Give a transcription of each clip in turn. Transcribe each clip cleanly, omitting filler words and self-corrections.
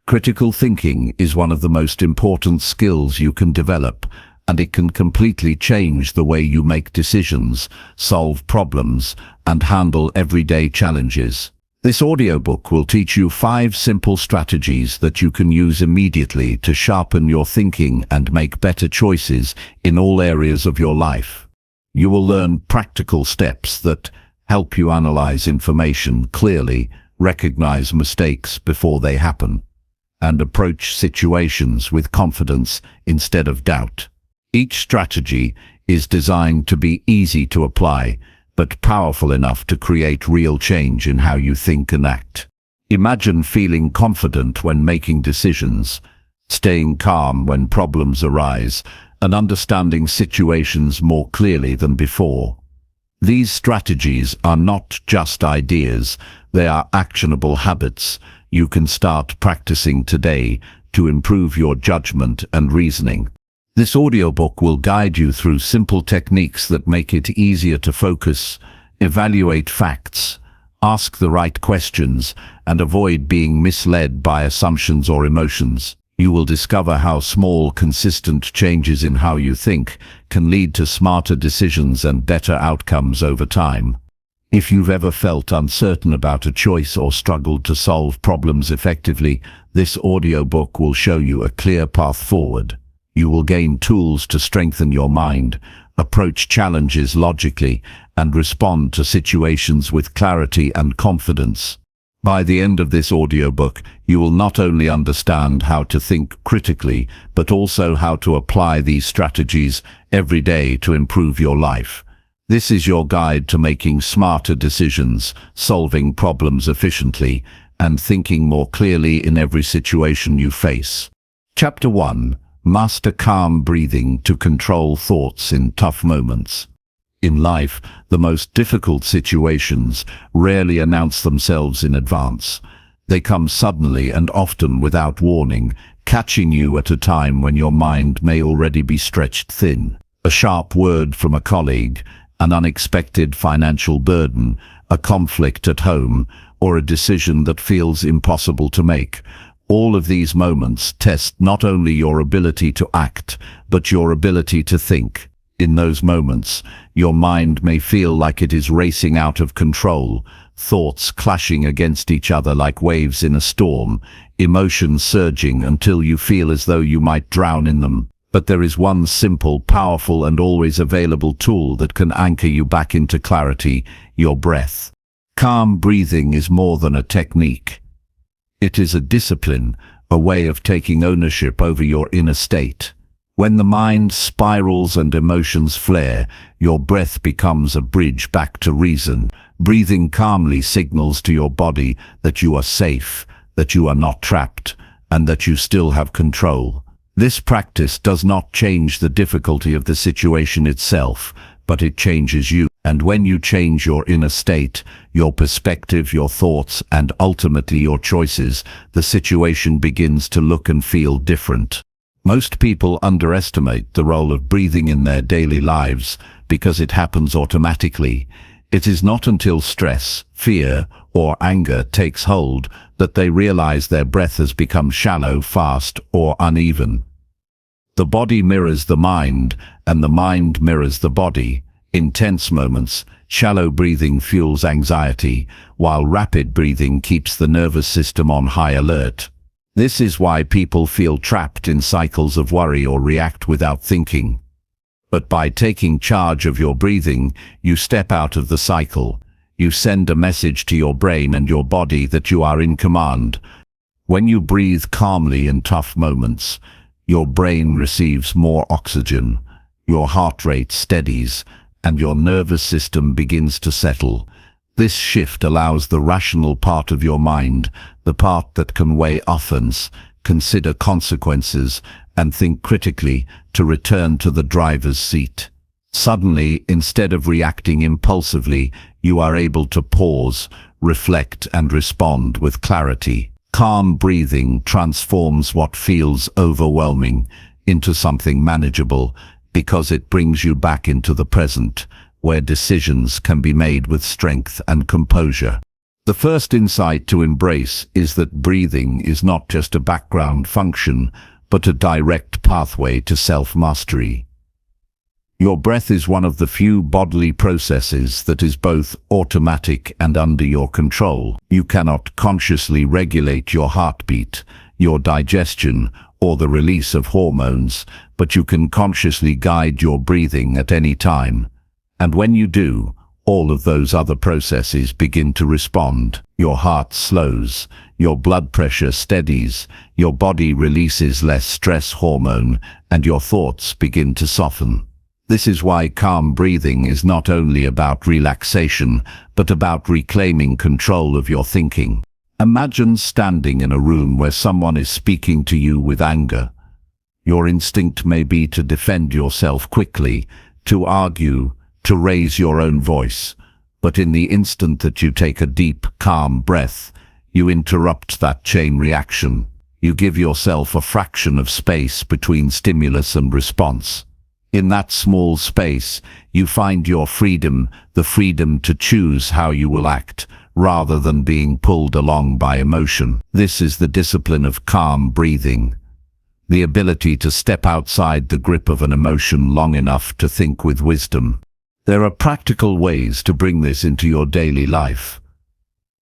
Critical thinking is one of the most important skills you can develop, and it can completely change the way you make decisions, solve problems, and handle everyday challenges. This audiobook will teach you 5 simple strategies that you can use immediately to sharpen your thinking and make better choices in all areas of your life. You will learn practical steps that help you analyze information clearly, recognize mistakes before they happen, and approach situations with confidence instead of doubt. Each strategy is designed to be easy to apply, but powerful enough to create real change in how you think and act. Imagine feeling confident when making decisions, staying calm when problems arise, and understanding situations more clearly than before. These strategies are not just ideas, they are actionable habits you can start practicing today to improve your judgment and reasoning. This audiobook will guide you through simple techniques that make it easier to focus, evaluate facts, ask the right questions, and avoid being misled by assumptions or emotions. You will discover how small, consistent changes in how you think can lead to smarter decisions and better outcomes over time. If you've ever felt uncertain about a choice or struggled to solve problems effectively, this audiobook will show you a clear path forward. You will gain tools to strengthen your mind, approach challenges logically, and respond to situations with clarity and confidence. By the end of this audiobook, you will not only understand how to think critically, but also how to apply these strategies every day to improve your life. This is your guide to making smarter decisions, solving problems efficiently, and thinking more clearly in every situation you face. Chapter 1. Master calm breathing to control thoughts in tough moments. In life, the most difficult situations rarely announce themselves in advance. They come suddenly and often without warning, catching you at a time when your mind may already be stretched thin. A sharp word from a colleague, an unexpected financial burden, a conflict at home, or a decision that feels impossible to make. All of these moments test not only your ability to act, but your ability to think. In those moments, your mind may feel like it is racing out of control, thoughts clashing against each other like waves in a storm, emotions surging until you feel as though you might drown in them. But there is one simple, powerful, and always available tool that can anchor you back into clarity: your breath. Calm breathing is more than a technique. It is a discipline, a way of taking ownership over your inner state. When the mind spirals and emotions flare, your breath becomes a bridge back to reason. Breathing calmly signals to your body that you are safe, that you are not trapped, and that you still have control. This practice does not change the difficulty of the situation itself, but it changes you. And when you change your inner state, your perspective, your thoughts, and ultimately your choices, the situation begins to look and feel different. Most people underestimate the role of breathing in their daily lives because it happens automatically. It is not until stress, fear, or anger takes hold that they realize their breath has become shallow, fast, or uneven. The body mirrors the mind, and the mind mirrors the body. In tense moments, shallow breathing fuels anxiety, while rapid breathing keeps the nervous system on high alert. This is why people feel trapped in cycles of worry or react without thinking. But by taking charge of your breathing, you step out of the cycle. You send a message to your brain and your body that you are in command. When you breathe calmly in tough moments, your brain receives more oxygen, your heart rate steadies, and your nervous system begins to settle. This shift allows the rational part of your mind, the part that can weigh offense, consider consequences, and think critically, to return to the driver's seat. Suddenly, instead of reacting impulsively, you are able to pause, reflect, and respond with clarity. Calm breathing transforms what feels overwhelming into something manageable, because it brings you back into the present, where decisions can be made with strength and composure. The first insight to embrace is that breathing is not just a background function, but a direct pathway to self-mastery. Your breath is one of the few bodily processes that is both automatic and under your control. You cannot consciously regulate your heartbeat, your digestion, or the release of hormones, but you can consciously guide your breathing at any time. And when you do, all of those other processes begin to respond. Your heart slows, your blood pressure steadies, your body releases less stress hormone, and your thoughts begin to soften. This is why calm breathing is not only about relaxation, but about reclaiming control of your thinking. Imagine standing in a room where someone is speaking to you with anger. Your instinct may be to defend yourself quickly, to argue, to raise your own voice. But in the instant that you take a deep, calm breath, you interrupt that chain reaction. You give yourself a fraction of space between stimulus and response. In that small space, you find your freedom, the freedom to choose how you will act, rather than being pulled along by emotion. This is the discipline of calm breathing. The ability to step outside the grip of an emotion long enough to think with wisdom. There are practical ways to bring this into your daily life.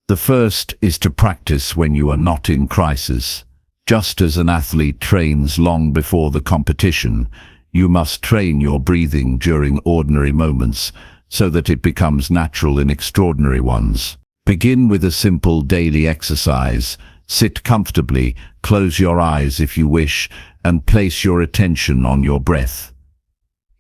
The first is to practice when you are not in crisis. Just as an athlete trains long before the competition, you must train your breathing during ordinary moments so that it becomes natural in extraordinary ones. Begin with a simple daily exercise. Sit comfortably, close your eyes if you wish, and place your attention on your breath.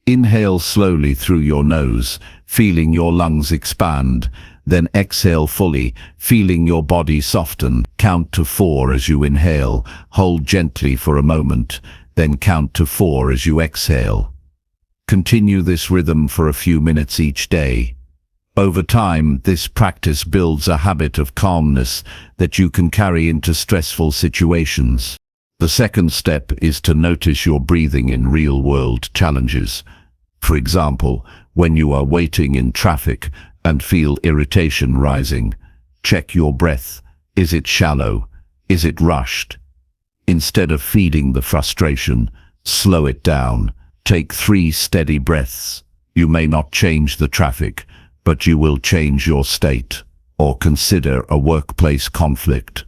Inhale slowly through your nose, feeling your lungs expand. Then exhale fully, feeling your body soften. Count to 4 as you inhale. Hold gently for a moment, then count to 4 as you exhale. Continue this rhythm for a few minutes each day. Over time, this practice builds a habit of calmness that you can carry into stressful situations. The second step is to notice your breathing in real-world challenges. For example, when you are waiting in traffic and feel irritation rising, check your breath. Is it shallow? Is it rushed? Instead of feeding the frustration, slow it down. Take 3 steady breaths. You may not change the traffic, but you will change your state. Or consider a workplace conflict.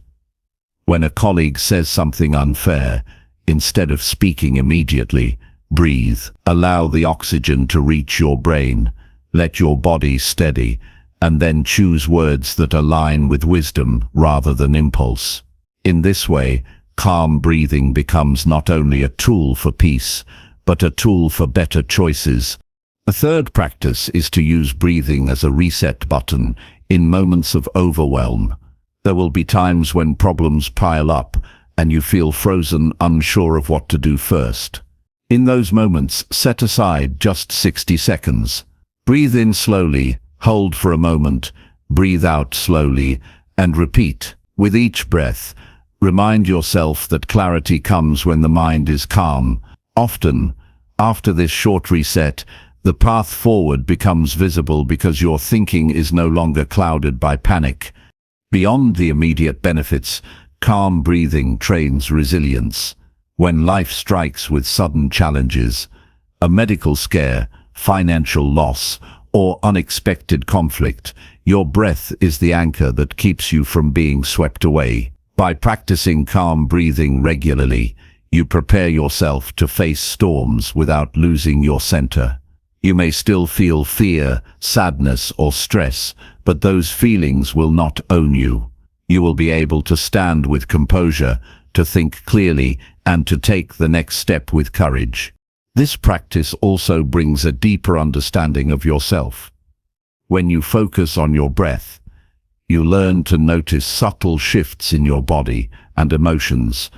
When a colleague says something unfair, instead of speaking immediately, breathe. Allow the oxygen to reach your brain. Let your body steady, and then choose words that align with wisdom rather than impulse. In this way, calm breathing becomes not only a tool for peace, but a tool for better choices. A third practice is to use breathing as a reset button in moments of overwhelm. There will be times when problems pile up and you feel frozen, unsure of what to do first. In those moments, set aside just 60 seconds. Breathe in slowly, hold for a moment, breathe out slowly, and repeat. With each breath, remind yourself that clarity comes when the mind is calm. Often, after this short reset, the path forward becomes visible because your thinking is no longer clouded by panic. Beyond the immediate benefits, calm breathing trains resilience. When life strikes with sudden challenges, a medical scare, financial loss, or unexpected conflict, your breath is the anchor that keeps you from being swept away. By practicing calm breathing regularly, you prepare yourself to face storms without losing your center. You may still feel fear, sadness, or stress, but those feelings will not own you. You will be able to stand with composure, to think clearly, and to take the next step with courage. This practice also brings a deeper understanding of yourself. When you focus on your breath, you learn to notice subtle shifts in your body and emotions.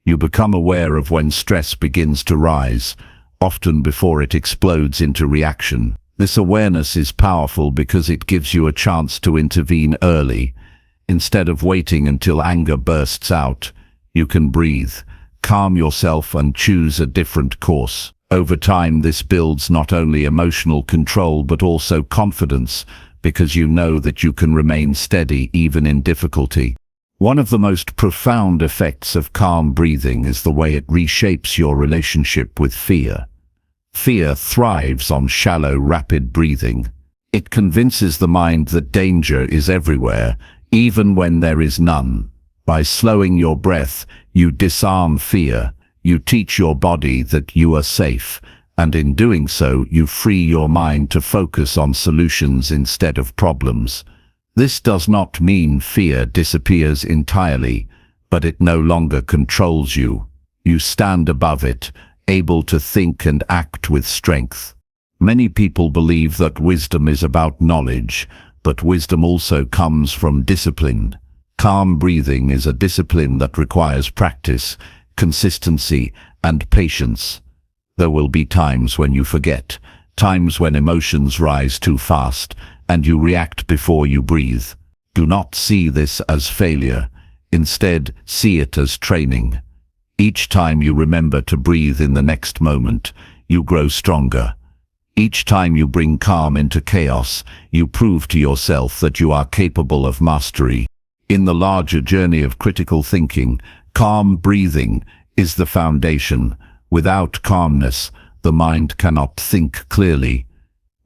You become aware of when stress begins to rise, often before it explodes into reaction. This awareness is powerful because it gives you a chance to intervene early. Instead of waiting until anger bursts out, you can breathe, calm yourself, and choose a different course. Over time, this builds not only emotional control but also confidence, because you know that you can remain steady even in difficulty. One of the most profound effects of calm breathing is the way it reshapes your relationship with fear. Fear thrives on shallow, rapid breathing. It convinces the mind that danger is everywhere, even when there is none. By slowing your breath, you disarm fear. You teach your body that you are safe, and in doing so, you free your mind to focus on solutions instead of problems. This does not mean fear disappears entirely, but it no longer controls you. You stand above it, able to think and act with strength. Many people believe that wisdom is about knowledge, but wisdom also comes from discipline. Calm breathing is a discipline that requires practice, consistency, and patience. There will be times when you forget, times when emotions rise too fast, and you react before you breathe. Do not see this as failure. Instead, see it as training. Each time you remember to breathe in the next moment, you grow stronger. Each time you bring calm into chaos, you prove to yourself that you are capable of mastery. In the larger journey of critical thinking, calm breathing is the foundation. Without calmness, the mind cannot think clearly.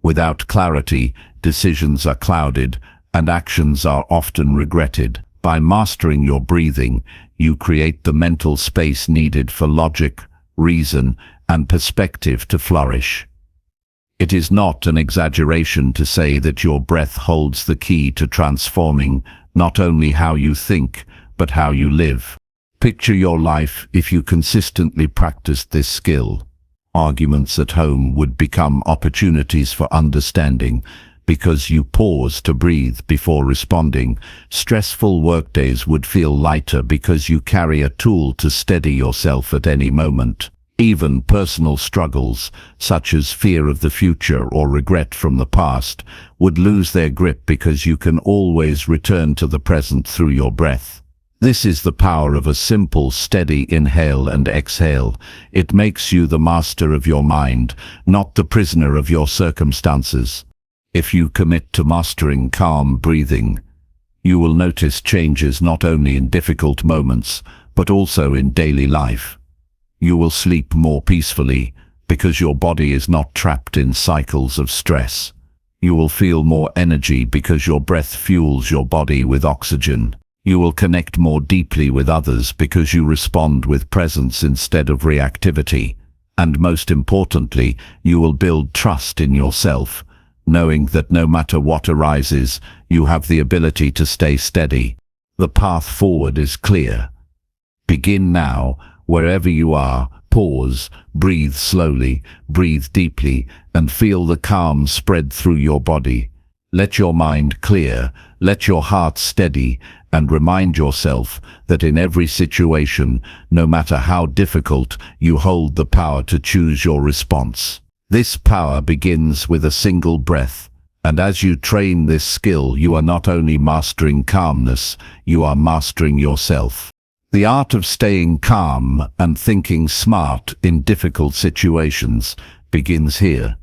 Without clarity, decisions are clouded, and actions are often regretted. By mastering your breathing, you create the mental space needed for logic, reason, and perspective to flourish. It is not an exaggeration to say that your breath holds the key to transforming not only how you think, but how you live. Picture your life if you consistently practiced this skill. Arguments at home would become opportunities for understanding because you pause to breathe before responding. Stressful workdays would feel lighter because you carry a tool to steady yourself at any moment. Even personal struggles, such as fear of the future or regret from the past, would lose their grip because you can always return to the present through your breath. This is the power of a simple, steady inhale and exhale. It makes you the master of your mind, not the prisoner of your circumstances. If you commit to mastering calm breathing, you will notice changes not only in difficult moments, but also in daily life. You will sleep more peacefully because your body is not trapped in cycles of stress. You will feel more energy because your breath fuels your body with oxygen. You will connect more deeply with others because you respond with presence instead of reactivity. And most importantly, you will build trust in yourself, knowing that no matter what arises, you have the ability to stay steady. The path forward is clear. Begin now, wherever you are. Pause, breathe slowly, breathe deeply, and feel the calm spread through your body. Let your mind clear, let your heart steady, and remind yourself that in every situation, no matter how difficult, you hold the power to choose your response. This power begins with a single breath, and as you train this skill, you are not only mastering calmness, you are mastering yourself. The art of staying calm and thinking smart in difficult situations begins here,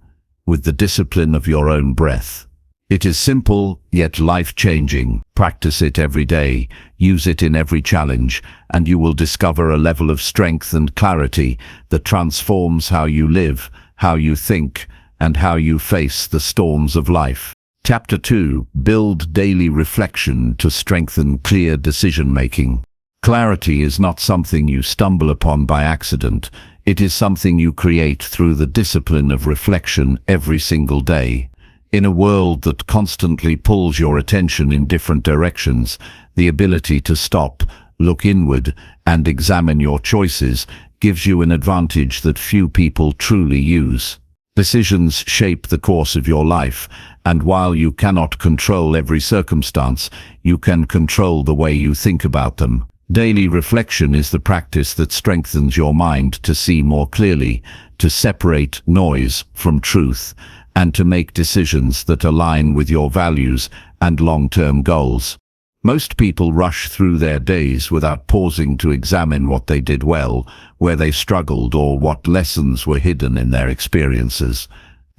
with the discipline of your own breath. It is simple, yet life-changing. Practice it every day, use it in every challenge, and you will discover a level of strength and clarity that transforms how you live, how you think, and how you face the storms of life. Chapter 2. Build daily reflection to strengthen clear decision-making. Clarity is not something you stumble upon by accident. It is something you create through the discipline of reflection every single day. In a world that constantly pulls your attention in different directions, the ability to stop, look inward, and examine your choices gives you an advantage that few people truly use. Decisions shape the course of your life, and while you cannot control every circumstance, you can control the way you think about them. Daily reflection is the practice that strengthens your mind to see more clearly, to separate noise from truth, and to make decisions that align with your values and long-term goals. Most people rush through their days without pausing to examine what they did well, where they struggled, or what lessons were hidden in their experiences.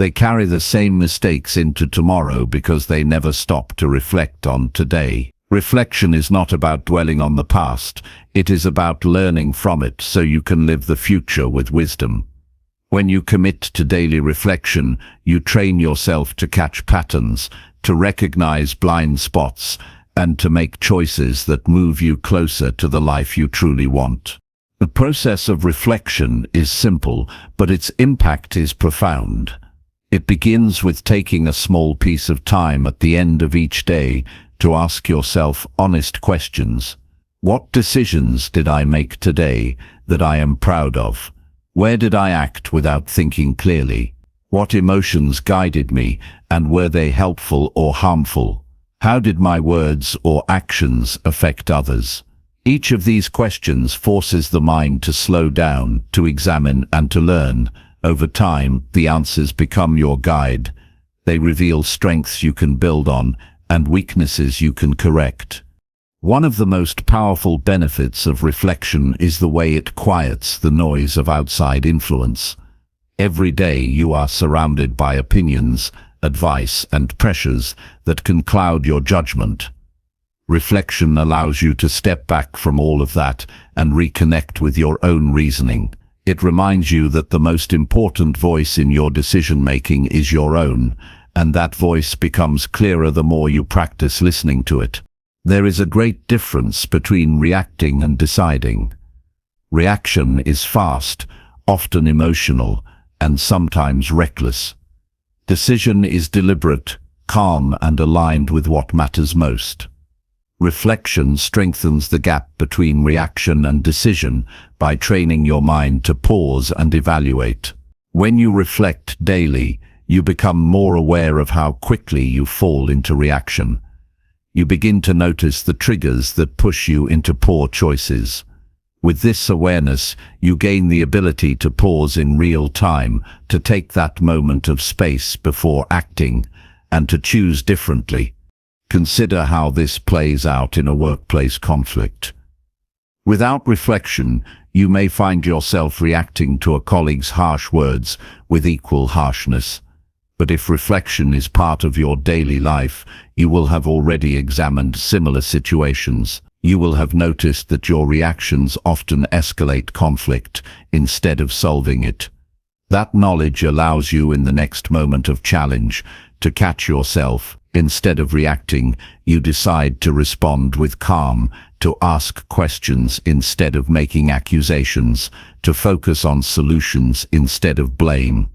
They carry the same mistakes into tomorrow because they never stop to reflect on today. Reflection is not about dwelling on the past. It is about learning from it so you can live the future with wisdom. When you commit to daily reflection, you train yourself to catch patterns, to recognize blind spots, and to make choices that move you closer to the life you truly want. The process of reflection is simple, but its impact is profound. It begins with taking a small piece of time at the end of each day to ask yourself honest questions. What decisions did I make today that I am proud of? Where did I act without thinking clearly? What emotions guided me, and were they helpful or harmful? How did my words or actions affect others? Each of these questions forces the mind to slow down, to examine and to learn. Over time, the answers become your guide. They reveal strengths you can build on and weaknesses you can correct. One of the most powerful benefits of reflection is the way it quiets the noise of outside influence. Every day you are surrounded by opinions, advice, and pressures that can cloud your judgment. Reflection allows you to step back from all of that and reconnect with your own reasoning. It reminds you that the most important voice in your decision-making is your own, and that voice becomes clearer the more you practice listening to it. There is a great difference between reacting and deciding. Reaction is fast, often emotional, and sometimes reckless. Decision is deliberate, calm, and aligned with what matters most. Reflection strengthens the gap between reaction and decision by training your mind to pause and evaluate. When you reflect daily, you become more aware of how quickly you fall into reaction. You begin to notice the triggers that push you into poor choices. With this awareness, you gain the ability to pause in real time, to take that moment of space before acting, and to choose differently. Consider how this plays out in a workplace conflict. Without reflection, you may find yourself reacting to a colleague's harsh words with equal harshness. But if reflection is part of your daily life, you will have already examined similar situations. You will have noticed that your reactions often escalate conflict instead of solving it. That knowledge allows you in the next moment of challenge to catch yourself. Instead of reacting, you decide to respond with calm, to ask questions instead of making accusations, to focus on solutions instead of blame.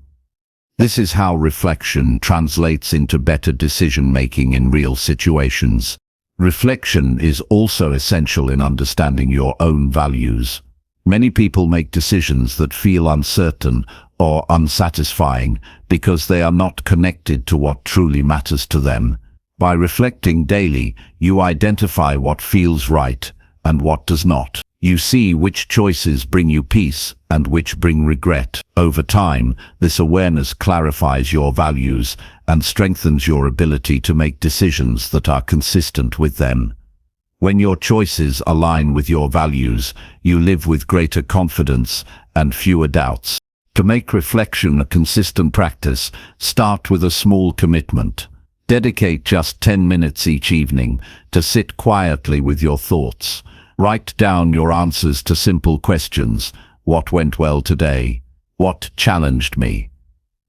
This is how reflection translates into better decision-making in real situations. Reflection is also essential in understanding your own values. Many people make decisions that feel uncertain or unsatisfying because they are not connected to what truly matters to them. By reflecting daily, you identify what feels right and what does not. You see which choices bring you peace and which bring regret. Over time, this awareness clarifies your values and strengthens your ability to make decisions that are consistent with them. When your choices align with your values, you live with greater confidence and fewer doubts. To make reflection a consistent practice, start with a small commitment. Dedicate just 10 minutes each evening to sit quietly with your thoughts. Write down your answers to simple questions. What went well today? What challenged me?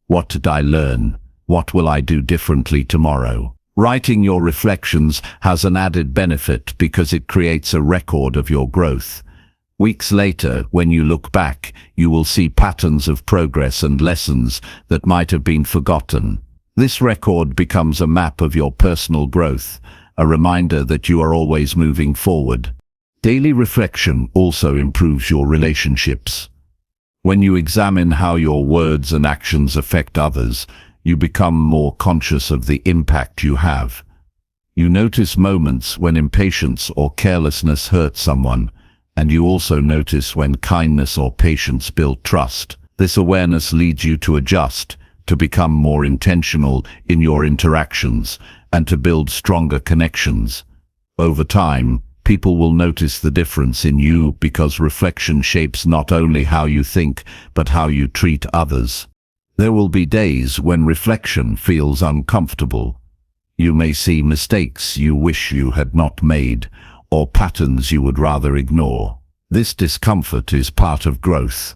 What did I learn? What will I do differently tomorrow? Writing your reflections has an added benefit because it creates a record of your growth. Weeks later, when you look back, you will see patterns of progress and lessons that might have been forgotten. This record becomes a map of your personal growth, a reminder that you are always moving forward. Daily reflection also improves your relationships. When you examine how your words and actions affect others, you become more conscious of the impact you have. You notice moments when impatience or carelessness hurt someone, and you also notice when kindness or patience build trust. This awareness leads you to adjust, to become more intentional in your interactions, and to build stronger connections. Over time, people will notice the difference in you because reflection shapes not only how you think, but how you treat others. There will be days when reflection feels uncomfortable. You may see mistakes you wish you had not made, or patterns you would rather ignore. This discomfort is part of growth.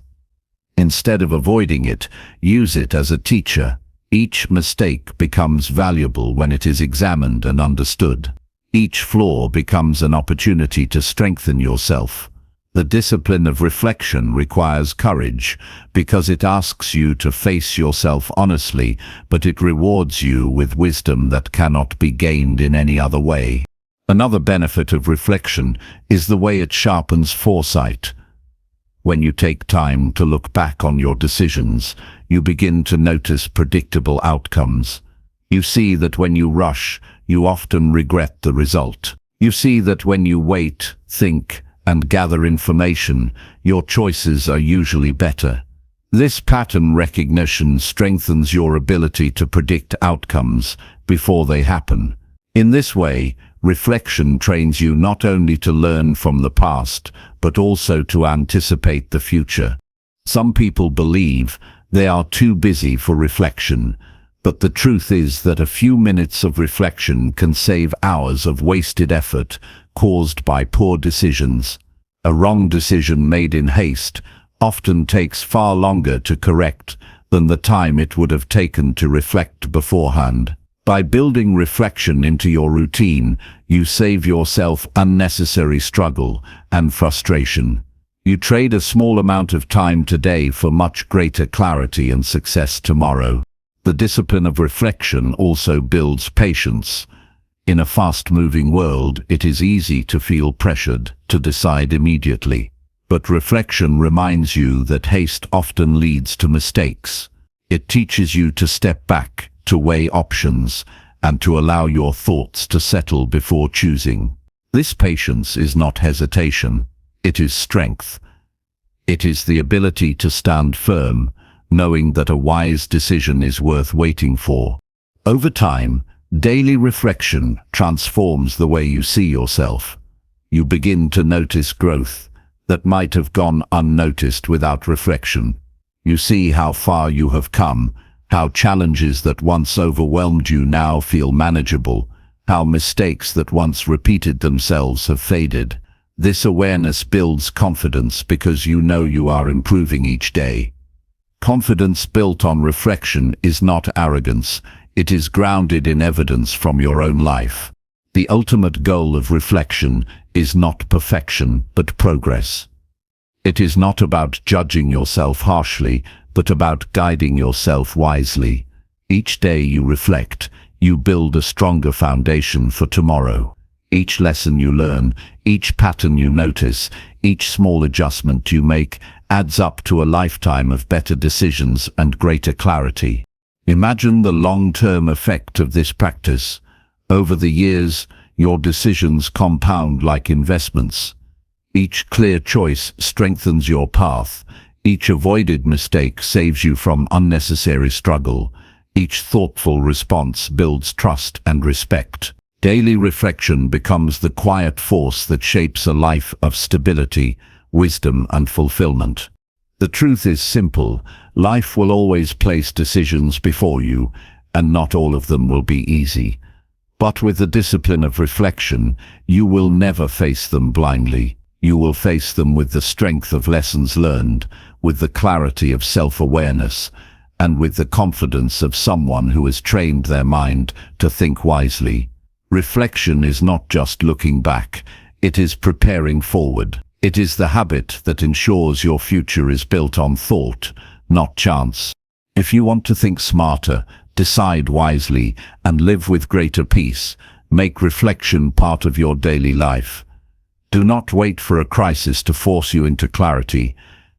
Instead of avoiding it, use it as a teacher. Each mistake becomes valuable when it is examined and understood. Each flaw becomes an opportunity to strengthen yourself. The discipline of reflection requires courage, because it asks you to face yourself honestly, but it rewards you with wisdom that cannot be gained in any other way. Another benefit of reflection is the way it sharpens foresight. When you take time to look back on your decisions, you begin to notice predictable outcomes. You see that when you rush, you often regret the result. You see that when you wait, think, and gather information, your choices are usually better. This pattern recognition strengthens your ability to predict outcomes before they happen. In this way, reflection trains you not only to learn from the past, but also to anticipate the future. Some people believe they are too busy for reflection, but the truth is that a few minutes of reflection can save hours of wasted effort caused by poor decisions. A wrong decision made in haste often takes far longer to correct than the time it would have taken to reflect beforehand. By building reflection into your routine, you save yourself unnecessary struggle and frustration. You trade a small amount of time today for much greater clarity and success tomorrow. The discipline of reflection also builds patience. In a fast-moving world, it is easy to feel pressured to decide immediately. But reflection reminds you that haste often leads to mistakes. It teaches you to step back, to weigh options, and to allow your thoughts to settle before choosing. This patience is not hesitation. It is strength. It is the ability to stand firm, knowing that a wise decision is worth waiting for. Over time, daily reflection transforms the way you see yourself. You begin to notice growth that might have gone unnoticed without reflection. You see how far you have come, how challenges that once overwhelmed you now feel manageable, how mistakes that once repeated themselves have faded. This awareness builds confidence because you know you are improving each day. Confidence built on reflection is not arrogance. It is grounded in evidence from your own life. The ultimate goal of reflection is not perfection, but progress. It is not about judging yourself harshly, but about guiding yourself wisely. Each day you reflect, you build a stronger foundation for tomorrow. Each lesson you learn, each pattern you notice, each small adjustment you make adds up to a lifetime of better decisions and greater clarity. Imagine the long-term effect of this practice. Over the years, your decisions compound like investments. Each clear choice strengthens your path. Each avoided mistake saves you from unnecessary struggle. Each thoughtful response builds trust and respect. Daily reflection becomes the quiet force that shapes a life of stability, wisdom, and fulfillment. The truth is simple. Life will always place decisions before you, and not all of them will be easy. But with the discipline of reflection, you will never face them blindly. You will face them with the strength of lessons learned, with the clarity of self-awareness, and with the confidence of someone who has trained their mind to think wisely. Reflection is not just looking back, it is preparing forward. It is the habit that ensures your future is built on thought, not chance. If you want to think smarter, decide wisely, and live with greater peace, make reflection part of your daily life. Do not wait for a crisis to force you into clarity.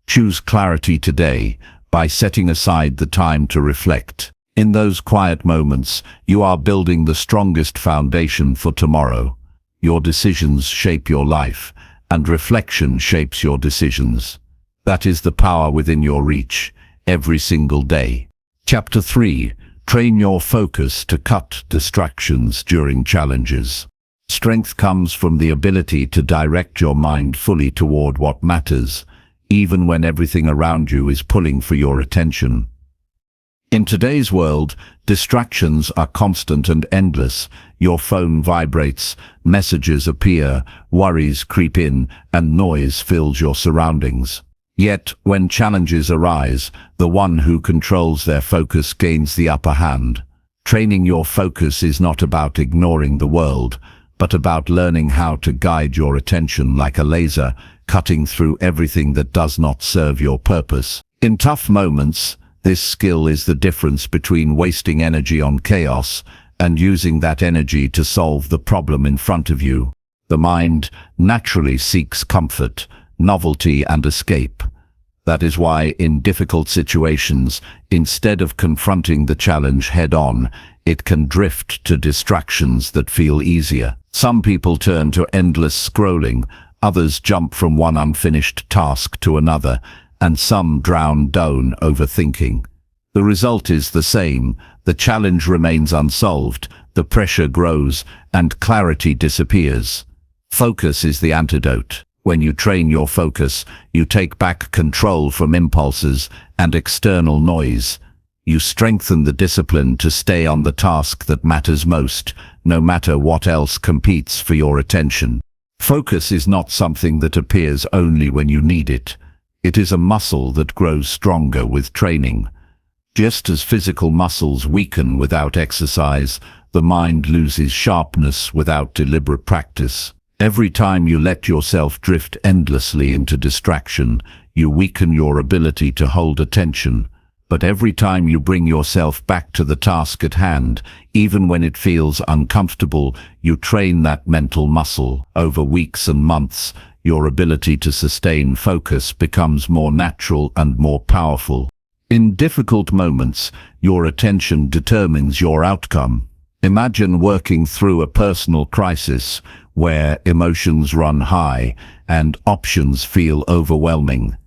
Choose clarity today by setting aside the time to reflect. In those quiet moments, you are building the strongest foundation for tomorrow. Your decisions shape your life, and reflection shapes your decisions. That is the power within your reach, every single day. Chapter 3. Train your focus to cut distractions during challenges. Strength comes from the ability to direct your mind fully toward what matters, even when everything around you is pulling for your attention. In today's world, distractions are constant and endless. Your phone vibrates, messages appear, worries creep in, and noise fills your surroundings. Yet, when challenges arise, the one who controls their focus gains the upper hand. Training your focus is not about ignoring the world, but about learning how to guide your attention like a laser, cutting through everything that does not serve your purpose. In tough moments, this skill is the difference between wasting energy on chaos and using that energy to solve the problem in front of you. The mind naturally seeks comfort, novelty, and escape. That is why, in difficult situations, instead of confronting the challenge head-on, it can drift to distractions that feel easier. Some people turn to endless scrolling, others jump from one unfinished task to another, and some drown down overthinking. The result is the same. The challenge remains unsolved, the pressure grows, and clarity disappears. Focus is the antidote. When you train your focus, you take back control from impulses and external noise. You strengthen the discipline to stay on the task that matters most, no matter what else competes for your attention. Focus is not something that appears only when you need it. It is a muscle that grows stronger with training. Just as physical muscles weaken without exercise, the mind loses sharpness without deliberate practice. Every time you let yourself drift endlessly into distraction, you weaken your ability to hold attention. But every time you bring yourself back to the task at hand, even when it feels uncomfortable, you train that mental muscle. Over weeks and months, your ability to sustain focus becomes more natural and more powerful. In difficult moments, your attention determines your outcome. Imagine working through a personal crisis where emotions run high and options feel overwhelming.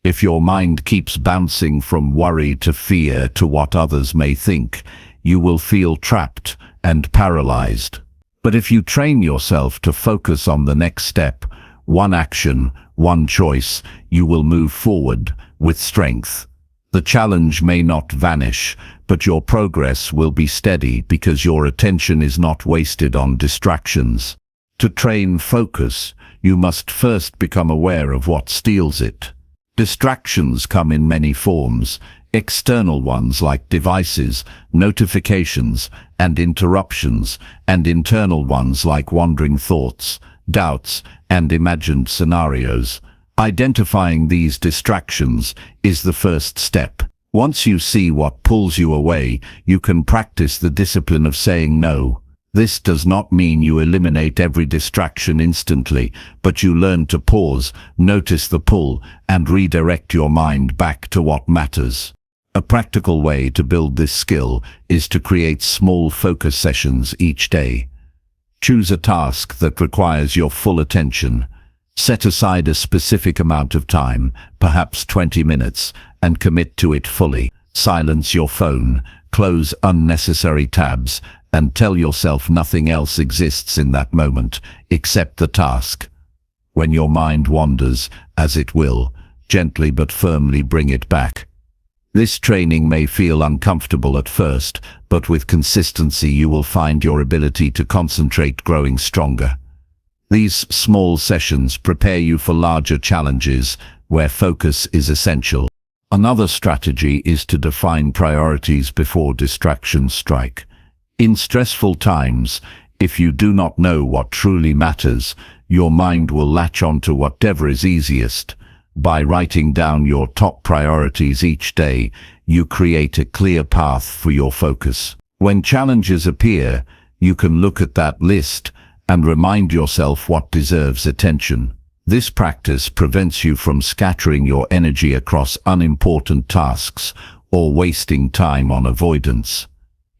If your mind keeps bouncing from worry to fear to what others may think, you will feel trapped and paralyzed. But if you train yourself to focus on the next step, one action, one choice, you will move forward with strength. The challenge may not vanish, but your progress will be steady because your attention is not wasted on distractions. To train focus, you must first become aware of what steals it. Distractions come in many forms: external ones like devices, notifications, and interruptions, and internal ones like wandering thoughts, doubts, and imagined scenarios. Identifying these distractions is the first step. Once you see what pulls you away, you can practice the discipline of saying no. This does not mean you eliminate every distraction instantly, but you learn to pause, notice the pull, and redirect your mind back to what matters. A practical way to build this skill is to create small focus sessions each day. Choose a task that requires your full attention. Set aside a specific amount of time, perhaps 20 minutes, and commit to it fully. Silence your phone, close unnecessary tabs, and tell yourself nothing else exists in that moment, except the task. When your mind wanders, as it will, gently but firmly bring it back. This training may feel uncomfortable at first, but with consistency you will find your ability to concentrate growing stronger. These small sessions prepare you for larger challenges where focus is essential. Another strategy is to define priorities before distractions strike. In stressful times, if you do not know what truly matters, your mind will latch onto whatever is easiest. By writing down your top priorities each day, you create a clear path for your focus. When challenges appear, you can look at that list and remind yourself what deserves attention. This practice prevents you from scattering your energy across unimportant tasks or wasting time on avoidance.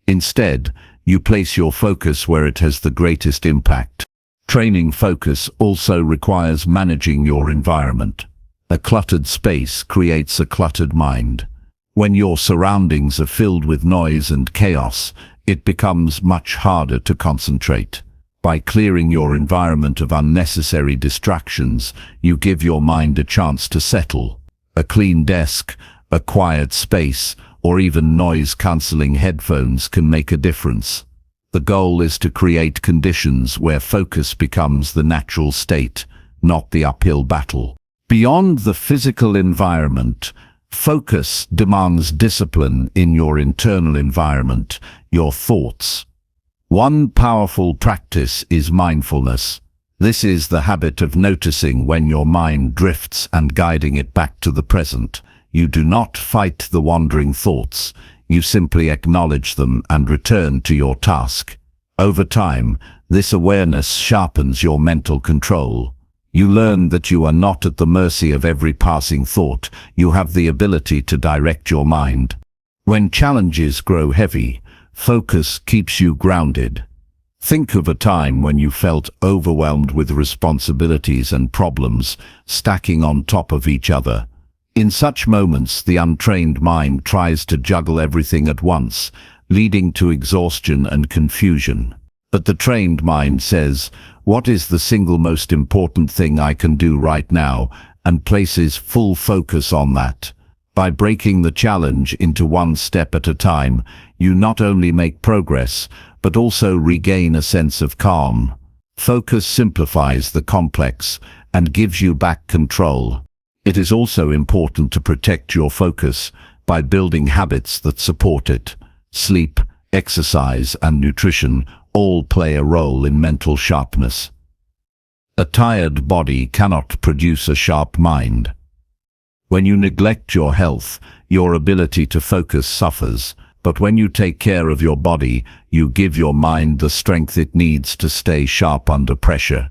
Instead, you place your focus where it has the greatest impact. Training focus also requires managing your environment. A cluttered space creates a cluttered mind. When your surroundings are filled with noise and chaos, it becomes much harder to concentrate. By clearing your environment of unnecessary distractions, you give your mind a chance to settle. A clean desk, a quiet space, or even noise-cancelling headphones can make a difference. The goal is to create conditions where focus becomes the natural state, not the uphill battle. Beyond the physical environment, focus demands discipline in your internal environment, your thoughts. One powerful practice is mindfulness. This is the habit of noticing when your mind drifts and guiding it back to the present. You do not fight the wandering thoughts. You simply acknowledge them and return to your task. Over time, this awareness sharpens your mental control. You learn that you are not at the mercy of every passing thought. You have the ability to direct your mind. When challenges grow heavy, focus keeps you grounded. Think of a time when you felt overwhelmed with responsibilities and problems stacking on top of each other. In such moments, the untrained mind tries to juggle everything at once, leading to exhaustion and confusion. But the trained mind says, "What is the single most important thing I can do right now?" and places full focus on that. By breaking the challenge into one step at a time, you not only make progress, but also regain a sense of calm. Focus simplifies the complex and gives you back control. It is also important to protect your focus by building habits that support it. Sleep, exercise, and nutrition all play a role in mental sharpness. A tired body cannot produce a sharp mind. When you neglect your health, your ability to focus suffers. But when you take care of your body, you give your mind the strength it needs to stay sharp under pressure.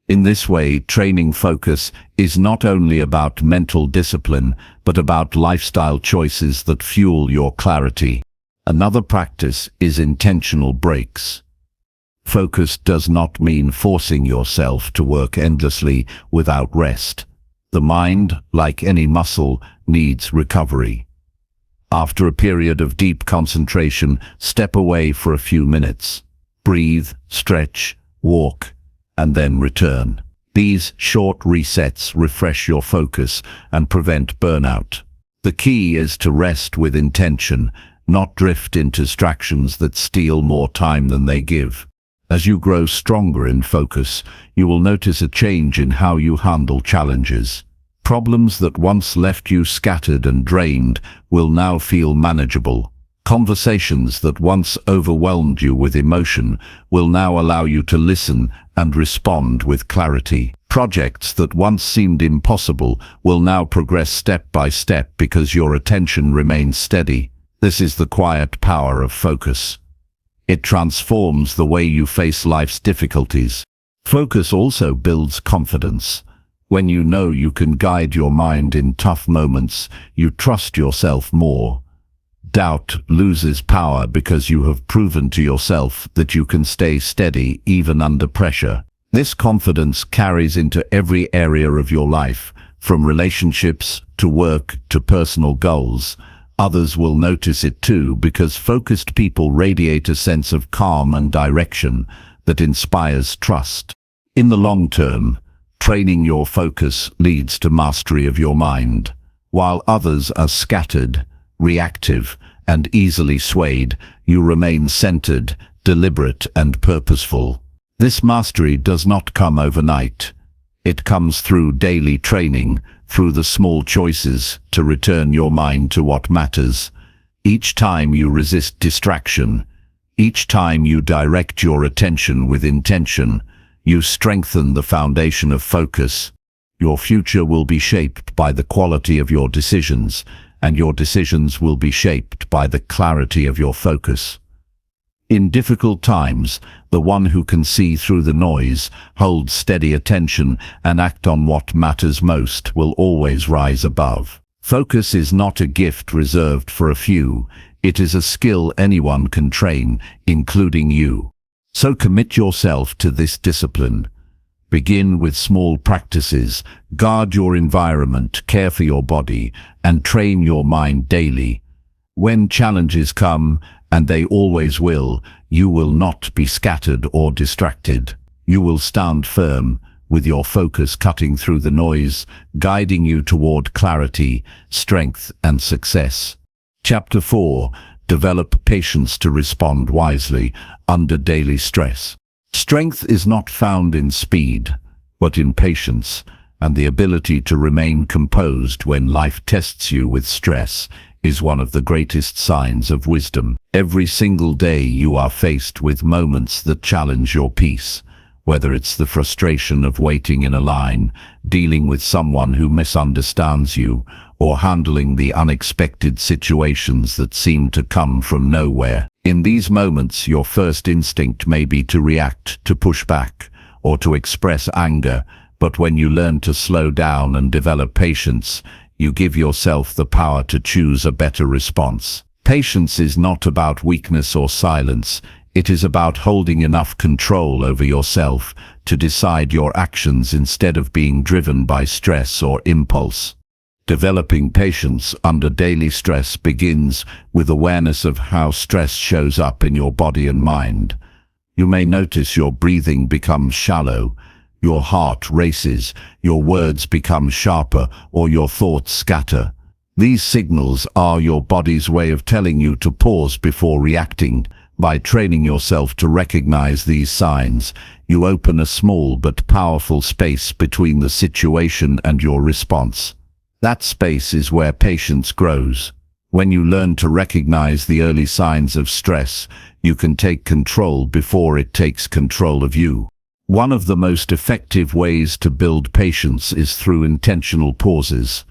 In this way, training focus is not only about mental discipline, but about lifestyle choices that fuel your clarity. Another practice is intentional breaks. Focus does not mean forcing yourself to work endlessly without rest. The mind, like any muscle, needs recovery. After a period of deep concentration, step away for a few minutes. Breathe, stretch, walk, and then return. These short resets refresh your focus and prevent burnout. The key is to rest with intention, not drift into distractions that steal more time than they give. As you grow stronger in focus, you will notice a change in how you handle challenges. Problems that once left you scattered and drained will now feel manageable. Conversations that once overwhelmed you with emotion will now allow you to listen and respond with clarity. Projects that once seemed impossible will now progress step by step because your attention remains steady. This is the quiet power of focus. It transforms the way you face life's difficulties. Focus also builds confidence. When you know you can guide your mind in tough moments, you trust yourself more. Doubt loses power because you have proven to yourself that you can stay steady even under pressure. This confidence carries into every area of your life, from relationships to work to personal goals. Others will notice it too, because focused people radiate a sense of calm and direction that inspires trust. In the long term, training your focus leads to mastery of your mind. While others are scattered, reactive, and easily swayed, you remain centered, deliberate, and purposeful. This mastery does not come overnight. It comes through daily training, through the small choices to return your mind to what matters. Each time you resist distraction, each time you direct your attention with intention, you strengthen the foundation of focus. Your future will be shaped by the quality of your decisions, and your decisions will be shaped by the clarity of your focus. In difficult times, the one who can see through the noise, hold steady attention, and act on what matters most will always rise above. Focus is not a gift reserved for a few. It is a skill anyone can train, including you. So commit yourself to this discipline. Begin with small practices, guard your environment, care for your body, and train your mind daily. When challenges come, and they always will, you will not be scattered or distracted. You will stand firm, with your focus cutting through the noise, guiding you toward clarity, strength, and success. Chapter 4. Develop patience to respond wisely under daily stress. Strength is not found in speed, but in patience, and the ability to remain composed when life tests you with stress is one of the greatest signs of wisdom. Every single day you are faced with moments that challenge your peace, whether it's the frustration of waiting in a line, dealing with someone who misunderstands you, or handling the unexpected situations that seem to come from nowhere. In these moments, your first instinct may be to react, to push back, or to express anger, but when you learn to slow down and develop patience, you give yourself the power to choose a better response. Patience is not about weakness or silence. It is about holding enough control over yourself to decide your actions instead of being driven by stress or impulse. Developing patience under daily stress begins with awareness of how stress shows up in your body and mind. You may notice your breathing becomes shallow, your heart races, your words become sharper, or your thoughts scatter. These signals are your body's way of telling you to pause before reacting. By training yourself to recognize these signs, you open a small but powerful space between the situation and your response. That space is where patience grows. When you learn to recognize the early signs of stress, you can take control before it takes control of you. One of the most effective ways to build patience is through intentional pauses.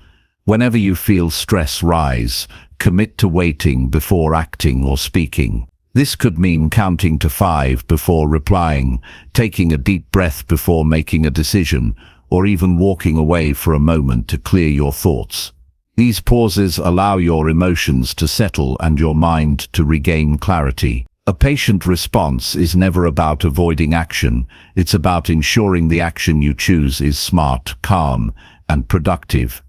Whenever you feel stress rise, commit to waiting before acting or speaking. This could mean counting to 5 before replying, taking a deep breath before making a decision, or even walking away for a moment to clear your thoughts. These pauses allow your emotions to settle and your mind to regain clarity. A patient response is never about avoiding action. It's about ensuring the action you choose is smart, calm, and productive.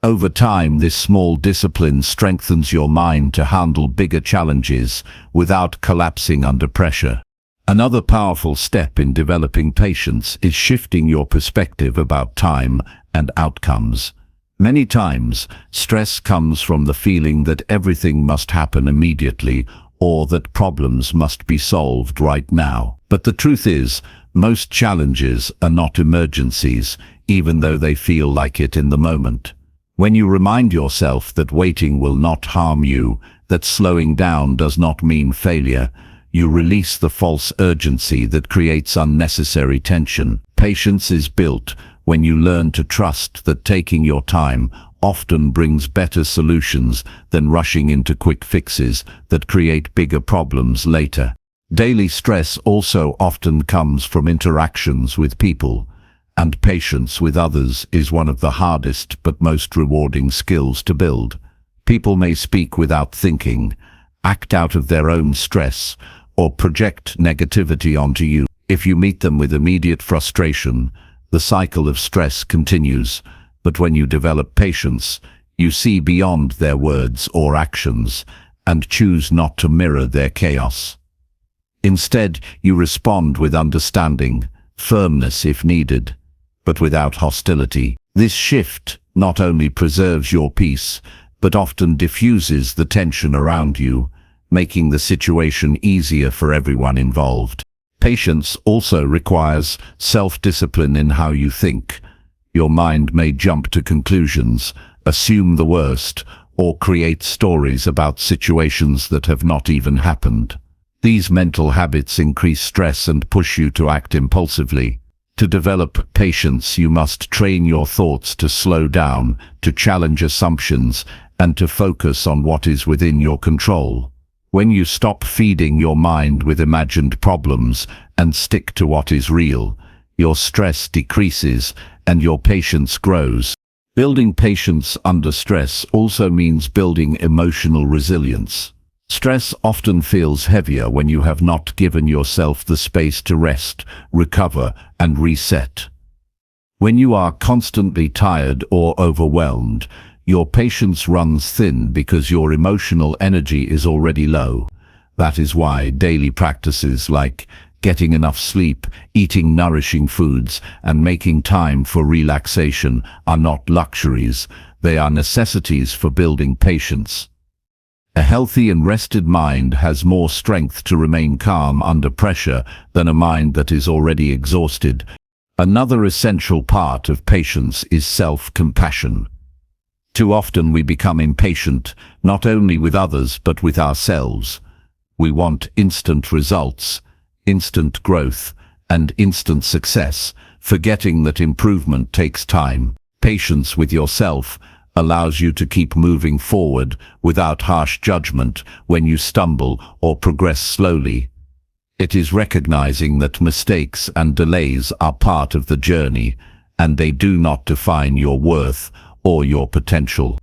Over time, this small discipline strengthens your mind to handle bigger challenges without collapsing under pressure. Another powerful step in developing patience is shifting your perspective about time and outcomes. Many times, stress comes from the feeling that everything must happen immediately or that problems must be solved right now. But the truth is, most challenges are not emergencies, even though they feel like it in the moment. When you remind yourself that waiting will not harm you, that slowing down does not mean failure, you release the false urgency that creates unnecessary tension. Patience is built when you learn to trust that taking your time often brings better solutions than rushing into quick fixes that create bigger problems later. Daily stress also often comes from interactions with people, and patience with others is one of the hardest but most rewarding skills to build. People may speak without thinking, act out of their own stress, or project negativity onto you. If you meet them with immediate frustration, the cycle of stress continues. But when you develop patience, you see beyond their words or actions and choose not to mirror their chaos. Instead, you respond with understanding, firmness if needed, but without hostility. This shift not only preserves your peace, but often diffuses the tension around you, making the situation easier for everyone involved. Patience also requires self-discipline in how you think. Your mind may jump to conclusions, assume the worst, or create stories about situations that have not even happened. These mental habits increase stress and push you to act impulsively. To develop patience, you must train your thoughts to slow down, to challenge assumptions, and to focus on what is within your control. When you stop feeding your mind with imagined problems and stick to what is real, your stress decreases and your patience grows. Building patience under stress also means building emotional resilience. Stress often feels heavier when you have not given yourself the space to rest, recover, and reset. When you are constantly tired or overwhelmed, your patience runs thin because your emotional energy is already low. That is why daily practices like getting enough sleep, eating nourishing foods, and making time for relaxation are not luxuries. They are necessities for building patience. A healthy and rested mind has more strength to remain calm under pressure than a mind that is already exhausted. Another essential part of patience is self-compassion. Too often we become impatient, not only with others but with ourselves. We want instant results, instant growth, and instant success, forgetting that improvement takes time. Patience with yourself allows you to keep moving forward without harsh judgment when you stumble or progress slowly. It is recognizing that mistakes and delays are part of the journey, and they do not define your worth or your potential.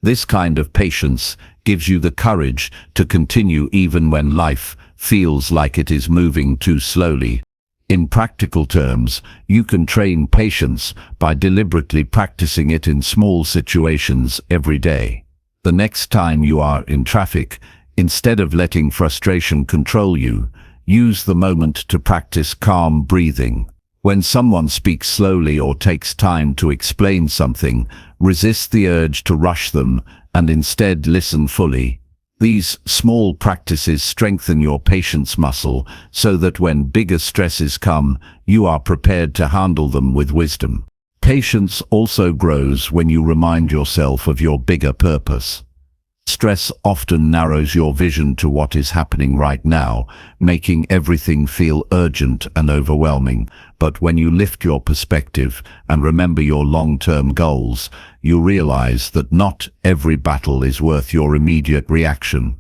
This kind of patience gives you the courage to continue even when life feels like it is moving too slowly. In practical terms, you can train patience by deliberately practicing it in small situations every day. The next time you are in traffic, instead of letting frustration control you, use the moment to practice calm breathing. When someone speaks slowly or takes time to explain something, resist the urge to rush them and instead listen fully. These small practices strengthen your patience muscle so that when bigger stresses come, you are prepared to handle them with wisdom. Patience also grows when you remind yourself of your bigger purpose. Stress often narrows your vision to what is happening right now, making everything feel urgent and overwhelming. But when you lift your perspective and remember your long-term goals, you realize that not every battle is worth your immediate reaction.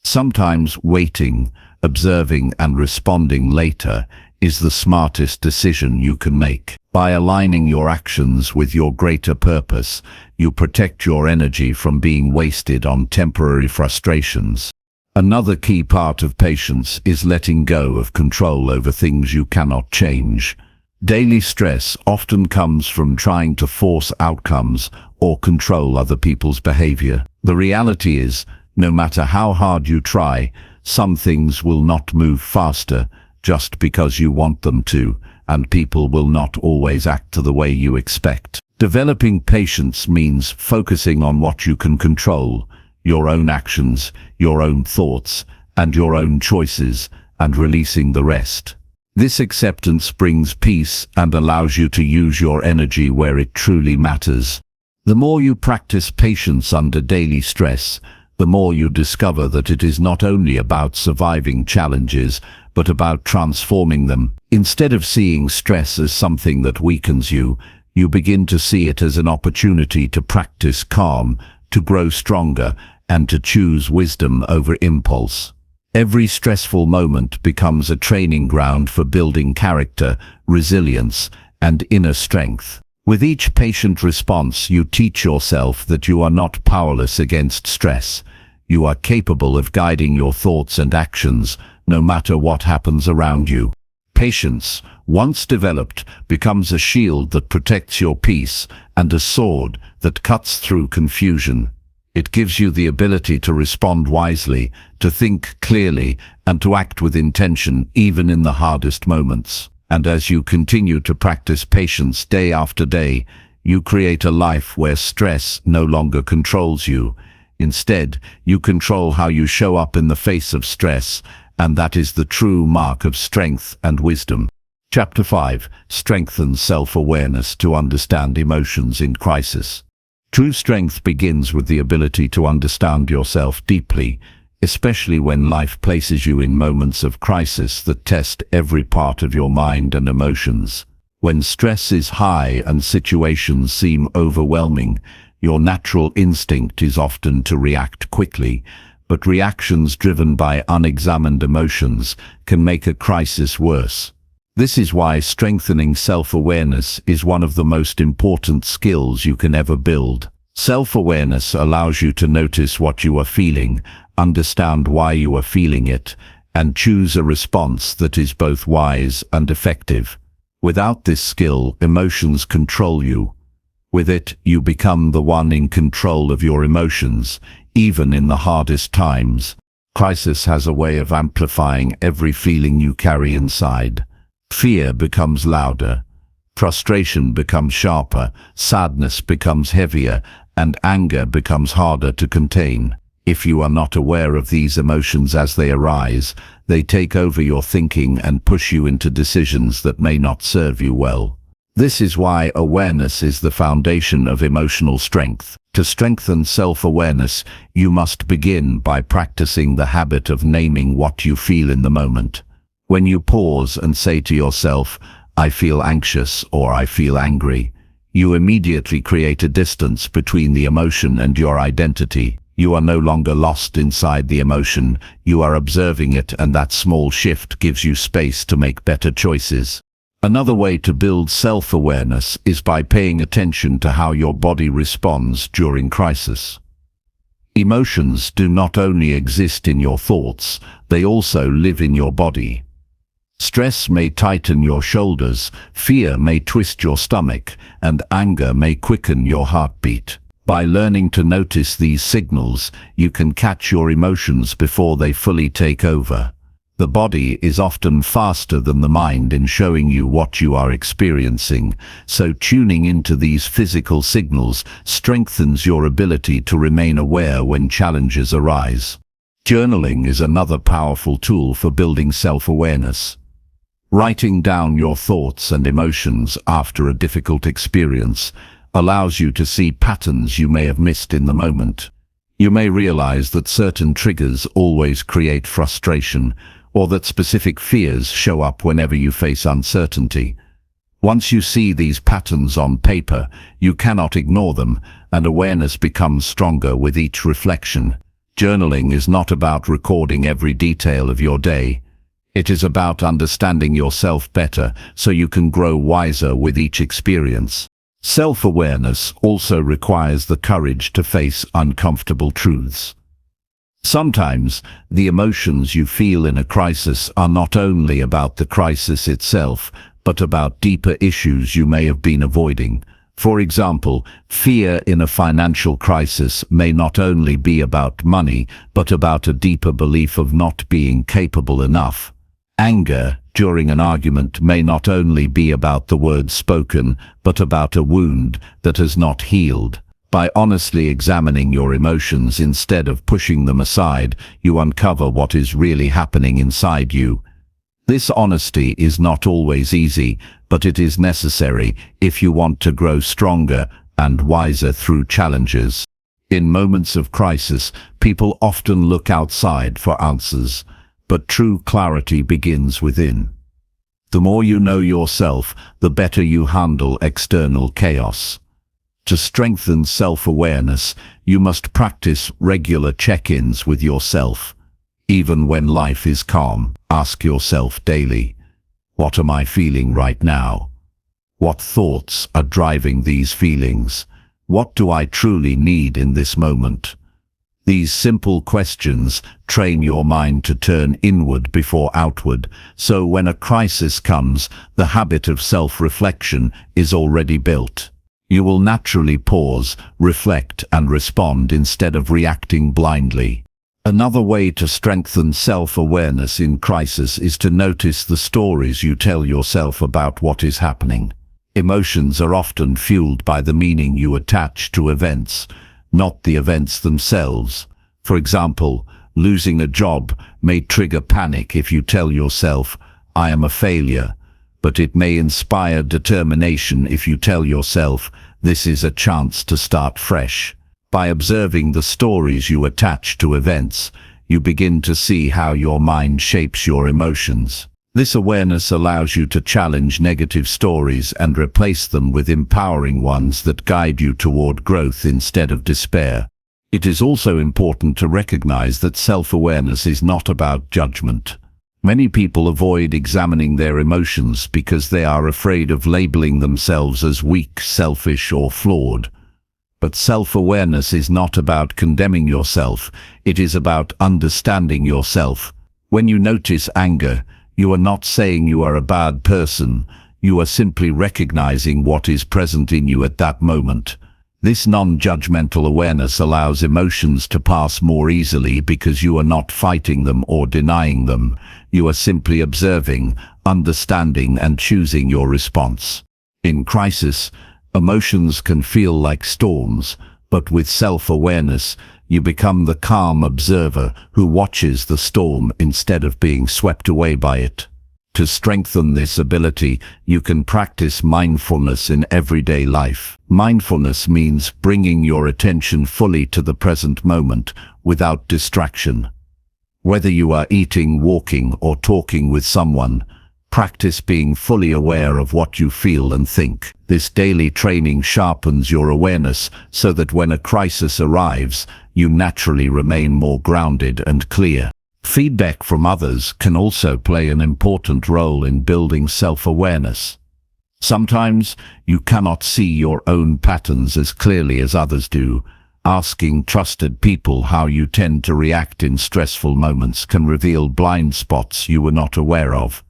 Sometimes waiting, observing, and responding later is the smartest decision you can make. By aligning your actions with your greater purpose, you protect your energy from being wasted on temporary frustrations. Another key part of patience is letting go of control over things you cannot change. Daily stress often comes from trying to force outcomes or control other people's behavior. The reality is, no matter how hard you try, some things will not move faster just because you want them to, and people will not always act the way you expect. Developing patience means focusing on what you can control, your own actions, your own thoughts, and your own choices, and releasing the rest. This acceptance brings peace and allows you to use your energy where it truly matters. The more you practice patience under daily stress, the more you discover that it is not only about surviving challenges, but about transforming them. Instead of seeing stress as something that weakens you, you begin to see it as an opportunity to practice calm, to grow stronger, and to choose wisdom over impulse. Every stressful moment becomes a training ground for building character, resilience, and inner strength. With each patient response, you teach yourself that you are not powerless against stress. You are capable of guiding your thoughts and actions, no matter what happens around you. Patience, once developed, becomes a shield that protects your peace and a sword that cuts through confusion. It gives you the ability to respond wisely, to think clearly, and to act with intention even in the hardest moments. And as you continue to practice patience day after day, you create a life where stress no longer controls you. Instead, you control how you show up in the face of stress, and that is the true mark of strength and wisdom. Chapter 5. Strengthen self-awareness to understand emotions in crisis. True strength begins with the ability to understand yourself deeply, especially when life places you in moments of crisis that test every part of your mind and emotions. When stress is high and situations seem overwhelming, your natural instinct is often to react quickly, but reactions driven by unexamined emotions can make a crisis worse. This is why strengthening self-awareness is one of the most important skills you can ever build. Self-awareness allows you to notice what you are feeling, understand why you are feeling it, and choose a response that is both wise and effective. Without this skill, emotions control you. With it, you become the one in control of your emotions, even in the hardest times. Crisis has a way of amplifying every feeling you carry inside. Fear becomes louder, frustration becomes sharper, sadness becomes heavier, and anger becomes harder to contain. If you are not aware of these emotions as they arise, they take over your thinking and push you into decisions that may not serve you well. This is why awareness is the foundation of emotional strength. To strengthen self-awareness, you must begin by practicing the habit of naming what you feel in the moment. When you pause and say to yourself, "I feel anxious" or "I feel angry," you immediately create a distance between the emotion and your identity. You are no longer lost inside the emotion, you are observing it, and that small shift gives you space to make better choices. Another way to build self-awareness is by paying attention to how your body responds during crisis. Emotions do not only exist in your thoughts, they also live in your body. Stress may tighten your shoulders, fear may twist your stomach, and anger may quicken your heartbeat. By learning to notice these signals, you can catch your emotions before they fully take over. The body is often faster than the mind in showing you what you are experiencing, so tuning into these physical signals strengthens your ability to remain aware when challenges arise. Journaling is another powerful tool for building self-awareness. Writing down your thoughts and emotions after a difficult experience allows you to see patterns you may have missed in the moment. You may realize that certain triggers always create frustration, or that specific fears show up whenever you face uncertainty. Once you see these patterns on paper, you cannot ignore them, and awareness becomes stronger with each reflection. Journaling is not about recording every detail of your day. It is about understanding yourself better so you can grow wiser with each experience. Self-awareness also requires the courage to face uncomfortable truths. Sometimes, the emotions you feel in a crisis are not only about the crisis itself, but about deeper issues you may have been avoiding. For example, fear in a financial crisis may not only be about money, but about a deeper belief of not being capable enough. Anger during an argument may not only be about the words spoken, but about a wound that has not healed. By honestly examining your emotions instead of pushing them aside, you uncover what is really happening inside you. This honesty is not always easy, but it is necessary if you want to grow stronger and wiser through challenges. In moments of crisis, people often look outside for answers, but true clarity begins within. The more you know yourself, the better you handle external chaos. To strengthen self-awareness, you must practice regular check-ins with yourself. Even when life is calm, ask yourself daily, what am I feeling right now? What thoughts are driving these feelings? What do I truly need in this moment? These simple questions train your mind to turn inward before outward, so when a crisis comes, the habit of self-reflection is already built. You will naturally pause, reflect, and respond instead of reacting blindly. Another way to strengthen self-awareness in crisis is to notice the stories you tell yourself about what is happening. Emotions are often fueled by the meaning you attach to events, not the events themselves. For example, losing a job may trigger panic if you tell yourself, "I am a failure," but it may inspire determination if you tell yourself, "This is a chance to start fresh." By observing the stories you attach to events, you begin to see how your mind shapes your emotions. This awareness allows you to challenge negative stories and replace them with empowering ones that guide you toward growth instead of despair. It is also important to recognize that self-awareness is not about judgment. Many people avoid examining their emotions because they are afraid of labeling themselves as weak, selfish, or flawed. But self-awareness is not about condemning yourself, it is about understanding yourself. When you notice anger, you are not saying you are a bad person, you are simply recognizing what is present in you at that moment. This non-judgmental awareness allows emotions to pass more easily because you are not fighting them or denying them. You are simply observing, understanding, and choosing your response. In crisis, emotions can feel like storms, but with self-awareness, You become the calm observer who watches the storm instead of being swept away by it. To strengthen this ability, you can practice mindfulness in everyday life. Mindfulness means bringing your attention fully to the present moment without distraction. Whether you are eating, walking, or talking with someone, practice being fully aware of what you feel and think. This daily training sharpens your awareness so that when a crisis arrives, you naturally remain more grounded and clear. Feedback from others can also play an important role in building self-awareness. Sometimes you cannot see your own patterns as clearly as others do. Asking trusted people how you tend to react in stressful moments can reveal blind spots you were not aware of.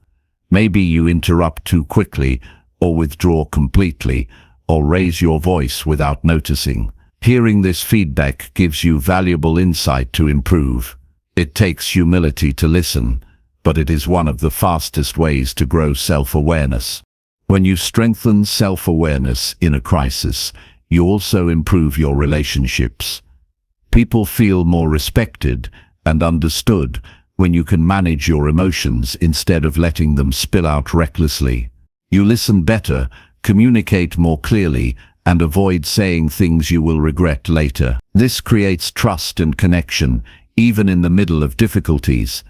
Maybe you interrupt too quickly, or withdraw completely, or raise your voice without noticing. Hearing this feedback gives you valuable insight to improve. It takes humility to listen, but it is one of the fastest ways to grow self-awareness. When you strengthen self-awareness in a crisis, you also improve your relationships. People feel more respected and understood when you can manage your emotions instead of letting them spill out recklessly. You listen better, communicate more clearly, and avoid saying things you will regret later. This creates trust and connection, even in the middle of difficulties.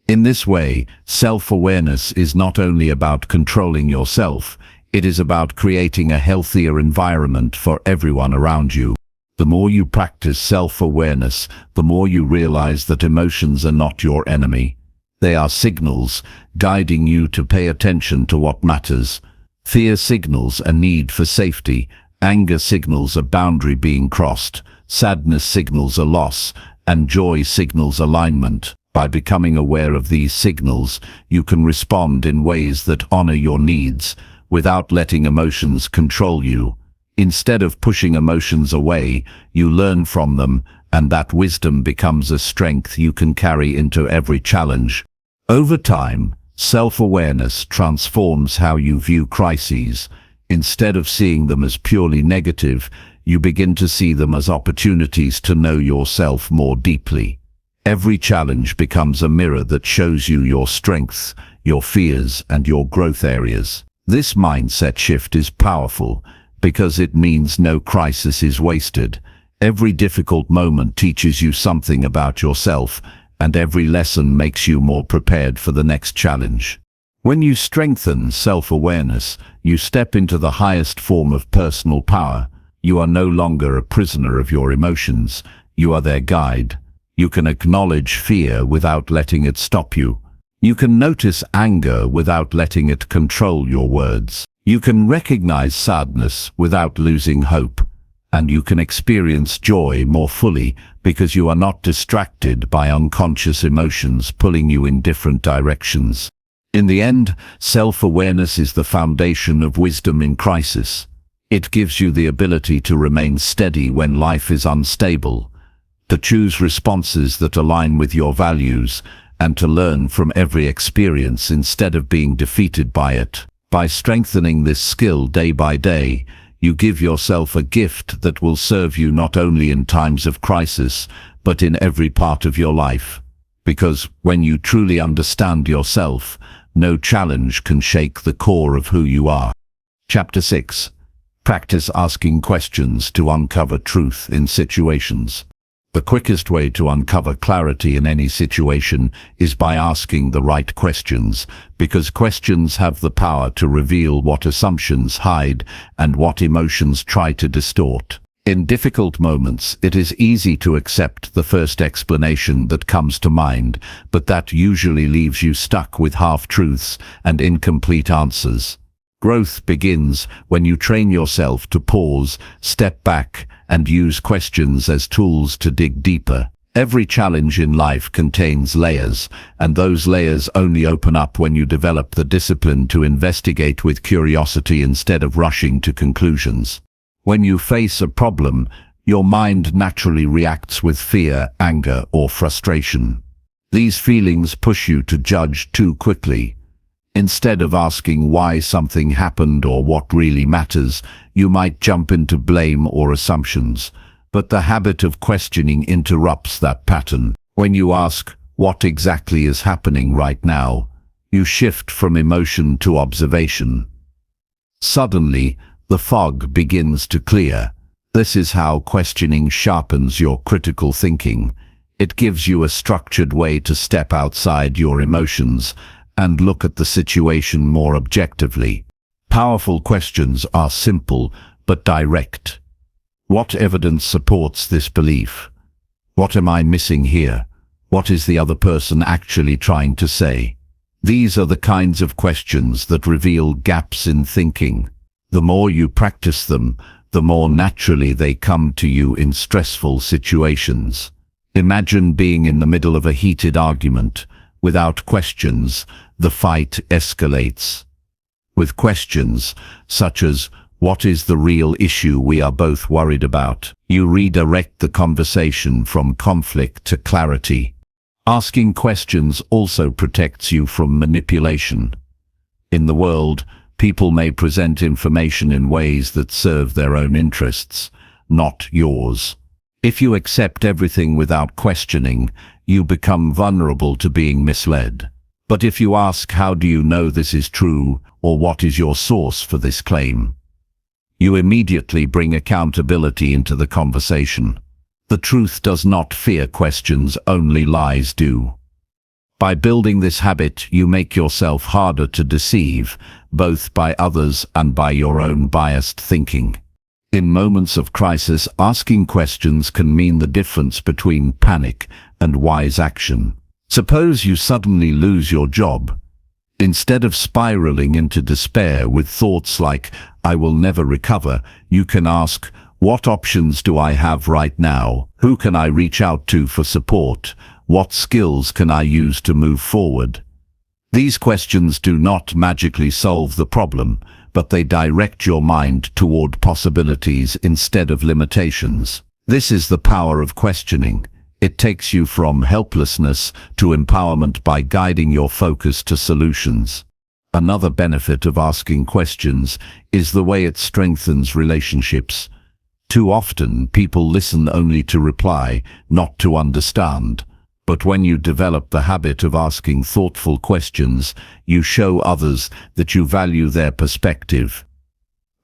In this way, self-awareness is not only about controlling yourself, it is about creating a healthier environment for everyone around you. The more you practice self-awareness, the more you realize that emotions are not your enemy. They are signals, guiding you to pay attention to what matters. Fear signals a need for safety, anger signals a boundary being crossed, sadness signals a loss, and joy signals alignment. By becoming aware of these signals, you can respond in ways that honor your needs, without letting emotions control you. Instead of pushing emotions away, you learn from them, and that wisdom becomes a strength you can carry into every challenge. Over time, self-awareness transforms how you view crises. Instead of seeing them as purely negative, you begin to see them as opportunities to know yourself more deeply. Every challenge becomes a mirror that shows you your strengths, your fears, and your growth areas. This mindset shift is powerful because it means no crisis is wasted. Every difficult moment teaches you something about yourself, and every lesson makes you more prepared for the next challenge. When you strengthen self-awareness, you step into the highest form of personal power. You are no longer a prisoner of your emotions, you are their guide. You can acknowledge fear without letting it stop you. You can notice anger without letting it control your words. You can recognize sadness without losing hope. And you can experience joy more fully because you are not distracted by unconscious emotions pulling you in different directions. In the end, self-awareness is the foundation of wisdom in crisis. It gives you the ability to remain steady when life is unstable, to choose responses that align with your values, and to learn from every experience instead of being defeated by it. By strengthening this skill day by day, you give yourself a gift that will serve you not only in times of crisis, but in every part of your life. Because when you truly understand yourself, no challenge can shake the core of who you are. Chapter 6. Practice asking questions to uncover truth in situations. The quickest way to uncover clarity in any situation is by asking the right questions, because questions have the power to reveal what assumptions hide and what emotions try to distort. In difficult moments, it is easy to accept the first explanation that comes to mind, but that usually leaves you stuck with half-truths and incomplete answers. Growth begins when you train yourself to pause, step back, and use questions as tools to dig deeper. Every challenge in life contains layers, and those layers only open up when you develop the discipline to investigate with curiosity instead of rushing to conclusions. When you face a problem, your mind naturally reacts with fear, anger, or frustration. These feelings push you to judge too quickly. Instead of asking why something happened or what really matters, you might jump into blame or assumptions. But the habit of questioning interrupts that pattern. When you ask, "What exactly is happening right now?" you shift from emotion to observation. Suddenly, the fog begins to clear. This is how questioning sharpens your critical thinking. It gives you a structured way to step outside your emotions and look at the situation more objectively. Powerful questions are simple but direct. What evidence supports this belief? What am I missing here? What is the other person actually trying to say? These are the kinds of questions that reveal gaps in thinking. The more you practice them, the more naturally they come to you in stressful situations. Imagine being in the middle of a heated argument. Without questions, the fight escalates. With questions, such as, "What is the real issue we are both worried about?" you redirect the conversation from conflict to clarity. Asking questions also protects you from manipulation. In the world, people may present information in ways that serve their own interests, not yours. If you accept everything without questioning, you become vulnerable to being misled. But if you ask, "How do you know this is true?" or "What is your source for this claim?" you immediately bring accountability into the conversation. The truth does not fear questions, only lies do. By building this habit, you make yourself harder to deceive, both by others and by your own biased thinking. In moments of crisis, asking questions can mean the difference between panic and wise action. Suppose you suddenly lose your job. Instead of spiraling into despair with thoughts like, "I will never recover," you can ask, "What options do I have right now? Who can I reach out to for support? What skills can I use to move forward?" These questions do not magically solve the problem, but they direct your mind toward possibilities instead of limitations. This is the power of questioning. It takes you from helplessness to empowerment by guiding your focus to solutions. Another benefit of asking questions is the way it strengthens relationships. Too often, people listen only to reply, not to understand. But when you develop the habit of asking thoughtful questions, you show others that you value their perspective.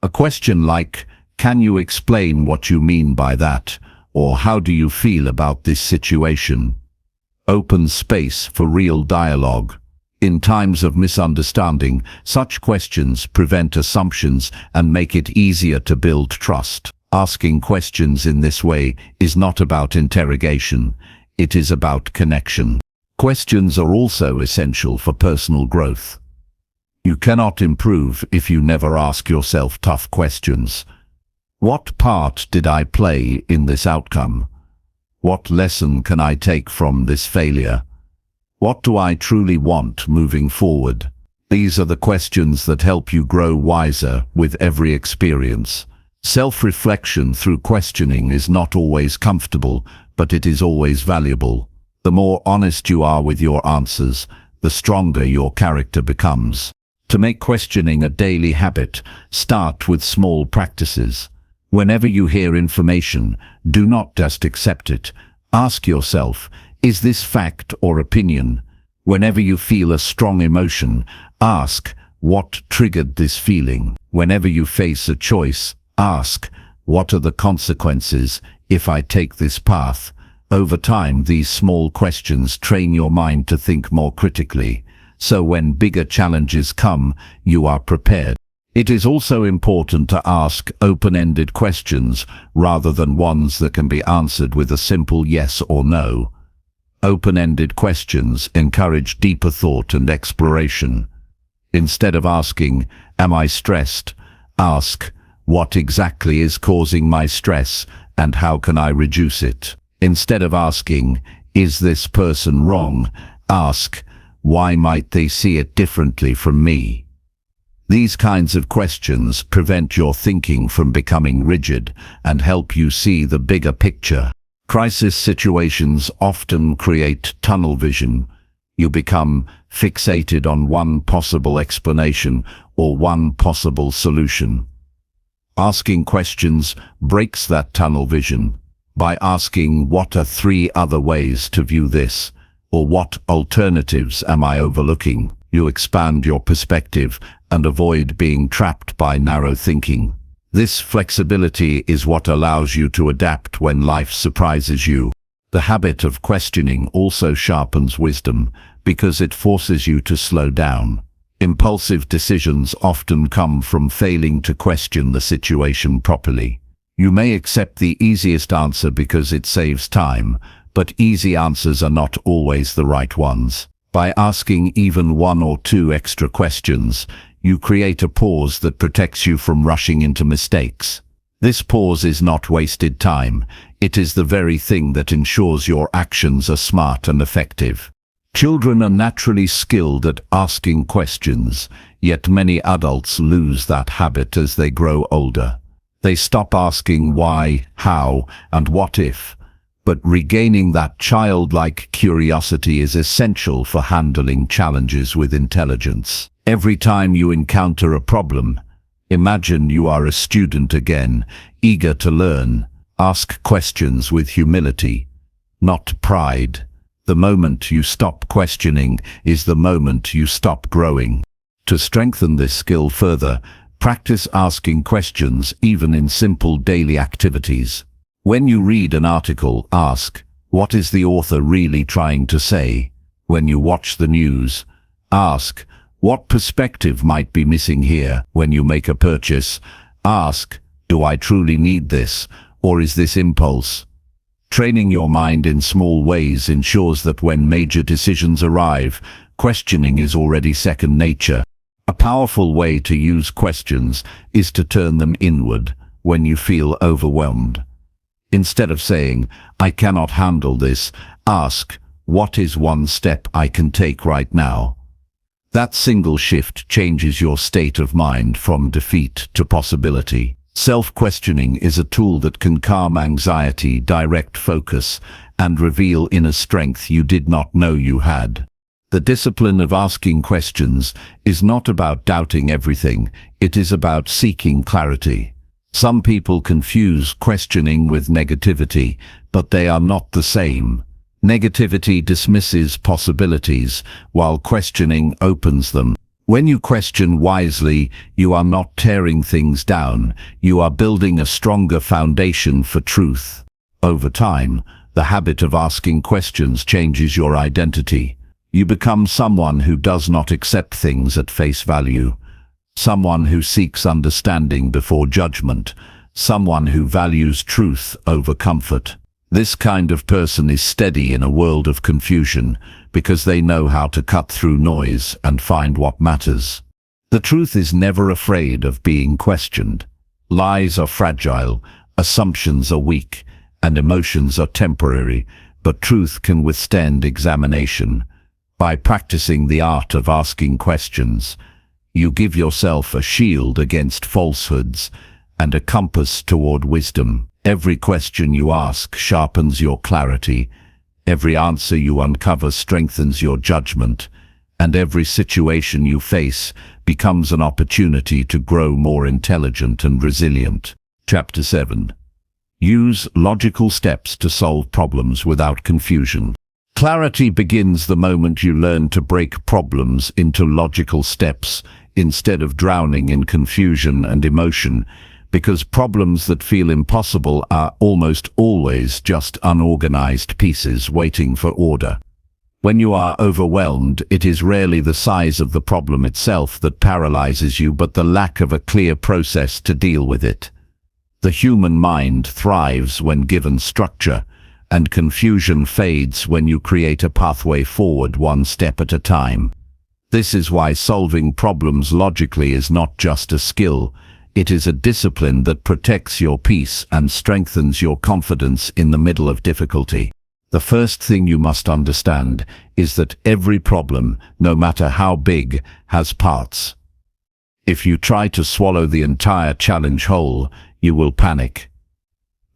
A question like, "Can you explain what you mean by that?" or "How do you feel about this situation?" opens space for real dialogue. In times of misunderstanding, such questions prevent assumptions and make it easier to build trust. Asking questions in this way is not about interrogation. It is about connection. Questions are also essential for personal growth. You cannot improve if you never ask yourself tough questions. What part did I play in this outcome? What lesson can I take from this failure? What do I truly want moving forward? These are the questions that help you grow wiser with every experience. Self-reflection through questioning is not always comfortable, but it is always valuable. The more honest you are with your answers, the stronger your character becomes. To make questioning a daily habit, start with small practices. Whenever you hear information, do not just accept it. Ask yourself, is this fact or opinion? Whenever you feel a strong emotion, ask, what triggered this feeling? Whenever you face a choice, ask, what are the consequences if I take this path? Over time, these small questions train your mind to think more critically, so when bigger challenges come, you are prepared. It is also important to ask open-ended questions rather than ones that can be answered with a simple yes or no. Open-ended questions encourage deeper thought and exploration. Instead of asking, "Am I stressed?" ask, "What exactly is causing my stress and how can I reduce it?" Instead of asking, "Is this person wrong?" ask, "Why might they see it differently from me?" These kinds of questions prevent your thinking from becoming rigid and help you see the bigger picture. Crisis situations often create tunnel vision. You become fixated on one possible explanation or one possible solution. Asking questions breaks that tunnel vision. By asking, what are 3 other ways to view this? Or what alternatives am I overlooking? You expand your perspective and avoid being trapped by narrow thinking. This flexibility is what allows you to adapt when life surprises you. The habit of questioning also sharpens wisdom because it forces you to slow down. Impulsive decisions often come from failing to question the situation properly. You may accept the easiest answer because it saves time, but easy answers are not always the right ones. By asking even 1 or 2 extra questions, you create a pause that protects you from rushing into mistakes. This pause is not wasted time. It is the very thing that ensures your actions are smart and effective. Children are naturally skilled at asking questions, yet many adults lose that habit as they grow older. They stop asking why, how, and what if. But regaining that childlike curiosity is essential for handling challenges with intelligence. Every time you encounter a problem, imagine you are a student again, eager to learn. Ask questions with humility, not pride. The moment you stop questioning is the moment you stop growing. To strengthen this skill further, practice asking questions even in simple daily activities. When you read an article, ask, what is the author really trying to say? When you watch the news, ask, what perspective might be missing here? When you make a purchase, ask, do I truly need this, or is this impulse? Training your mind in small ways ensures that when major decisions arrive, questioning is already second nature. A powerful way to use questions is to turn them inward when you feel overwhelmed. Instead of saying, I cannot handle this, ask, what is one step I can take right now? That single shift changes your state of mind from defeat to possibility. Self-questioning is a tool that can calm anxiety, direct focus, and reveal inner strength you did not know you had. The discipline of asking questions is not about doubting everything, it is about seeking clarity. Some people confuse questioning with negativity, but they are not the same. Negativity dismisses possibilities, while questioning opens them. When you question wisely, you are not tearing things down, you are building a stronger foundation for truth. Over time, the habit of asking questions changes your identity. You become someone who does not accept things at face value. Someone who seeks understanding before judgment, someone who values truth over comfort. This kind of person is steady in a world of confusion because they know how to cut through noise and find what matters. The truth is never afraid of being questioned. Lies are fragile, assumptions are weak, and emotions are temporary, but truth can withstand examination. By practicing the art of asking questions, you give yourself a shield against falsehoods and a compass toward wisdom. Every question you ask sharpens your clarity, every answer you uncover strengthens your judgment, and every situation you face becomes an opportunity to grow more intelligent and resilient. Chapter 7. Use logical steps to solve problems without confusion. Clarity begins the moment you learn to break problems into logical steps instead of drowning in confusion and emotion, because problems that feel impossible are almost always just unorganized pieces waiting for order. When you are overwhelmed, it is rarely the size of the problem itself that paralyzes you, but the lack of a clear process to deal with it. The human mind thrives when given structure, and confusion fades when you create a pathway forward one step at a time. This is why solving problems logically is not just a skill, it is a discipline that protects your peace and strengthens your confidence in the middle of difficulty. The first thing you must understand is that every problem, no matter how big, has parts. If you try to swallow the entire challenge whole, you will panic.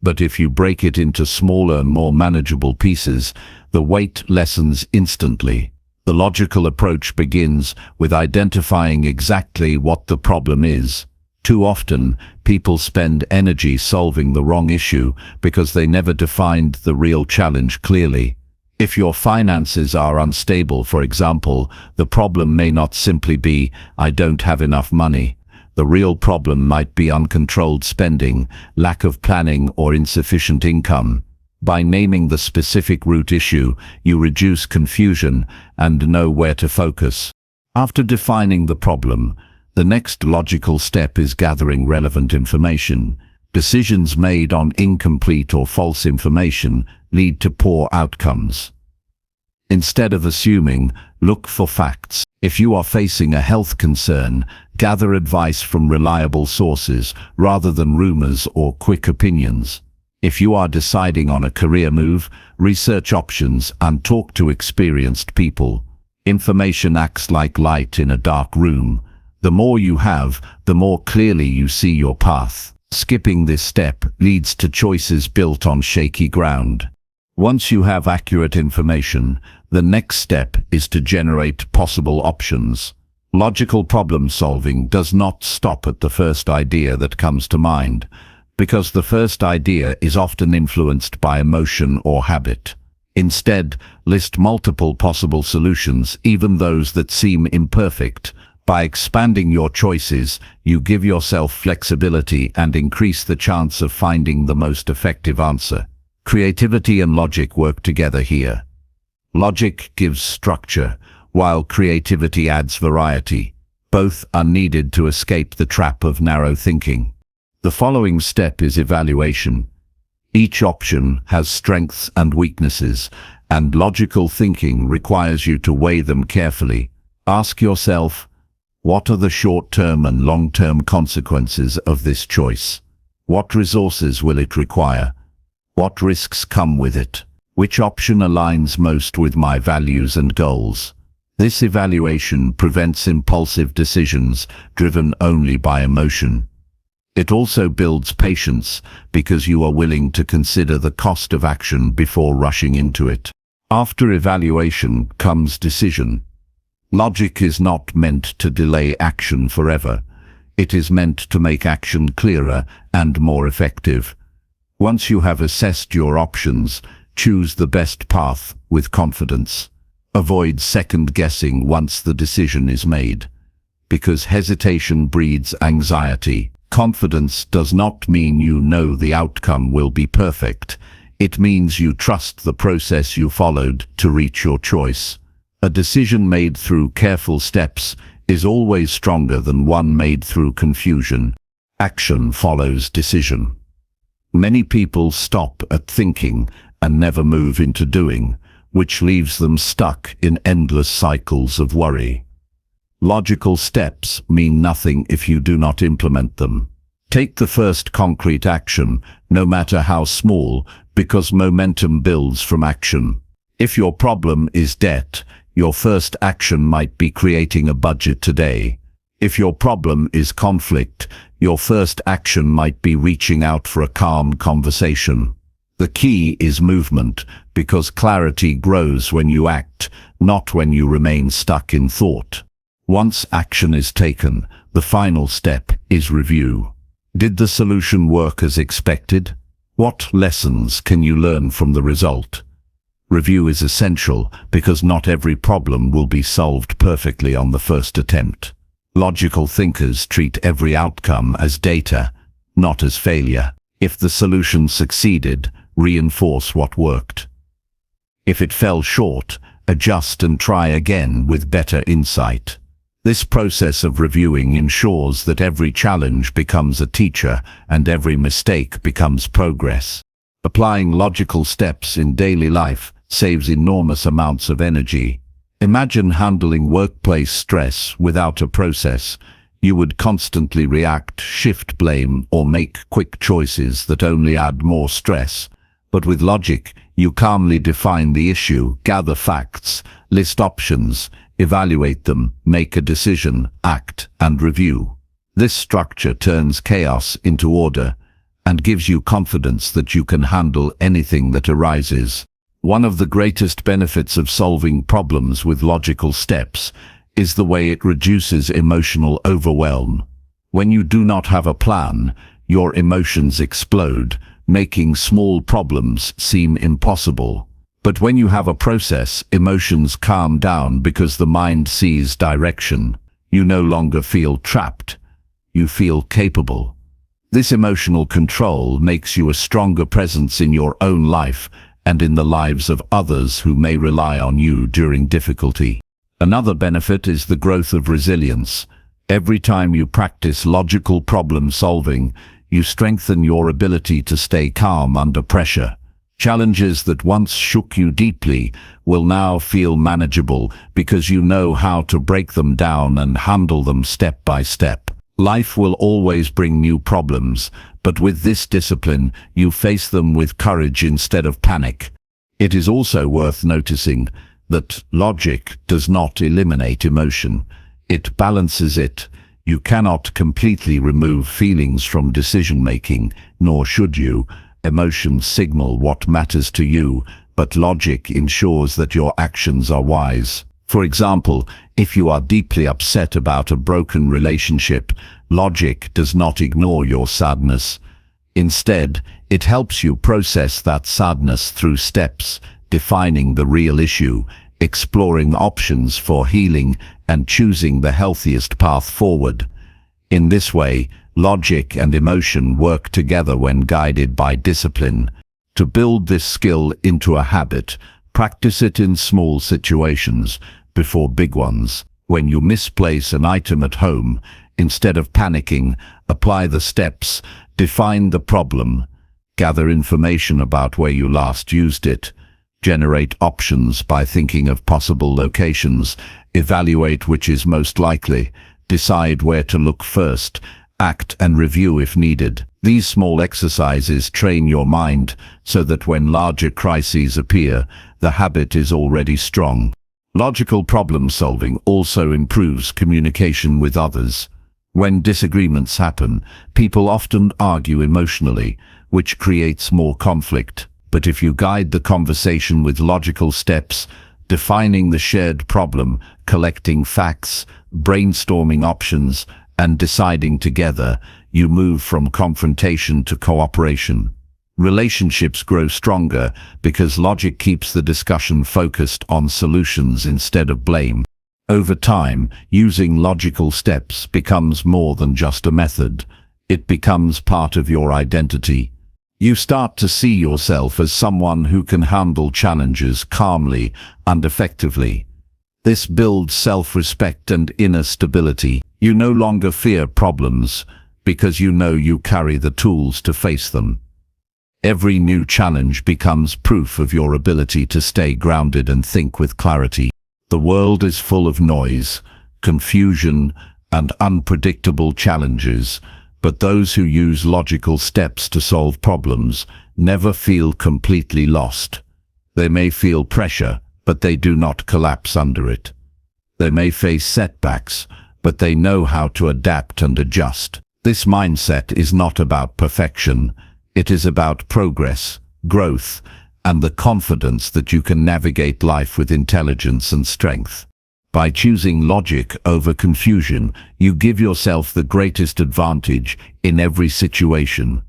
But if you break it into smaller, more manageable pieces, the weight lessens instantly. The logical approach begins with identifying exactly what the problem is. Too often, people spend energy solving the wrong issue because they never defined the real challenge clearly. If your finances are unstable, for example, the problem may not simply be, "I don't have enough money." The real problem might be uncontrolled spending, lack of planning, or insufficient income. By naming the specific root issue, you reduce confusion and know where to focus. After defining the problem, the next logical step is gathering relevant information. Decisions made on incomplete or false information lead to poor outcomes. Instead of assuming, look for facts. If you are facing a health concern, gather advice from reliable sources rather than rumors or quick opinions. If you are deciding on a career move, research options and talk to experienced people. Information acts like light in a dark room. The more you have, the more clearly you see your path. Skipping this step leads to choices built on shaky ground. Once you have accurate information, the next step is to generate possible options. Logical problem solving does not stop at the first idea that comes to mind, because the first idea is often influenced by emotion or habit. Instead, list multiple possible solutions, even those that seem imperfect. By expanding your choices, you give yourself flexibility and increase the chance of finding the most effective answer. Creativity and logic work together here. Logic gives structure, while creativity adds variety. Both are needed to escape the trap of narrow thinking. The following step is evaluation. Each option has strengths and weaknesses, and logical thinking requires you to weigh them carefully. Ask yourself, what are the short-term and long-term consequences of this choice? What resources will it require? What risks come with it? Which option aligns most with my values and goals? This evaluation prevents impulsive decisions driven only by emotion. It also builds patience because you are willing to consider the cost of action before rushing into it. After evaluation comes decision. Logic is not meant to delay action forever. It is meant to make action clearer and more effective. Once you have assessed your options, choose the best path with confidence. Avoid second-guessing once the decision is made, because hesitation breeds anxiety. Confidence does not mean you know the outcome will be perfect. It means you trust the process you followed to reach your choice. A decision made through careful steps is always stronger than one made through confusion. Action follows decision. Many people stop at thinking and never move into doing, which leaves them stuck in endless cycles of worry. Logical steps mean nothing if you do not implement them. Take the first concrete action, no matter how small, because momentum builds from action. If your problem is debt, your first action might be creating a budget today. If your problem is conflict, your first action might be reaching out for a calm conversation. The key is movement, because clarity grows when you act, not when you remain stuck in thought. Once action is taken, the final step is review. Did the solution work as expected? What lessons can you learn from the result? Review is essential because not every problem will be solved perfectly on the first attempt. Logical thinkers treat every outcome as data, not as failure. If the solution succeeded, reinforce what worked. If it fell short, adjust and try again with better insight. This process of reviewing ensures that every challenge becomes a teacher and every mistake becomes progress. Applying logical steps in daily life saves enormous amounts of energy. Imagine handling workplace stress without a process. You would constantly react, shift blame, or make quick choices that only add more stress. But with logic, you calmly define the issue, gather facts, list options, evaluate them, make a decision, act, and review. This structure turns chaos into order and gives you confidence that you can handle anything that arises. One of the greatest benefits of solving problems with logical steps is the way it reduces emotional overwhelm. When you do not have a plan, your emotions explode, making small problems seem impossible. But when you have a process, emotions calm down because the mind sees direction. You no longer feel trapped. You feel capable. This emotional control makes you a stronger presence in your own life and in the lives of others who may rely on you during difficulty. Another benefit is the growth of resilience. Every time you practice logical problem solving, you strengthen your ability to stay calm under pressure. Challenges that once shook you deeply will now feel manageable because you know how to break them down and handle them step by step. Life will always bring new problems, but with this discipline, you face them with courage instead of panic. It is also worth noticing that logic does not eliminate emotion. It balances it. You cannot completely remove feelings from decision-making, nor should you. Emotions signal what matters to you, but logic ensures that your actions are wise. For example, if you are deeply upset about a broken relationship, logic does not ignore your sadness. Instead, it helps you process that sadness through steps, defining the real issue, exploring options for healing, and choosing the healthiest path forward. In this way, logic and emotion work together when guided by discipline. To build this skill into a habit, practice it in small situations before big ones. When you misplace an item at home, instead of panicking, apply the steps, define the problem, gather information about where you last used it, generate options by thinking of possible locations, evaluate which is most likely, decide where to look first, act and review if needed. These small exercises train your mind so that when larger crises appear, the habit is already strong. Logical problem solving also improves communication with others. When disagreements happen, people often argue emotionally, which creates more conflict. But if you guide the conversation with logical steps, defining the shared problem, collecting facts, brainstorming options, and deciding together, you move from confrontation to cooperation. Relationships grow stronger because logic keeps the discussion focused on solutions instead of blame. Over time, using logical steps becomes more than just a method. It becomes part of your identity. You start to see yourself as someone who can handle challenges calmly and effectively. This builds self-respect and inner stability. You no longer fear problems because you know you carry the tools to face them. Every new challenge becomes proof of your ability to stay grounded and think with clarity. The world is full of noise, confusion, and unpredictable challenges, but those who use logical steps to solve problems never feel completely lost. They may feel pressure, but they do not collapse under it. They may face setbacks, but they know how to adapt and adjust. This mindset is not about perfection. It is about progress, growth, and the confidence that you can navigate life with intelligence and strength. By choosing logic over confusion, you give yourself the greatest advantage in every situation.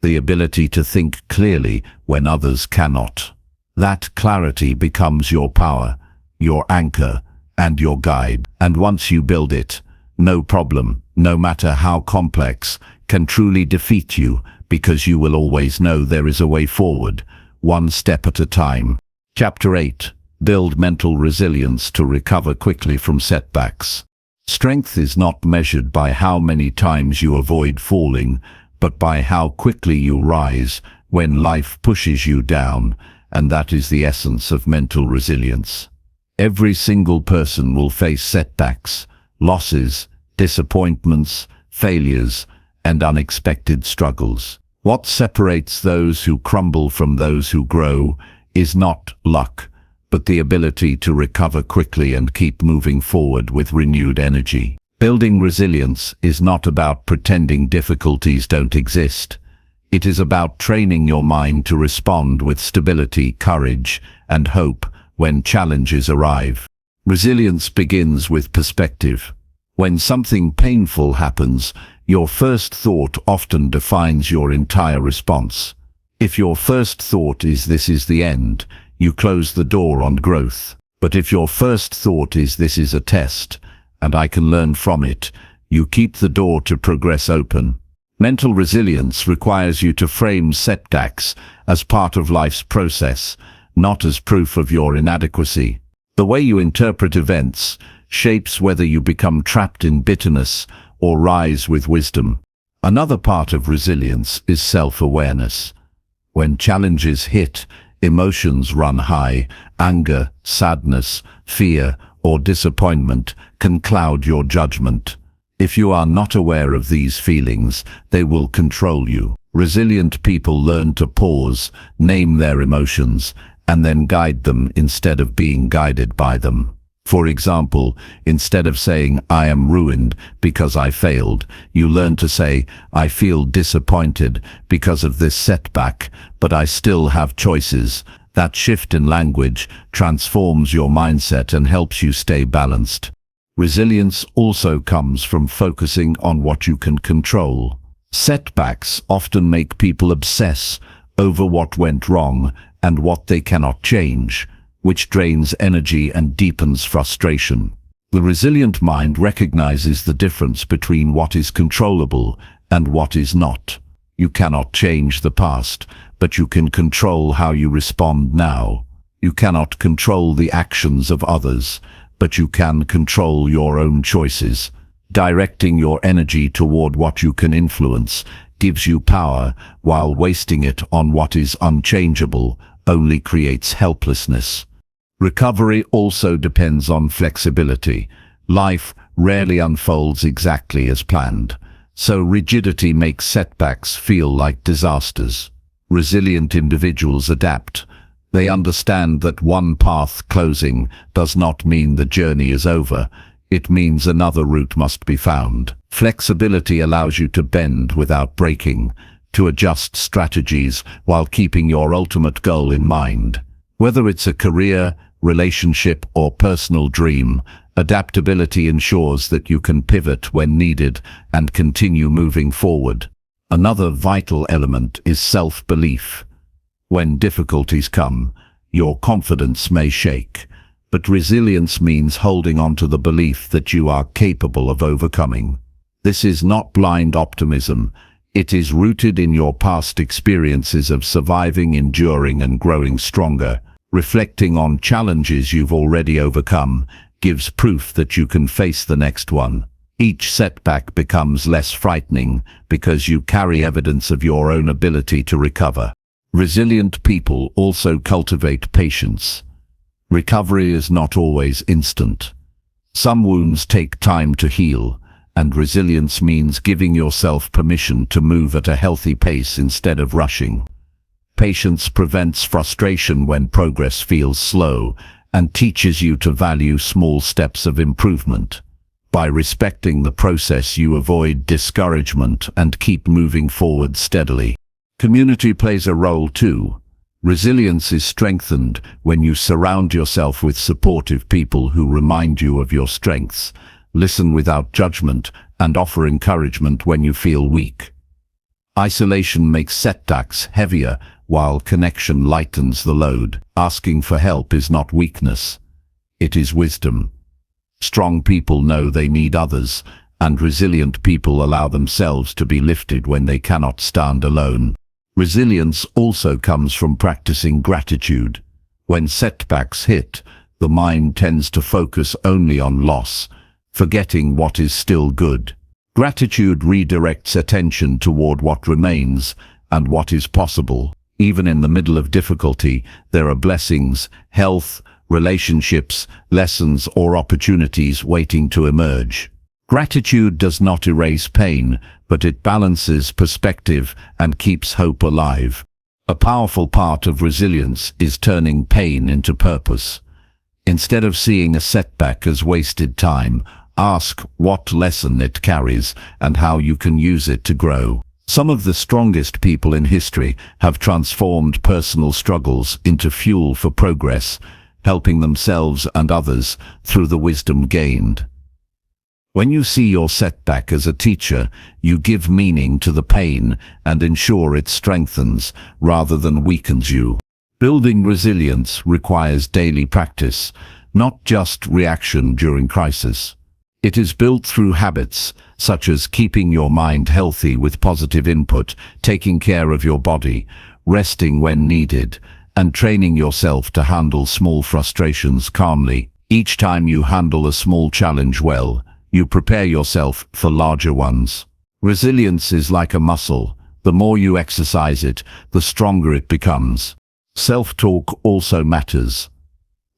The ability to think clearly when others cannot. That clarity becomes your power, your anchor, and your guide. And once you build it, no problem, no matter how complex, can truly defeat you, because you will always know there is a way forward, one step at a time. Chapter 8. Build mental resilience to recover quickly from setbacks. Strength is not measured by how many times you avoid falling, but by how quickly you rise when life pushes you down, and that is the essence of mental resilience. Every single person will face setbacks, losses, disappointments, failures, and unexpected struggles. What separates those who crumble from those who grow is not luck, but the ability to recover quickly and keep moving forward with renewed energy. Building resilience is not about pretending difficulties don't exist. It is about training your mind to respond with stability, courage, and hope when challenges arrive. Resilience begins with perspective. When something painful happens, Your first thought often defines your entire response. If your first thought is "this is the end," you close the door on growth. But if your first thought is "this is a test, and I can learn from it," you keep the door to progress open. Mental resilience requires you to frame setbacks as part of life's process, not as proof of your inadequacy. The way you interpret events shapes whether you become trapped in bitterness or rise with wisdom. Another part of resilience is self-awareness. When challenges hit, emotions run high. Anger, sadness, fear, or disappointment can cloud your judgment. If you are not aware of these feelings, they will control you. Resilient people learn to pause, name their emotions, and then guide them instead of being guided by them. For example, instead of saying "I am ruined because I failed," you learn to say "I feel disappointed because of this setback, but I still have choices." That shift in language transforms your mindset and helps you stay balanced. Resilience also comes from focusing on what you can control. Setbacks often make people obsess over what went wrong and what they cannot change, which drains energy and deepens frustration. The resilient mind recognizes the difference between what is controllable and what is not. You cannot change the past, but you can control how you respond now. You cannot control the actions of others, but you can control your own choices. Directing your energy toward what you can influence gives you power, while wasting it on what is unchangeable only creates helplessness. Recovery also depends on flexibility. Life rarely unfolds exactly as planned, so rigidity makes setbacks feel like disasters. Resilient individuals adapt. They understand that one path closing does not mean the journey is over. It means another route must be found. Flexibility allows you to bend without breaking, to adjust strategies while keeping your ultimate goal in mind. Whether it's a career, relationship, or personal dream, adaptability ensures that you can pivot when needed and continue moving forward. Another vital element is self-belief. When difficulties come, your confidence may shake, but resilience means holding on to the belief that you are capable of overcoming. This is not blind optimism. It is rooted in your past experiences of surviving, enduring, and growing stronger. Reflecting on challenges you've already overcome gives proof that you can face the next one. Each setback becomes less frightening because you carry evidence of your own ability to recover. Resilient people also cultivate patience. Recovery is not always instant. Some wounds take time to heal, and resilience means giving yourself permission to move at a healthy pace instead of rushing. Patience prevents frustration when progress feels slow and teaches you to value small steps of improvement. By respecting the process, you avoid discouragement and keep moving forward steadily. Community plays a role too. Resilience is strengthened when you surround yourself with supportive people who remind you of your strengths, listen without judgment, and offer encouragement when you feel weak. Isolation makes setbacks heavier, while connection lightens the load. Asking for help is not weakness. It is wisdom. Strong people know they need others, and resilient people allow themselves to be lifted when they cannot stand alone. Resilience also comes from practicing gratitude. When setbacks hit, the mind tends to focus only on loss, forgetting what is still good. Gratitude redirects attention toward what remains and what is possible. Even in the middle of difficulty, there are blessings, health, relationships, lessons, or opportunities waiting to emerge. Gratitude does not erase pain, but it balances perspective and keeps hope alive. A powerful part of resilience is turning pain into purpose. Instead of seeing a setback as wasted time, ask what lesson it carries and how you can use it to grow. Some of the strongest people in history have transformed personal struggles into fuel for progress, helping themselves and others through the wisdom gained. When you see your setback as a teacher, you give meaning to the pain and ensure it strengthens rather than weakens you. Building resilience requires daily practice, not just reaction during crisis. It is built through habits, such as keeping your mind healthy with positive input, taking care of your body, resting when needed, and training yourself to handle small frustrations calmly. Each time you handle a small challenge well, you prepare yourself for larger ones. Resilience is like a muscle. The more you exercise it, the stronger it becomes. Self-talk also matters.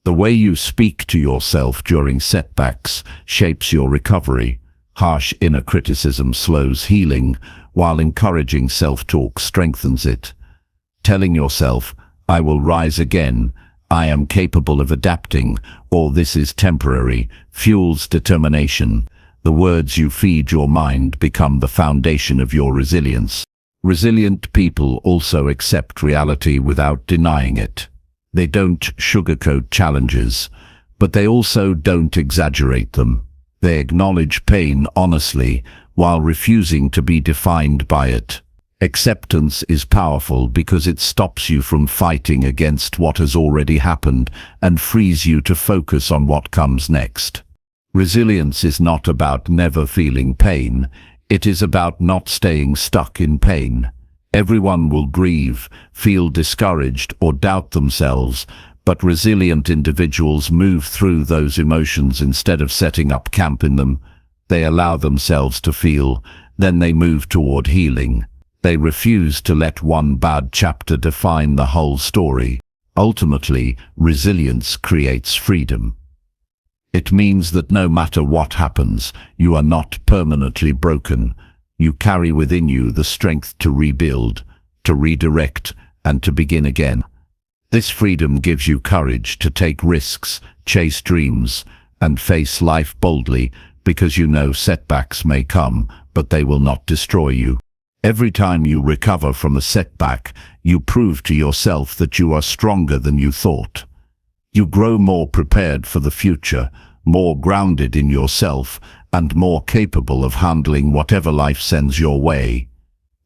The way you speak to yourself during setbacks shapes your recovery. Harsh inner criticism slows healing, while encouraging self-talk strengthens it. Telling yourself, "I will rise again," "I am capable of adapting," or "this is temporary," fuels determination. The words you feed your mind become the foundation of your resilience. Resilient people also accept reality without denying it. They don't sugarcoat challenges, but they also don't exaggerate them. They acknowledge pain honestly while refusing to be defined by it. Acceptance is powerful because it stops you from fighting against what has already happened and frees you to focus on what comes next. Resilience is not about never feeling pain. It is about not staying stuck in pain. Everyone will grieve, feel discouraged, or doubt themselves, but resilient individuals move through those emotions instead of setting up camp in them. They allow themselves to feel, then they move toward healing. They refuse to let one bad chapter define the whole story. Ultimately, resilience creates freedom. It means that no matter what happens, you are not permanently broken. You carry within you the strength to rebuild, to redirect, and to begin again. This freedom gives you courage to take risks, chase dreams, and face life boldly, because you know setbacks may come, but they will not destroy you. Every time you recover from a setback, you prove to yourself that you are stronger than you thought. You grow more prepared for the future, more grounded in yourself, and more capable of handling whatever life sends your way.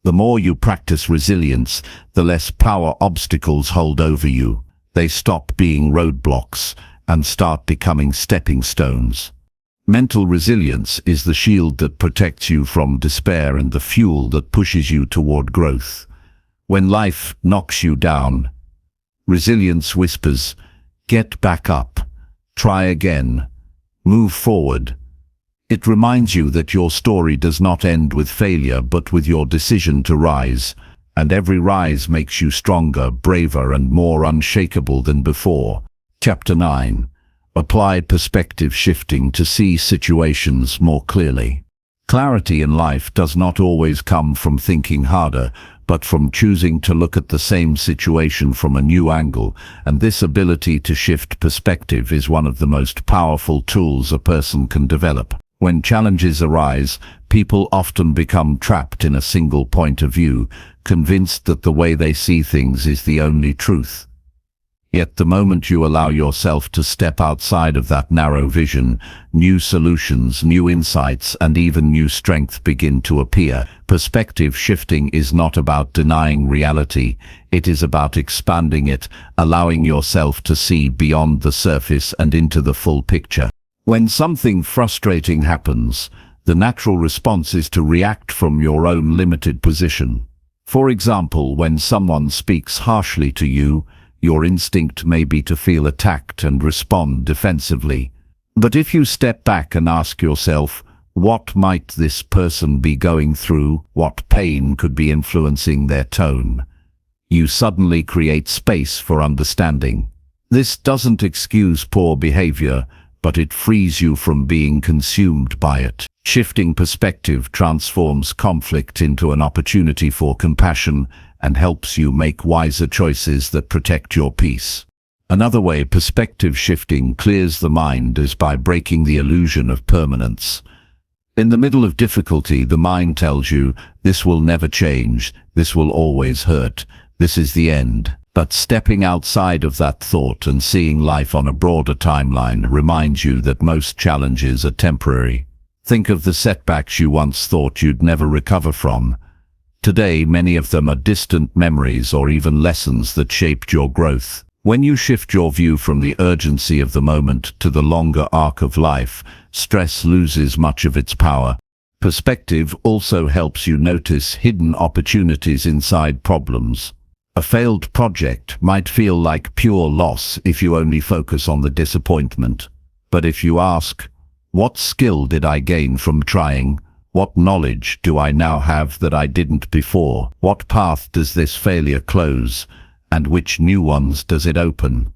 The more you practice resilience, the less power obstacles hold over you. They stop being roadblocks and start becoming stepping stones. Mental resilience is the shield that protects you from despair and the fuel that pushes you toward growth. When life knocks you down, resilience whispers, "Get back up, try again, move forward." It reminds you that your story does not end with failure but with your decision to rise, and every rise makes you stronger, braver, and more unshakable than before. Chapter 9. Apply perspective shifting to see situations more clearly. Clarity in life does not always come from thinking harder, but from choosing to look at the same situation from a new angle, and this ability to shift perspective is one of the most powerful tools a person can develop. When challenges arise, people often become trapped in a single point of view, convinced that the way they see things is the only truth. Yet the moment you allow yourself to step outside of that narrow vision, new solutions, new insights, and even new strength begin to appear. Perspective shifting is not about denying reality. It is about expanding it, allowing yourself to see beyond the surface and into the full picture. When something frustrating happens, the natural response is to react from your own limited position. For example, when someone speaks harshly to you, your instinct may be to feel attacked and respond defensively. But if you step back and ask yourself, what might this person be going through? What pain could be influencing their tone? You suddenly create space for understanding. This doesn't excuse poor behavior, but it frees you from being consumed by it. Shifting perspective transforms conflict into an opportunity for compassion and helps you make wiser choices that protect your peace. Another way perspective shifting clears the mind is by breaking the illusion of permanence. In the middle of difficulty, the mind tells you, this will never change, this will always hurt, this is the end. But stepping outside of that thought and seeing life on a broader timeline reminds you that most challenges are temporary. Think of the setbacks you once thought you'd never recover from. Today, many of them are distant memories or even lessons that shaped your growth. When you shift your view from the urgency of the moment to the longer arc of life, stress loses much of its power. Perspective also helps you notice hidden opportunities inside problems. A failed project might feel like pure loss if you only focus on the disappointment. But if you ask, what skill did I gain from trying? What knowledge do I now have that I didn't before? What path does this failure close? And which new ones does it open?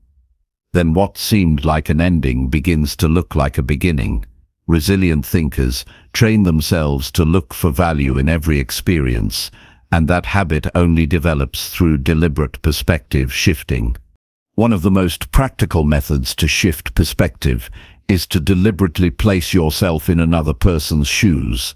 Then what seemed like an ending begins to look like a beginning. Resilient thinkers train themselves to look for value in every experience, and that habit only develops through deliberate perspective shifting. One of the most practical methods to shift perspective is to deliberately place yourself in another person's shoes.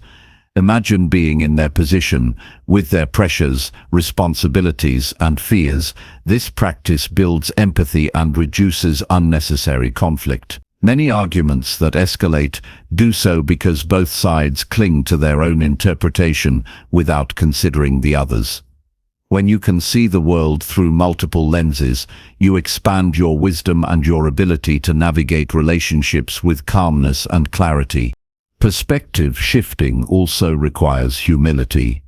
Imagine being in their position, with their pressures, responsibilities, and fears. This practice builds empathy and reduces unnecessary conflict. Many arguments that escalate do so because both sides cling to their own interpretation without considering the others. When you can see the world through multiple lenses, you expand your wisdom and your ability to navigate relationships with calmness and clarity. Perspective shifting also requires humility.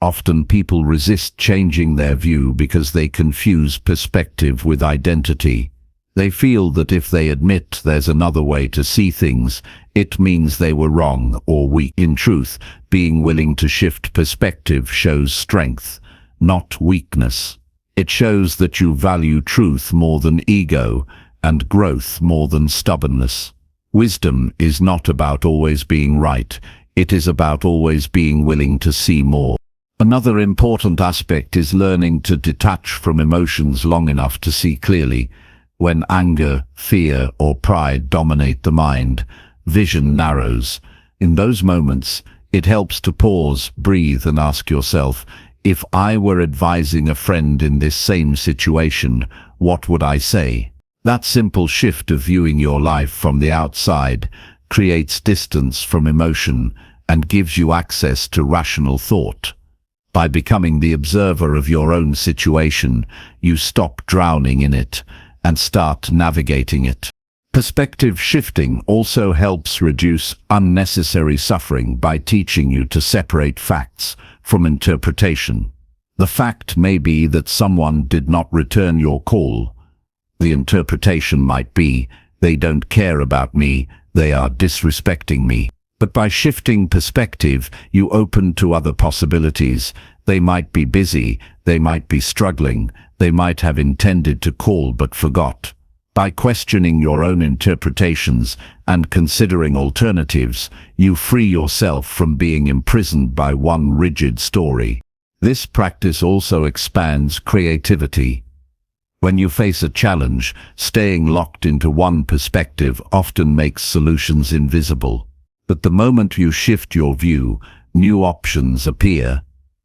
Often people resist changing their view because they confuse perspective with identity. They feel that if they admit there's another way to see things, it means they were wrong or weak. In truth, being willing to shift perspective shows strength, not weakness. It shows that you value truth more than ego and growth more than stubbornness. Wisdom is not about always being right, it is about always being willing to see more. Another important aspect is learning to detach from emotions long enough to see clearly. When anger, fear, or pride dominate the mind, vision narrows. In those moments, it helps to pause, breathe, and ask yourself, if I were advising a friend in this same situation, what would I say? That simple shift of viewing your life from the outside creates distance from emotion and gives you access to rational thought. By becoming the observer of your own situation, you stop drowning in it and start navigating it. Perspective shifting also helps reduce unnecessary suffering by teaching you to separate facts from interpretation. The fact may be that someone did not return your call. The interpretation might be, they don't care about me, they are disrespecting me. But by shifting perspective, you open to other possibilities. They might be busy, they might be struggling, they might have intended to call but forgot. By questioning your own interpretations and considering alternatives, you free yourself from being imprisoned by one rigid story. This practice also expands creativity. When you face a challenge, staying locked into one perspective often makes solutions invisible. But the moment you shift your view, new options appear.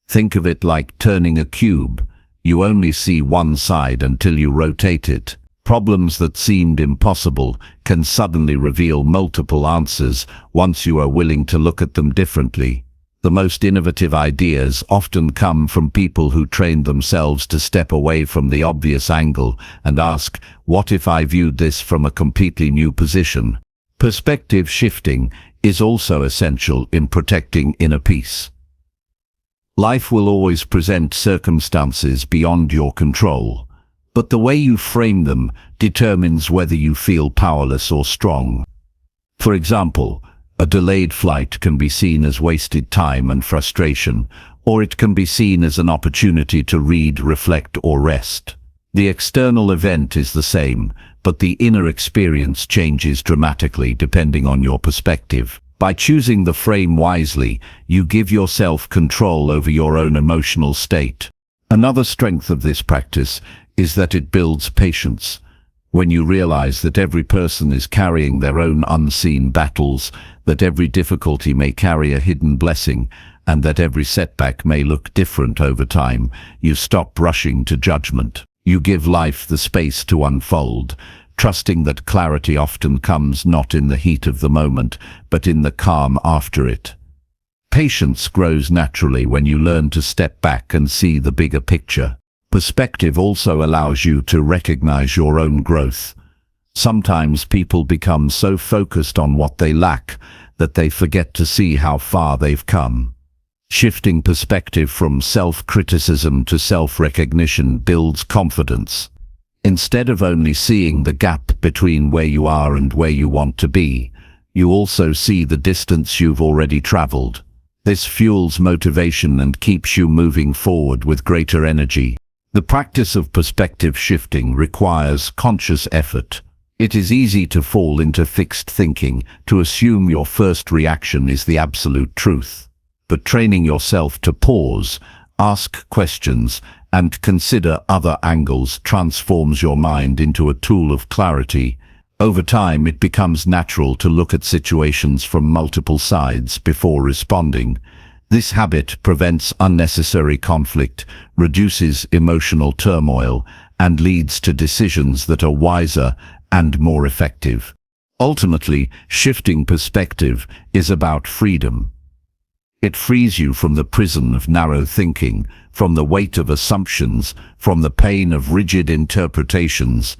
Think of it like turning a cube. You only see one side until you rotate it. Problems that seemed impossible can suddenly reveal multiple answers once you are willing to look at them differently. The most innovative ideas often come from people who trained themselves to step away from the obvious angle and ask, what if I viewed this from a completely new position? Perspective shifting is also essential in protecting inner peace. Life will always present circumstances beyond your control, but the way you frame them determines whether you feel powerless or strong. For example, a delayed flight can be seen as wasted time and frustration, or it can be seen as an opportunity to read, reflect, or rest. The external event is the same, but the inner experience changes dramatically depending on your perspective. By choosing the frame wisely, you give yourself control over your own emotional state. Another strength of this practice is that it builds patience. When you realize that every person is carrying their own unseen battles, that every difficulty may carry a hidden blessing, and that every setback may look different over time, you stop rushing to judgment. You give life the space to unfold, trusting that clarity often comes not in the heat of the moment, but in the calm after it. Patience grows naturally when you learn to step back and see the bigger picture. Perspective also allows you to recognize your own growth. Sometimes people become so focused on what they lack that they forget to see how far they've come. Shifting perspective from self-criticism to self-recognition builds confidence. Instead of only seeing the gap between where you are and where you want to be, you also see the distance you've already traveled. This fuels motivation and keeps you moving forward with greater energy. The practice of perspective shifting requires conscious effort. It is easy to fall into fixed thinking, to assume your first reaction is the absolute truth. But training yourself to pause, ask questions, and consider other angles transforms your mind into a tool of clarity. Over time, it becomes natural to look at situations from multiple sides before responding. This habit prevents unnecessary conflict, reduces emotional turmoil, and leads to decisions that are wiser and more effective. Ultimately, shifting perspective is about freedom. It frees you from the prison of narrow thinking, from the weight of assumptions, from the pain of rigid interpretations.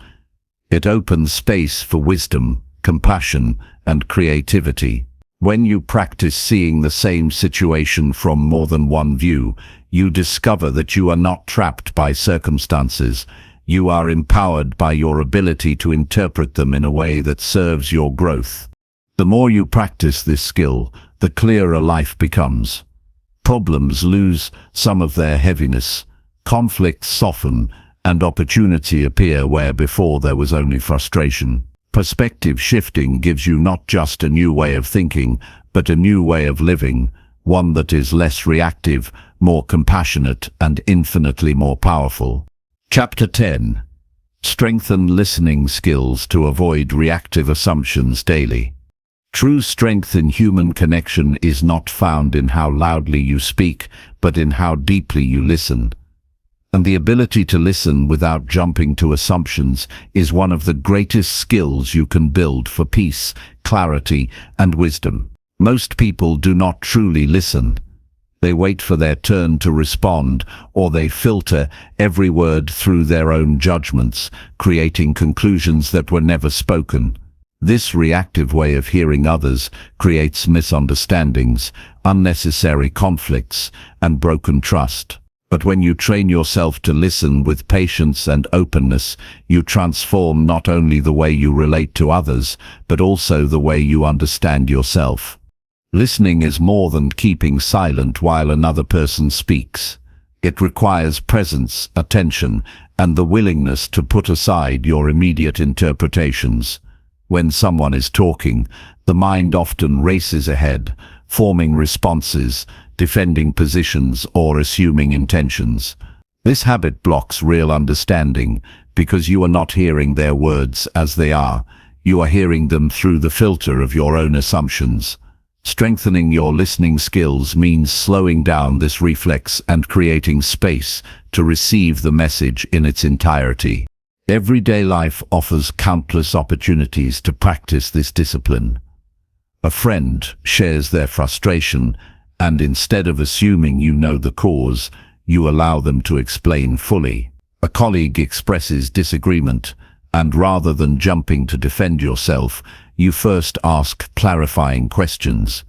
It opens space for wisdom, compassion, and creativity. When you practice seeing the same situation from more than one view, you discover that you are not trapped by circumstances. You are empowered by your ability to interpret them in a way that serves your growth. The more you practice this skill, the clearer life becomes. Problems lose some of their heaviness, conflicts soften, and opportunity appear where before there was only frustration. Perspective shifting gives you not just a new way of thinking, but a new way of living, one that is less reactive, more compassionate, and infinitely more powerful. Chapter 10. Strengthen listening skills to avoid reactive assumptions daily. True strength in human connection is not found in how loudly you speak, but in how deeply you listen. And the ability to listen without jumping to assumptions is one of the greatest skills you can build for peace, clarity, and wisdom. Most people do not truly listen. They wait for their turn to respond, or they filter every word through their own judgments, creating conclusions that were never spoken. This reactive way of hearing others creates misunderstandings, unnecessary conflicts, and broken trust. But when you train yourself to listen with patience and openness, you transform not only the way you relate to others, but also the way you understand yourself. Listening is more than keeping silent while another person speaks. It requires presence, attention, and the willingness to put aside your immediate interpretations. When someone is talking, the mind often races ahead, forming responses, defending positions, or assuming intentions. This habit blocks real understanding because you are not hearing their words as they are. You are hearing them through the filter of your own assumptions. Strengthening your listening skills means slowing down this reflex and creating space to receive the message in its entirety. Everyday life offers countless opportunities to practice this discipline. A friend shares their frustration, and instead of assuming you know the cause, you allow them to explain fully. A colleague expresses disagreement, and rather than jumping to defend yourself, you first ask clarifying questions.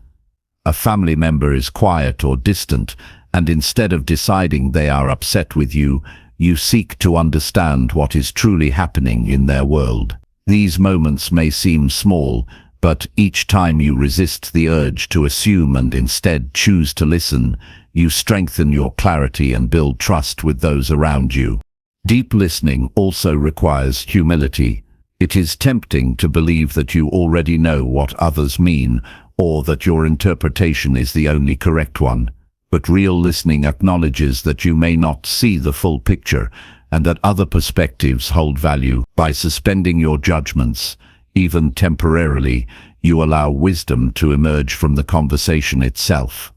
A family member is quiet or distant, and instead of deciding they are upset with you, you seek to understand what is truly happening in their world. These moments may seem small, but each time you resist the urge to assume and instead choose to listen, you strengthen your clarity and build trust with those around you. Deep listening also requires humility. It is tempting to believe that you already know what others mean, or that your interpretation is the only correct one. But real listening acknowledges that you may not see the full picture, and that other perspectives hold value. By suspending your judgments, even temporarily, you allow wisdom to emerge from the conversation itself.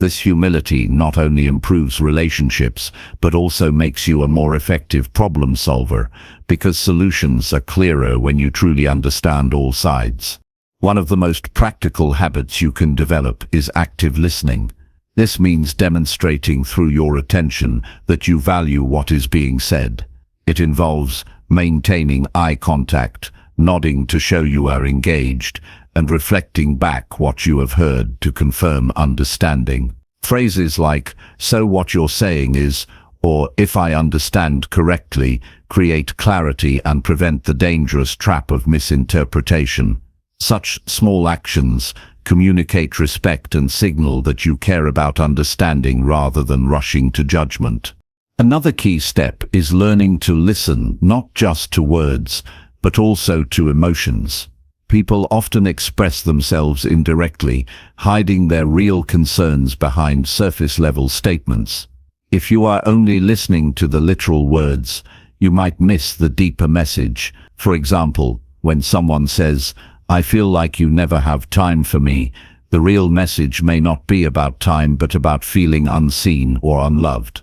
This humility not only improves relationships, but also makes you a more effective problem solver, because solutions are clearer when you truly understand all sides. One of the most practical habits you can develop is active listening. This means demonstrating through your attention that you value what is being said. It involves maintaining eye contact, nodding to show you are engaged, and reflecting back what you have heard to confirm understanding. Phrases like, "So what you're saying is," or "if I understand correctly," create clarity and prevent the dangerous trap of misinterpretation. Such small actions communicate respect and signal that you care about understanding rather than rushing to judgment. Another key step is learning to listen not just to words, but also to emotions. People often express themselves indirectly, hiding their real concerns behind surface-level statements. If you are only listening to the literal words, you might miss the deeper message. For example, when someone says, "I feel like you never have time for me," the real message may not be about time but about feeling unseen or unloved.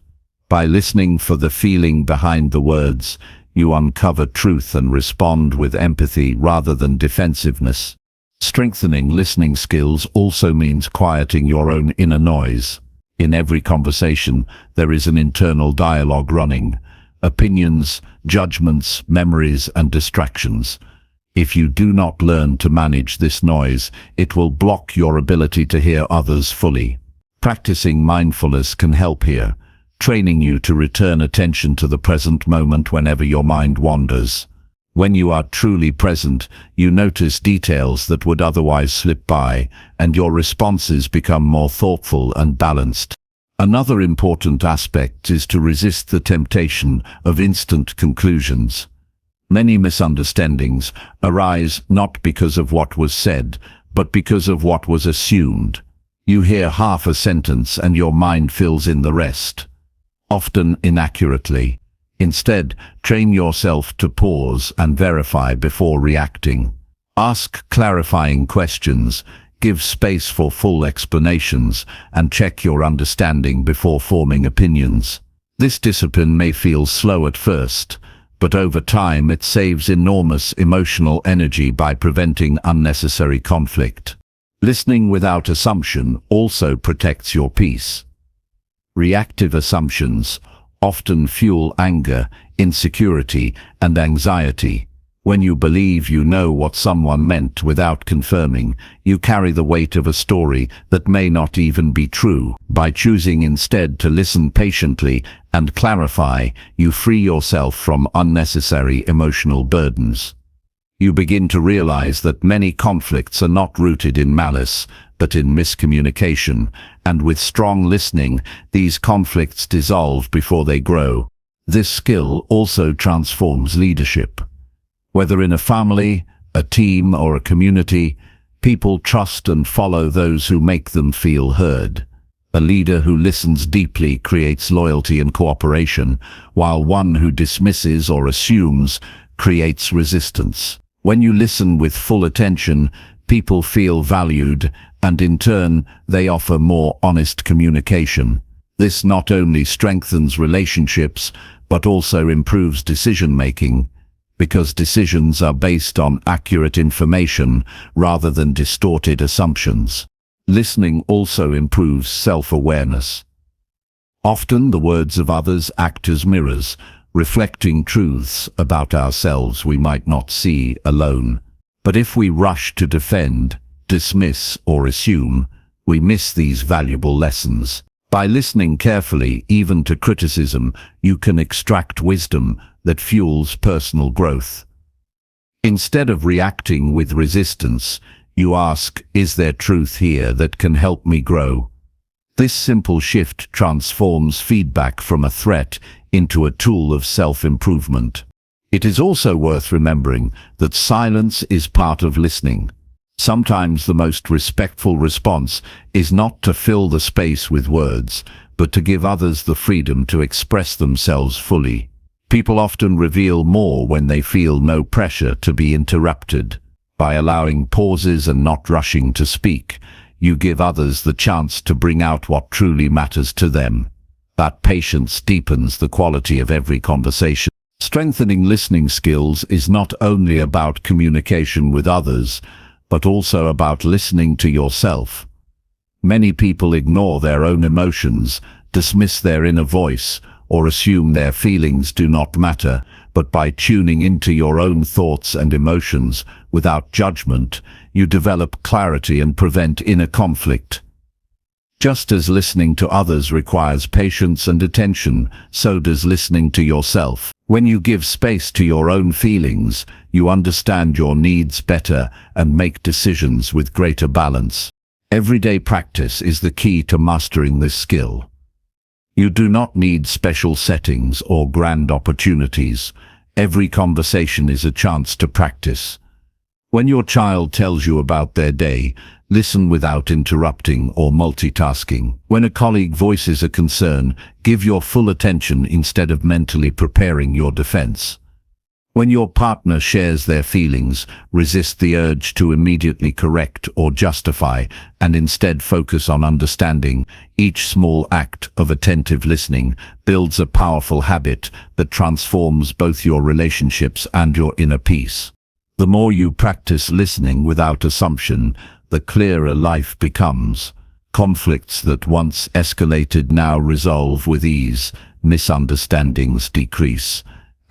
By listening for the feeling behind the words, you uncover truth and respond with empathy rather than defensiveness. Strengthening listening skills also means quieting your own inner noise. In every conversation, there is an internal dialogue running: opinions, judgments, memories, and distractions. If you do not learn to manage this noise, it will block your ability to hear others fully. Practicing mindfulness can help here, training you to return attention to the present moment whenever your mind wanders. When you are truly present, you notice details that would otherwise slip by, and your responses become more thoughtful and balanced. Another important aspect is to resist the temptation of instant conclusions. Many misunderstandings arise not because of what was said, but because of what was assumed. You hear half a sentence and your mind fills in the rest, often inaccurately. Instead, train yourself to pause and verify before reacting. Ask clarifying questions, give space for full explanations, and check your understanding before forming opinions. This discipline may feel slow at first, but over time it saves enormous emotional energy by preventing unnecessary conflict. Listening without assumption also protects your peace. Reactive assumptions often fuel anger, insecurity, and anxiety. When you believe you know what someone meant without confirming, you carry the weight of a story that may not even be true. By choosing instead to listen patiently and clarify, you free yourself from unnecessary emotional burdens. You begin to realize that many conflicts are not rooted in malice, but in miscommunication, and with strong listening, these conflicts dissolve before they grow. This skill also transforms leadership. Whether in a family, a team, or a community, people trust and follow those who make them feel heard. A leader who listens deeply creates loyalty and cooperation, while one who dismisses or assumes creates resistance. When you listen with full attention, people feel valued, and in turn, they offer more honest communication. This not only strengthens relationships, but also improves decision-making, because decisions are based on accurate information rather than distorted assumptions. Listening also improves self-awareness. Often the words of others act as mirrors, reflecting truths about ourselves we might not see alone. But if we rush to defend, dismiss, or assume, we miss these valuable lessons. By listening carefully, even to criticism, you can extract wisdom that fuels personal growth. Instead of reacting with resistance, you ask, "Is there truth here that can help me grow?" This simple shift transforms feedback from a threat into a tool of self-improvement. It is also worth remembering that silence is part of listening. Sometimes the most respectful response is not to fill the space with words, but to give others the freedom to express themselves fully. People often reveal more when they feel no pressure to be interrupted. By allowing pauses and not rushing to speak, you give others the chance to bring out what truly matters to them. That patience deepens the quality of every conversation. Strengthening listening skills is not only about communication with others, but also about listening to yourself. Many people ignore their own emotions, dismiss their inner voice, or assume their feelings do not matter, but by tuning into your own thoughts and emotions without judgment, you develop clarity and prevent inner conflict. Just as listening to others requires patience and attention, so does listening to yourself. When you give space to your own feelings, you understand your needs better and make decisions with greater balance. Everyday practice is the key to mastering this skill. You do not need special settings or grand opportunities. Every conversation is a chance to practice. When your child tells you about their day, listen without interrupting or multitasking. When a colleague voices a concern, give your full attention instead of mentally preparing your defense. When your partner shares their feelings, resist the urge to immediately correct or justify, and instead focus on understanding. Each small act of attentive listening builds a powerful habit that transforms both your relationships and your inner peace. The more you practice listening without assumption, the clearer life becomes. Conflicts that once escalated now resolve with ease, misunderstandings decrease,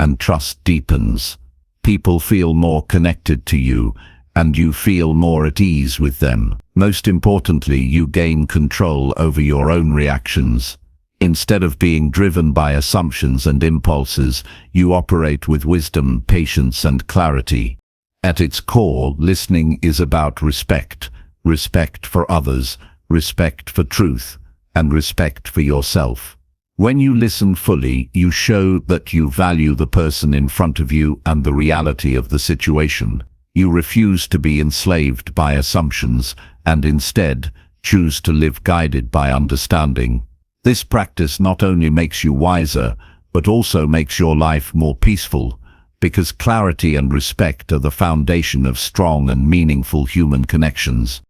and trust deepens. People feel more connected to you, and you feel more at ease with them. Most importantly, you gain control over your own reactions. Instead of being driven by assumptions and impulses, you operate with wisdom, patience, and clarity. At its core, listening is about respect. Respect for others, respect for truth, and respect for yourself. When you listen fully, you show that you value the person in front of you and the reality of the situation. You refuse to be enslaved by assumptions and instead choose to live guided by understanding. This practice not only makes you wiser, but also makes your life more peaceful, because clarity and respect are the foundation of strong and meaningful human connections.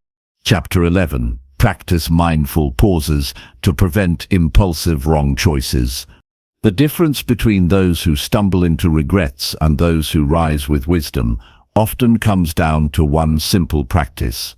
Chapter 11. Practice mindful pauses to prevent impulsive wrong choices. The difference between those who stumble into regrets and those who rise with wisdom often comes down to one simple practice: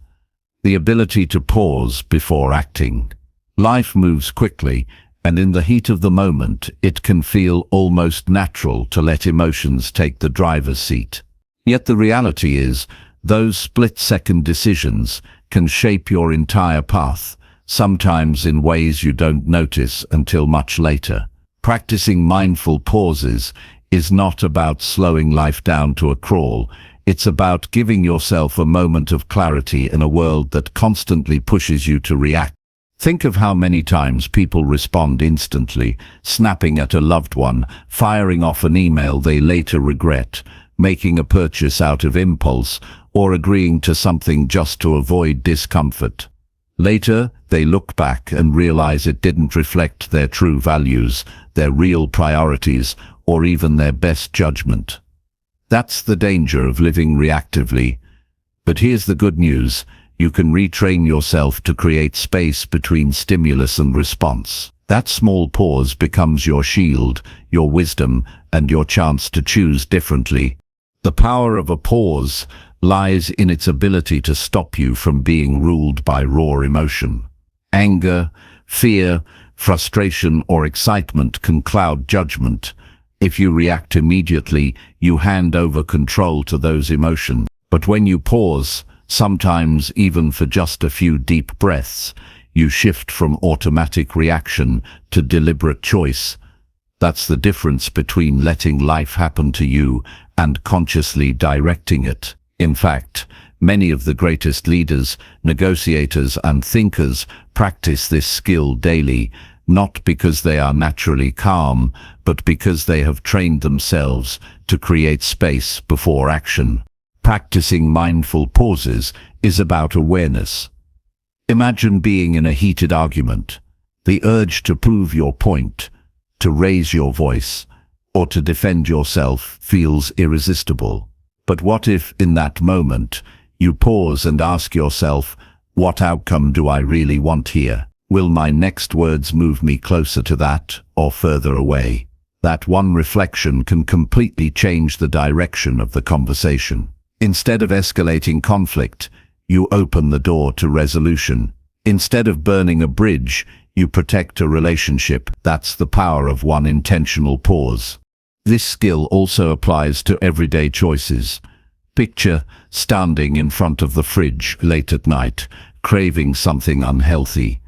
the ability to pause before acting. Life moves quickly, and in the heat of the moment, it can feel almost natural to let emotions take the driver's seat. Yet the reality is, those split-second decisions can shape your entire path, sometimes in ways you don't notice until much later. Practicing mindful pauses is not about slowing life down to a crawl. It's about giving yourself a moment of clarity in a world that constantly pushes you to react. Think of how many times people respond instantly, snapping at a loved one, firing off an email they later regret, making a purchase out of impulse, or agreeing to something just to avoid discomfort. Later, they look back and realize it didn't reflect their true values, their real priorities, or even their best judgment. That's the danger of living reactively. But here's the good news: you can retrain yourself to create space between stimulus and response. That small pause becomes your shield, your wisdom, and your chance to choose differently. The power of a pause lies in its ability to stop you from being ruled by raw emotion. Anger, fear, frustration, or excitement can cloud judgment. If you react immediately, you hand over control to those emotions. But when you pause, sometimes even for just a few deep breaths, you shift from automatic reaction to deliberate choice. That's the difference between letting life happen to you and consciously directing it. In fact, many of the greatest leaders, negotiators, and thinkers practice this skill daily, not because they are naturally calm, but because they have trained themselves to create space before action. Practicing mindful pauses is about awareness. Imagine being in a heated argument. The urge to prove your point, to raise your voice, or to defend yourself feels irresistible. But what if, in that moment, you pause and ask yourself, What outcome do I really want here? Will my next words move me closer to that or further away? That one reflection can completely change the direction of the conversation. Instead of escalating conflict, you open the door to resolution. Instead of burning a bridge, you protect a relationship. That's the power of one intentional pause. This skill also applies to everyday choices. Picture standing in front of the fridge late at night, craving something unhealthy.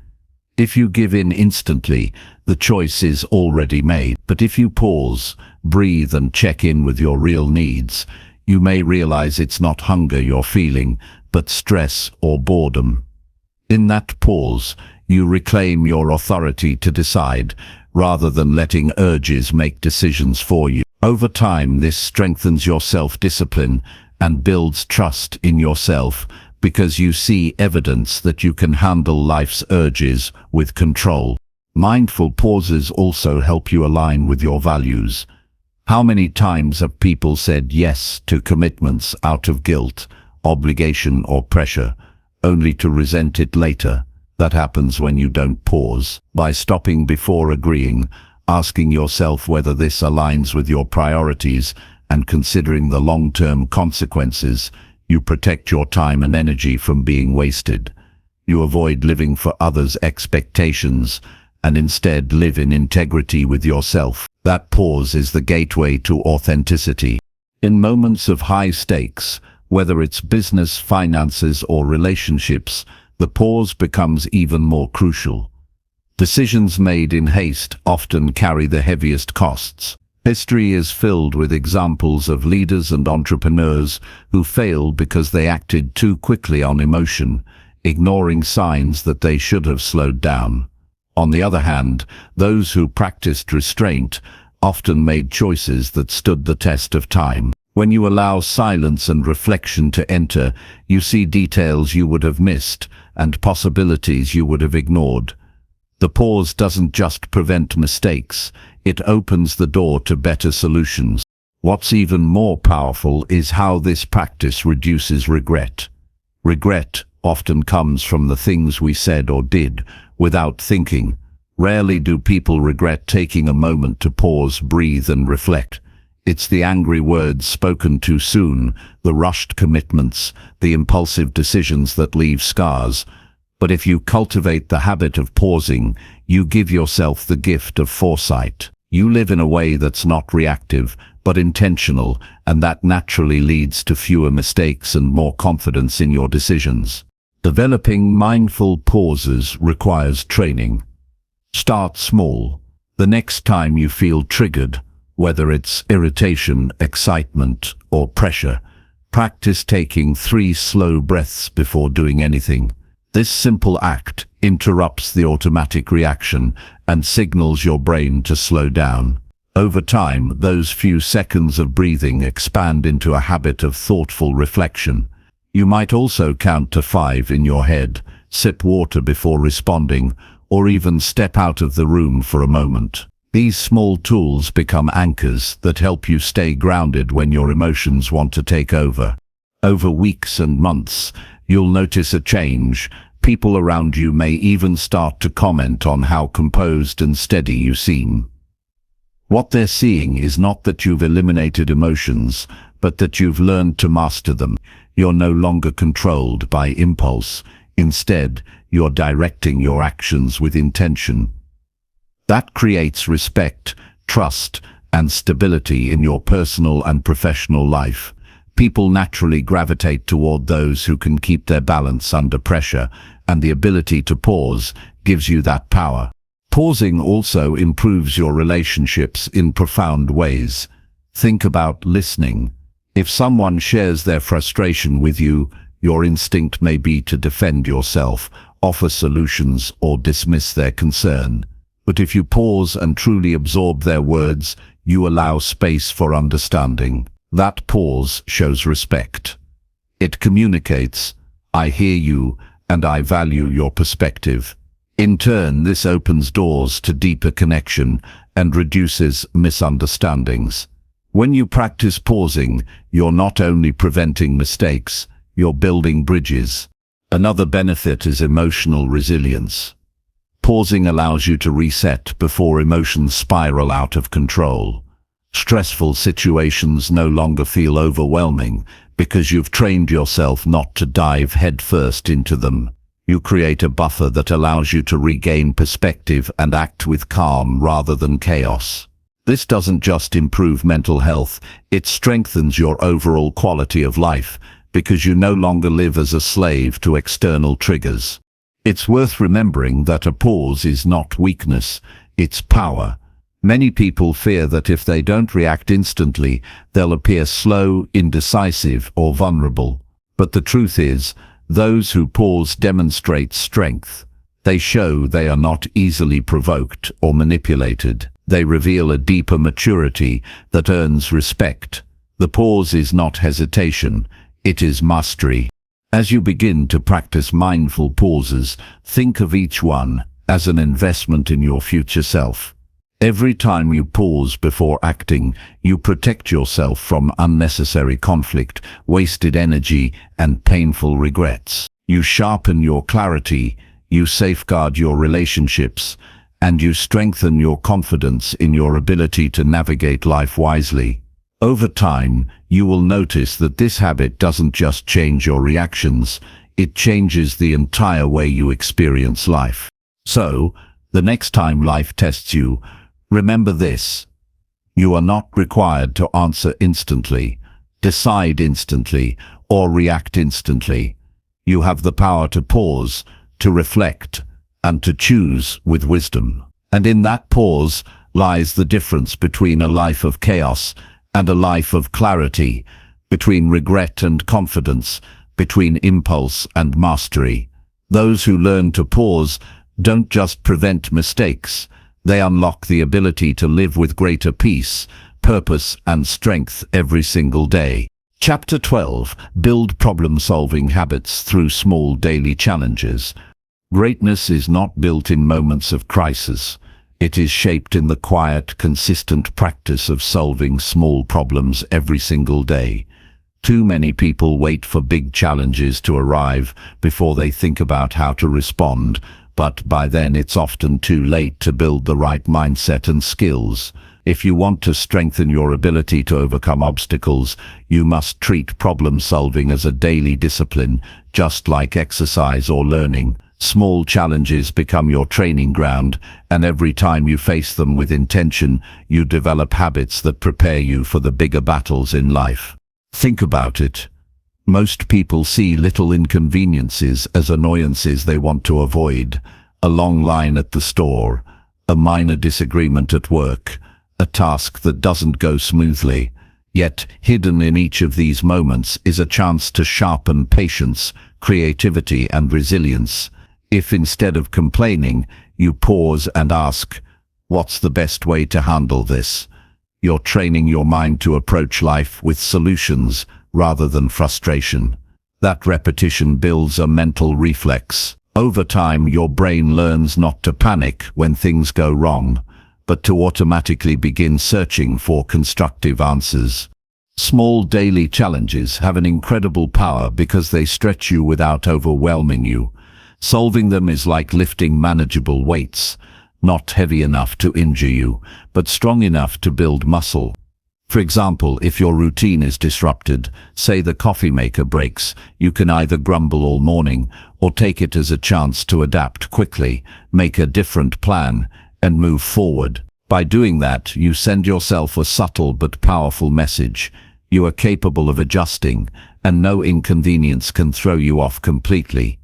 If you give in instantly, the choice is already made. But if you pause, breathe and check in with your real needs, you may realize it's not hunger you're feeling, but stress or boredom. In that pause, you reclaim your authority to decide, rather than letting urges make decisions for you. Over time, this strengthens your self-discipline and builds trust in yourself, because you see evidence that you can handle life's urges with control. Mindful pauses also help you align with your values. How many times have people said yes to commitments out of guilt, obligation or pressure, only to resent it later? That happens when you don't pause. By stopping before agreeing, asking yourself whether this aligns with your priorities, and considering the long-term consequences, you protect your time and energy from being wasted. You avoid living for others' expectations and instead live in integrity with yourself. That pause is the gateway to authenticity. In moments of high stakes, whether it's business, finances, or relationships, the pause becomes even more crucial. Decisions made in haste often carry the heaviest costs. History is filled with examples of leaders and entrepreneurs who failed because they acted too quickly on emotion, ignoring signs that they should have slowed down. On the other hand, those who practiced restraint often made choices that stood the test of time. When you allow silence and reflection to enter, you see details you would have missed and possibilities you would have ignored. The pause doesn't just prevent mistakes, it opens the door to better solutions. What's even more powerful is how this practice reduces regret. Regret often comes from the things we said or did without thinking. Rarely do people regret taking a moment to pause, breathe, and reflect. It's the angry words spoken too soon, the rushed commitments, the impulsive decisions that leave scars. But if you cultivate the habit of pausing, you give yourself the gift of foresight. You live in a way that's not reactive, but intentional, and that naturally leads to fewer mistakes and more confidence in your decisions. Developing mindful pauses requires training. Start small. The next time you feel triggered, whether it's irritation, excitement, or pressure, practice taking 3 slow breaths before doing anything. This simple act interrupts the automatic reaction and signals your brain to slow down. Over time, those few seconds of breathing expand into a habit of thoughtful reflection. You might also count to 5 in your head, sip water before responding, or even step out of the room for a moment. These small tools become anchors that help you stay grounded when your emotions want to take over. Over weeks and months, you'll notice a change. People around you may even start to comment on how composed and steady you seem. What they're seeing is not that you've eliminated emotions, but that you've learned to master them. You're no longer controlled by impulse. Instead, you're directing your actions with intention. That creates respect, trust, and stability in your personal and professional life. People naturally gravitate toward those who can keep their balance under pressure, and the ability to pause gives you that power. Pausing also improves your relationships in profound ways. Think about listening. If someone shares their frustration with you, your instinct may be to defend yourself, offer solutions, or dismiss their concern. But if you pause and truly absorb their words, you allow space for understanding. That pause shows respect. It communicates, "I hear you, and I value your perspective." In turn, this opens doors to deeper connection and reduces misunderstandings. When you practice pausing, you're not only preventing mistakes, you're building bridges. Another benefit is emotional resilience. Pausing allows you to reset before emotions spiral out of control. Stressful situations no longer feel overwhelming because you've trained yourself not to dive headfirst into them. You create a buffer that allows you to regain perspective and act with calm rather than chaos. This doesn't just improve mental health, it strengthens your overall quality of life because you no longer live as a slave to external triggers. It's worth remembering that a pause is not weakness, it's power. Many people fear that if they don't react instantly, they'll appear slow, indecisive, or vulnerable. But the truth is, those who pause demonstrate strength. They show they are not easily provoked or manipulated. They reveal a deeper maturity that earns respect. The pause is not hesitation, it is mastery. As you begin to practice mindful pauses, think of each one as an investment in your future self. Every time you pause before acting, you protect yourself from unnecessary conflict, wasted energy, and painful regrets. You sharpen your clarity, you safeguard your relationships, and you strengthen your confidence in your ability to navigate life wisely. Over time, you will notice that this habit doesn't just change your reactions, it changes the entire way you experience life. So, the next time life tests you, remember this: you are not required to answer instantly, decide instantly, or react instantly. You have the power to pause, to reflect, and to choose with wisdom. And in that pause lies the difference between a life of chaos and a life of clarity, between regret and confidence, between impulse and mastery. Those who learn to pause don't just prevent mistakes, they unlock the ability to live with greater peace, purpose, and strength every single day. Chapter 12. Build problem-solving habits through small daily challenges. Greatness is not built in moments of crisis. It is shaped in the quiet, consistent practice of solving small problems every single day. Too many people wait for big challenges to arrive before they think about how to respond, but by then it's often too late to build the right mindset and skills. If you want to strengthen your ability to overcome obstacles, you must treat problem-solving as a daily discipline, just like exercise or learning. Small challenges become your training ground, and every time you face them with intention, you develop habits that prepare you for the bigger battles in life. Think about it. Most people see little inconveniences as annoyances they want to avoid. A long line at the store, a minor disagreement at work, a task that doesn't go smoothly. Yet, hidden in each of these moments is a chance to sharpen patience, creativity, and resilience. If instead of complaining, you pause and ask, "What's the best way to handle this?" You're training your mind to approach life with solutions rather than frustration. That repetition builds a mental reflex. Over time, your brain learns not to panic when things go wrong, but to automatically begin searching for constructive answers. Small daily challenges have an incredible power because they stretch you without overwhelming you. Solving them is like lifting manageable weights, not heavy enough to injure you, but strong enough to build muscle. For example, if your routine is disrupted, say the coffee maker breaks, you can either grumble all morning or take it as a chance to adapt quickly, make a different plan, and move forward. By doing that, you send yourself a subtle but powerful message. You are capable of adjusting, and no inconvenience can throw you off completely.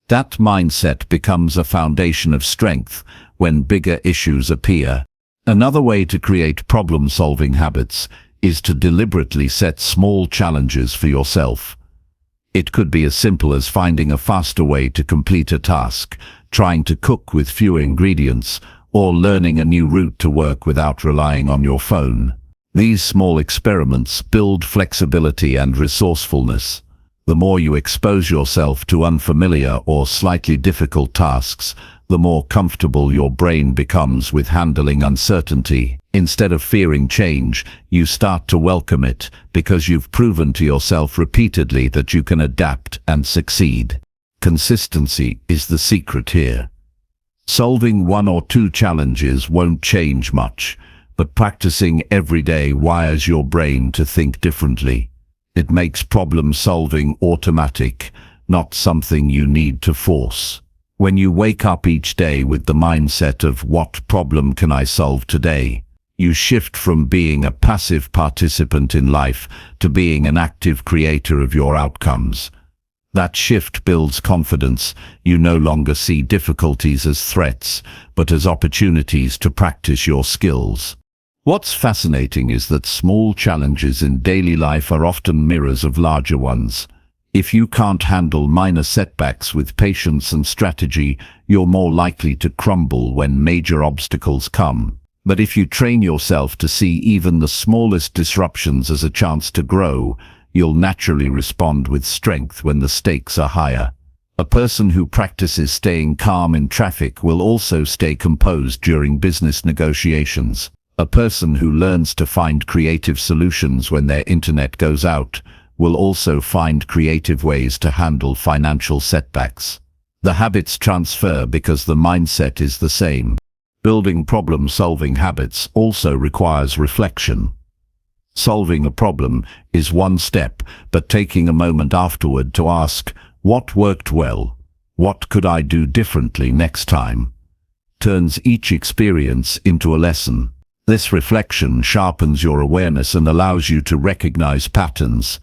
That mindset becomes a foundation of strength when bigger issues appear. Another way to create problem-solving habits is to deliberately set small challenges for yourself. It could be as simple as finding a faster way to complete a task, trying to cook with fewer ingredients, or learning a new route to work without relying on your phone. These small experiments build flexibility and resourcefulness. The more you expose yourself to unfamiliar or slightly difficult tasks, the more comfortable your brain becomes with handling uncertainty. Instead of fearing change, you start to welcome it because you've proven to yourself repeatedly that you can adapt and succeed. Consistency is the secret here. Solving one or two challenges won't change much, but practicing every day wires your brain to think differently. It makes problem solving automatic, not something you need to force. When you wake up each day with the mindset of what problem can I solve today, you shift from being a passive participant in life to being an active creator of your outcomes. That shift builds confidence. You no longer see difficulties as threats, but as opportunities to practice your skills. What's fascinating is that small challenges in daily life are often mirrors of larger ones. If you can't handle minor setbacks with patience and strategy, you're more likely to crumble when major obstacles come. But if you train yourself to see even the smallest disruptions as a chance to grow, you'll naturally respond with strength when the stakes are higher. A person who practices staying calm in traffic will also stay composed during business negotiations. A person who learns to find creative solutions when their internet goes out will also find creative ways to handle financial setbacks. The habits transfer because the mindset is the same. Building problem-solving habits also requires reflection. Solving a problem is one step, but taking a moment afterward to ask, what worked well? What could I do differently next time? Turns each experience into a lesson. This reflection sharpens your awareness and allows you to recognize patterns.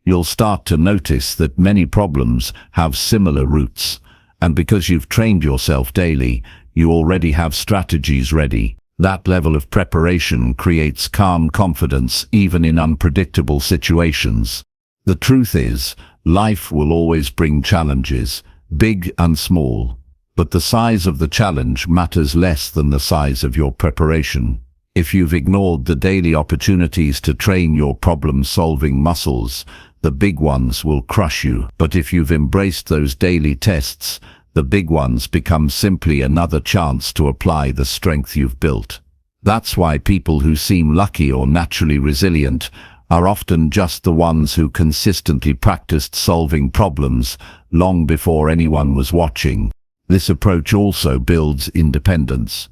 You'll start to notice that many problems have similar roots, and because you've trained yourself daily, you already have strategies ready. That level of preparation creates calm confidence even in unpredictable situations. The truth is, life will always bring challenges, big and small, but the size of the challenge matters less than the size of your preparation. If you've ignored the daily opportunities to train your problem-solving muscles, the big ones will crush you. But if you've embraced those daily tests, the big ones become simply another chance to apply the strength you've built. That's why people who seem lucky or naturally resilient are often just the ones who consistently practiced solving problems long before anyone was watching. This approach also builds independence.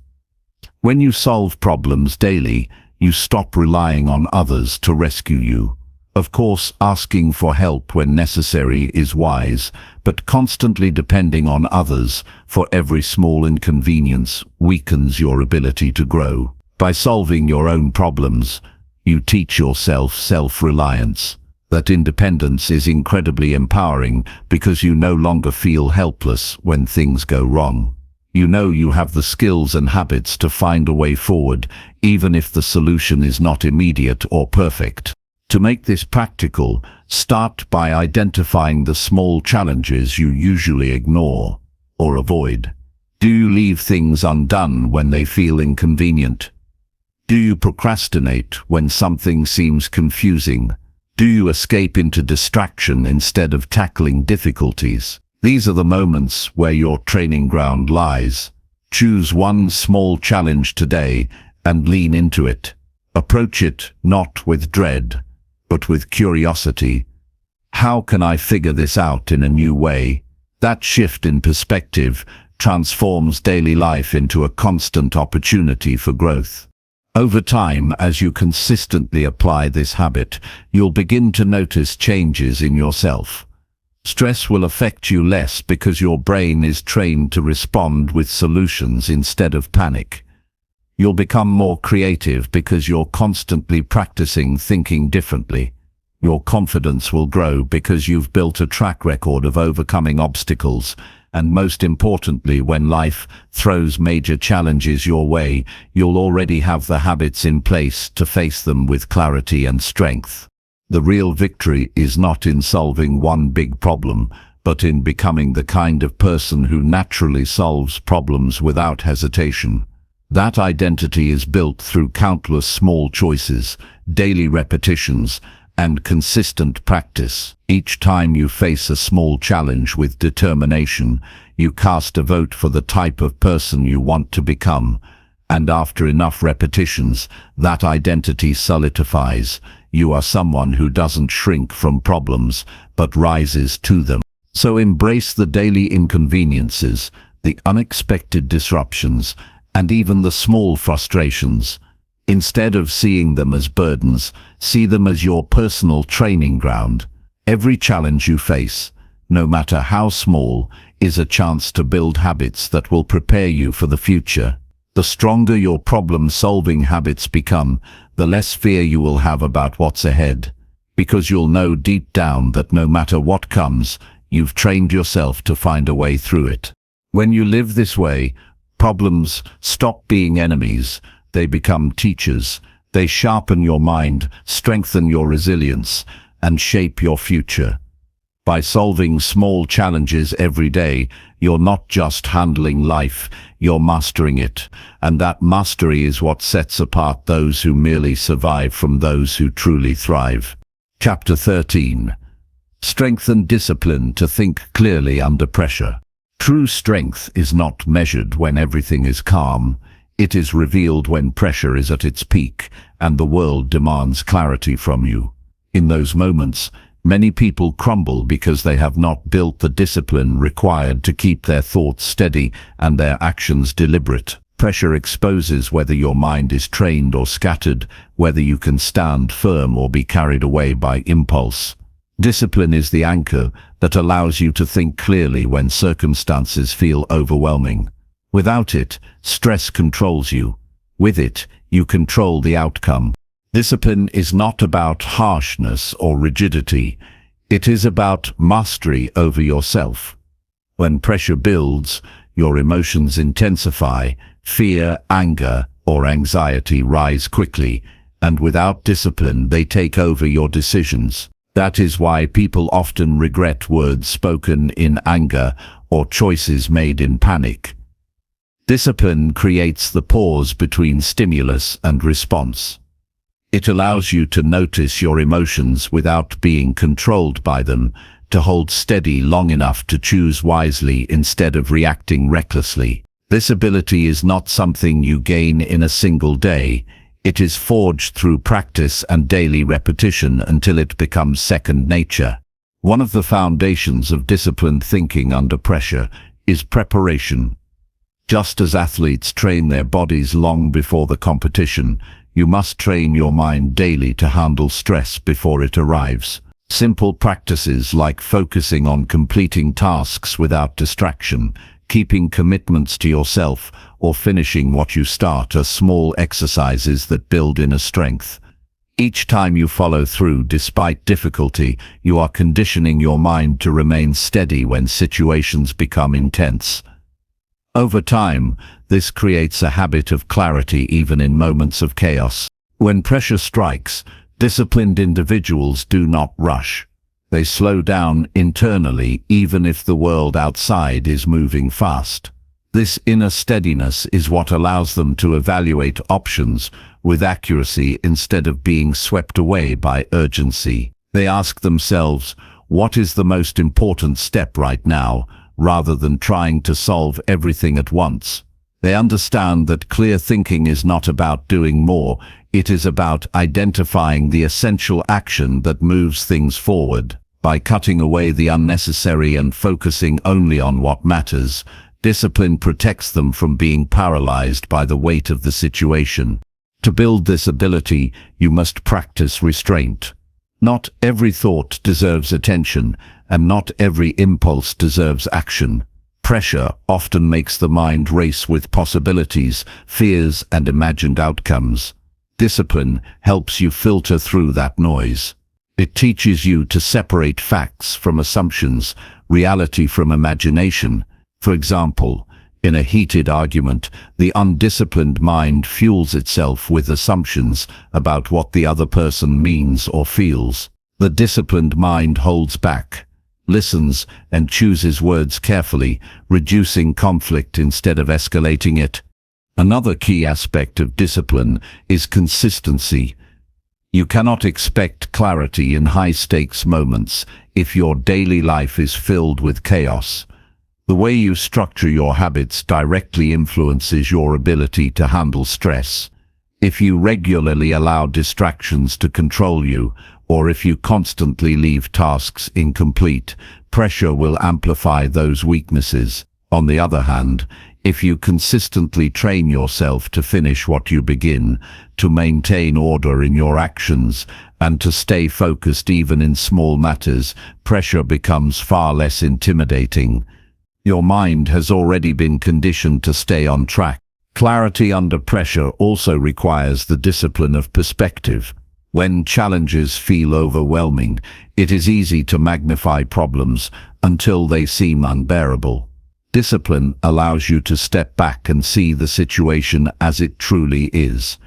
When you solve problems daily, you stop relying on others to rescue you. Of course, asking for help when necessary is wise, but constantly depending on others for every small inconvenience weakens your ability to grow. By solving your own problems, you teach yourself self-reliance. That independence is incredibly empowering because you no longer feel helpless when things go wrong. You know you have the skills and habits to find a way forward, even if the solution is not immediate or perfect. To make this practical, start by identifying the small challenges you usually ignore or avoid. Do you leave things undone when they feel inconvenient? Do you procrastinate when something seems confusing? Do you escape into distraction instead of tackling difficulties? These are the moments where your training ground lies. Choose one small challenge today and lean into it. Approach it not with dread, but with curiosity. How can I figure this out in a new way? That shift in perspective transforms daily life into a constant opportunity for growth. Over time, as you consistently apply this habit, you'll begin to notice changes in yourself. Stress will affect you less because your brain is trained to respond with solutions instead of panic. You'll become more creative because you're constantly practicing thinking differently. Your confidence will grow because you've built a track record of overcoming obstacles. And most importantly, when life throws major challenges your way, you'll already have the habits in place to face them with clarity and strength. The real victory is not in solving one big problem, but in becoming the kind of person who naturally solves problems without hesitation. That identity is built through countless small choices, daily repetitions, and consistent practice. Each time you face a small challenge with determination, you cast a vote for the type of person you want to become. And after enough repetitions, that identity solidifies. You are someone who doesn't shrink from problems, but rises to them. So embrace the daily inconveniences, the unexpected disruptions, and even the small frustrations. Instead of seeing them as burdens, see them as your personal training ground. Every challenge you face, no matter how small, is a chance to build habits that will prepare you for the future. The stronger your problem-solving habits become, the less fear you will have about what's ahead, because you'll know deep down that no matter what comes, you've trained yourself to find a way through it. When you live this way, problems stop being enemies. They become teachers. They sharpen your mind, strengthen your resilience, and shape your future. By solving small challenges every day, you're not just handling life, you're mastering it. And that mastery is what sets apart those who merely survive from those who truly thrive. Chapter 13. Strength and discipline to think clearly under pressure. True strength is not measured when everything is calm. It is revealed when pressure is at its peak and the world demands clarity from you. In those moments, many people crumble because they have not built the discipline required to keep their thoughts steady and their actions deliberate. Pressure exposes whether your mind is trained or scattered, whether you can stand firm or be carried away by impulse. Discipline is the anchor that allows you to think clearly when circumstances feel overwhelming. Without it, stress controls you. With it, you control the outcome. Discipline is not about harshness or rigidity. It is about mastery over yourself. When pressure builds, your emotions intensify. Fear, anger, or anxiety rise quickly, and without discipline, they take over your decisions. That is why people often regret words spoken in anger or choices made in panic. Discipline creates the pause between stimulus and response. It allows you to notice your emotions without being controlled by them, to hold steady long enough to choose wisely instead of reacting recklessly. This ability is not something you gain in a single day. It is forged through practice and daily repetition until it becomes second nature. One of the foundations of disciplined thinking under pressure is preparation. Just as athletes train their bodies long before the competition, you must train your mind daily to handle stress before it arrives. Simple practices like focusing on completing tasks without distraction, keeping commitments to yourself, or finishing what you start are small exercises that build inner strength. Each time you follow through despite difficulty, you are conditioning your mind to remain steady when situations become intense. Over time, this creates a habit of clarity even in moments of chaos. When pressure strikes, disciplined individuals do not rush. They slow down internally even if the world outside is moving fast. This inner steadiness is what allows them to evaluate options with accuracy instead of being swept away by urgency. They ask themselves, what is the most important step right now, rather than trying to solve everything at once. They understand that clear thinking is not about doing more, it is about identifying the essential action that moves things forward. By cutting away the unnecessary and focusing only on what matters, discipline protects them from being paralyzed by the weight of the situation. To build this ability, you must practice restraint. Not every thought deserves attention, and not every impulse deserves action. Pressure often makes the mind race with possibilities, fears, and imagined outcomes. Discipline helps you filter through that noise. It teaches you to separate facts from assumptions, reality from imagination. For example, in a heated argument, the undisciplined mind fuels itself with assumptions about what the other person means or feels. The disciplined mind holds back, listens, and chooses words carefully, reducing conflict instead of escalating it. Another key aspect of discipline is consistency. You cannot expect clarity in high-stakes moments if your daily life is filled with chaos. The way you structure your habits directly influences your ability to handle stress. If you regularly allow distractions to control you, or if you constantly leave tasks incomplete, pressure will amplify those weaknesses. On the other hand, if you consistently train yourself to finish what you begin, to maintain order in your actions, and to stay focused even in small matters, pressure becomes far less intimidating. Your mind has already been conditioned to stay on track. Clarity under pressure also requires the discipline of perspective. When challenges feel overwhelming, it is easy to magnify problems until they seem unbearable. Discipline allows you to step back and see the situation as it truly is,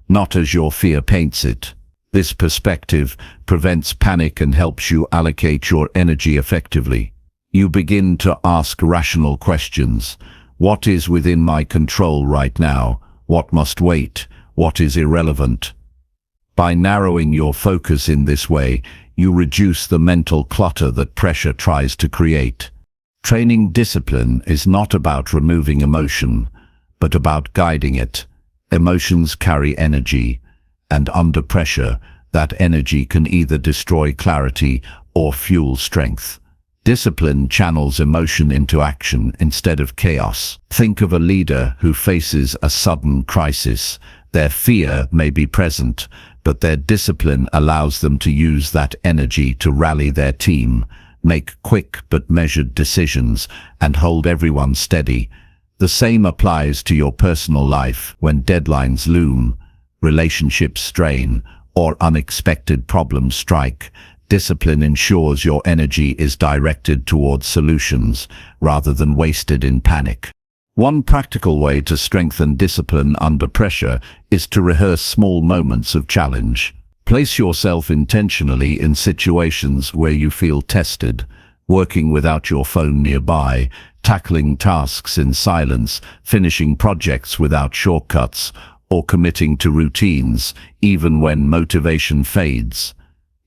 not as your fear paints it. This perspective prevents panic and helps you allocate your energy effectively. You begin to ask rational questions. What is within my control right now? What must wait? What is irrelevant? By narrowing your focus in this way, you reduce the mental clutter that pressure tries to create. Training discipline is not about removing emotion, but about guiding it. Emotions carry energy, and under pressure, that energy can either destroy clarity or fuel strength. Discipline channels emotion into action instead of chaos. Think of a leader who faces a sudden crisis. Their fear may be present, but their discipline allows them to use that energy to rally their team, make quick but measured decisions, and hold everyone steady. The same applies to your personal life. When deadlines loom, relationships strain, or unexpected problems strike, discipline ensures your energy is directed towards solutions rather than wasted in panic. One practical way to strengthen discipline under pressure is to rehearse small moments of challenge. Place yourself intentionally in situations where you feel tested, working without your phone nearby, tackling tasks in silence, finishing projects without shortcuts, or committing to routines, even when motivation fades.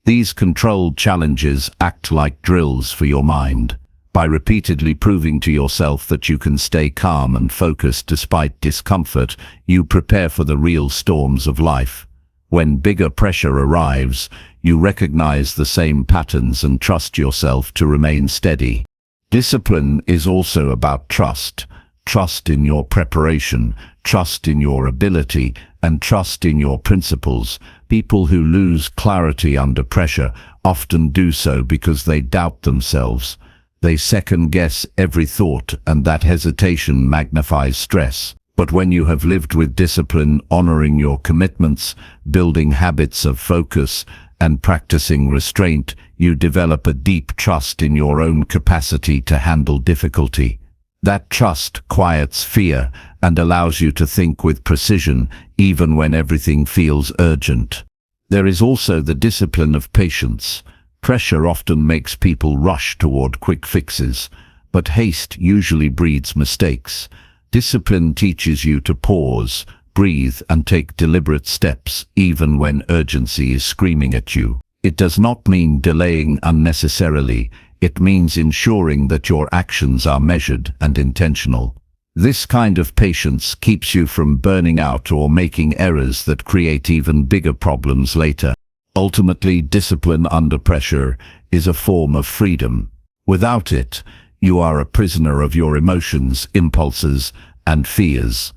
These controlled challenges act like drills for your mind. By repeatedly proving to yourself that you can stay calm and focused despite discomfort, you prepare for the real storms of life. When bigger pressure arrives, you recognize the same patterns and trust yourself to remain steady. Discipline is also about trust. Trust in your preparation, trust in your ability, and trust in your principles. People who lose clarity under pressure often do so because they doubt themselves. They second-guess every thought, and that hesitation magnifies stress. But when you have lived with discipline, honoring your commitments, building habits of focus, and practicing restraint, you develop a deep trust in your own capacity to handle difficulty. That trust quiets fear and allows you to think with precision, even when everything feels urgent. There is also the discipline of patience. Pressure often makes people rush toward quick fixes, but haste usually breeds mistakes. Discipline teaches you to pause, breathe, and take deliberate steps, even when urgency is screaming at you. It does not mean delaying unnecessarily. It means ensuring that your actions are measured and intentional. This kind of patience keeps you from burning out or making errors that create even bigger problems later. Ultimately, discipline under pressure is a form of freedom. Without it, you are a prisoner of your emotions, impulses, and fears.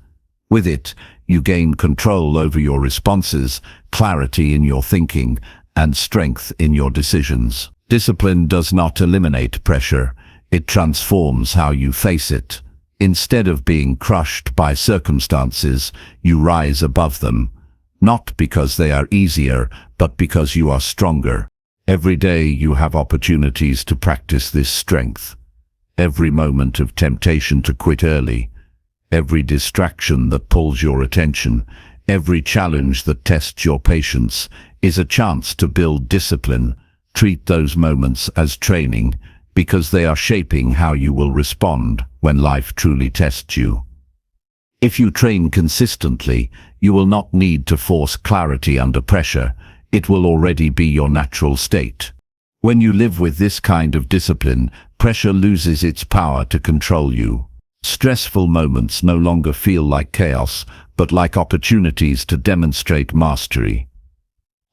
With it, you gain control over your responses, clarity in your thinking, and strength in your decisions. Discipline does not eliminate pressure, it transforms how you face it. Instead of being crushed by circumstances, you rise above them. Not because they are easier, but because you are stronger. Every day you have opportunities to practice this strength. Every moment of temptation to quit early, every distraction that pulls your attention, every challenge that tests your patience is a chance to build discipline. Treat those moments as training, because they are shaping how you will respond when life truly tests you. If you train consistently, you will not need to force clarity under pressure. It will already be your natural state. When you live with this kind of discipline, pressure loses its power to control you. Stressful moments no longer feel like chaos, but like opportunities to demonstrate mastery.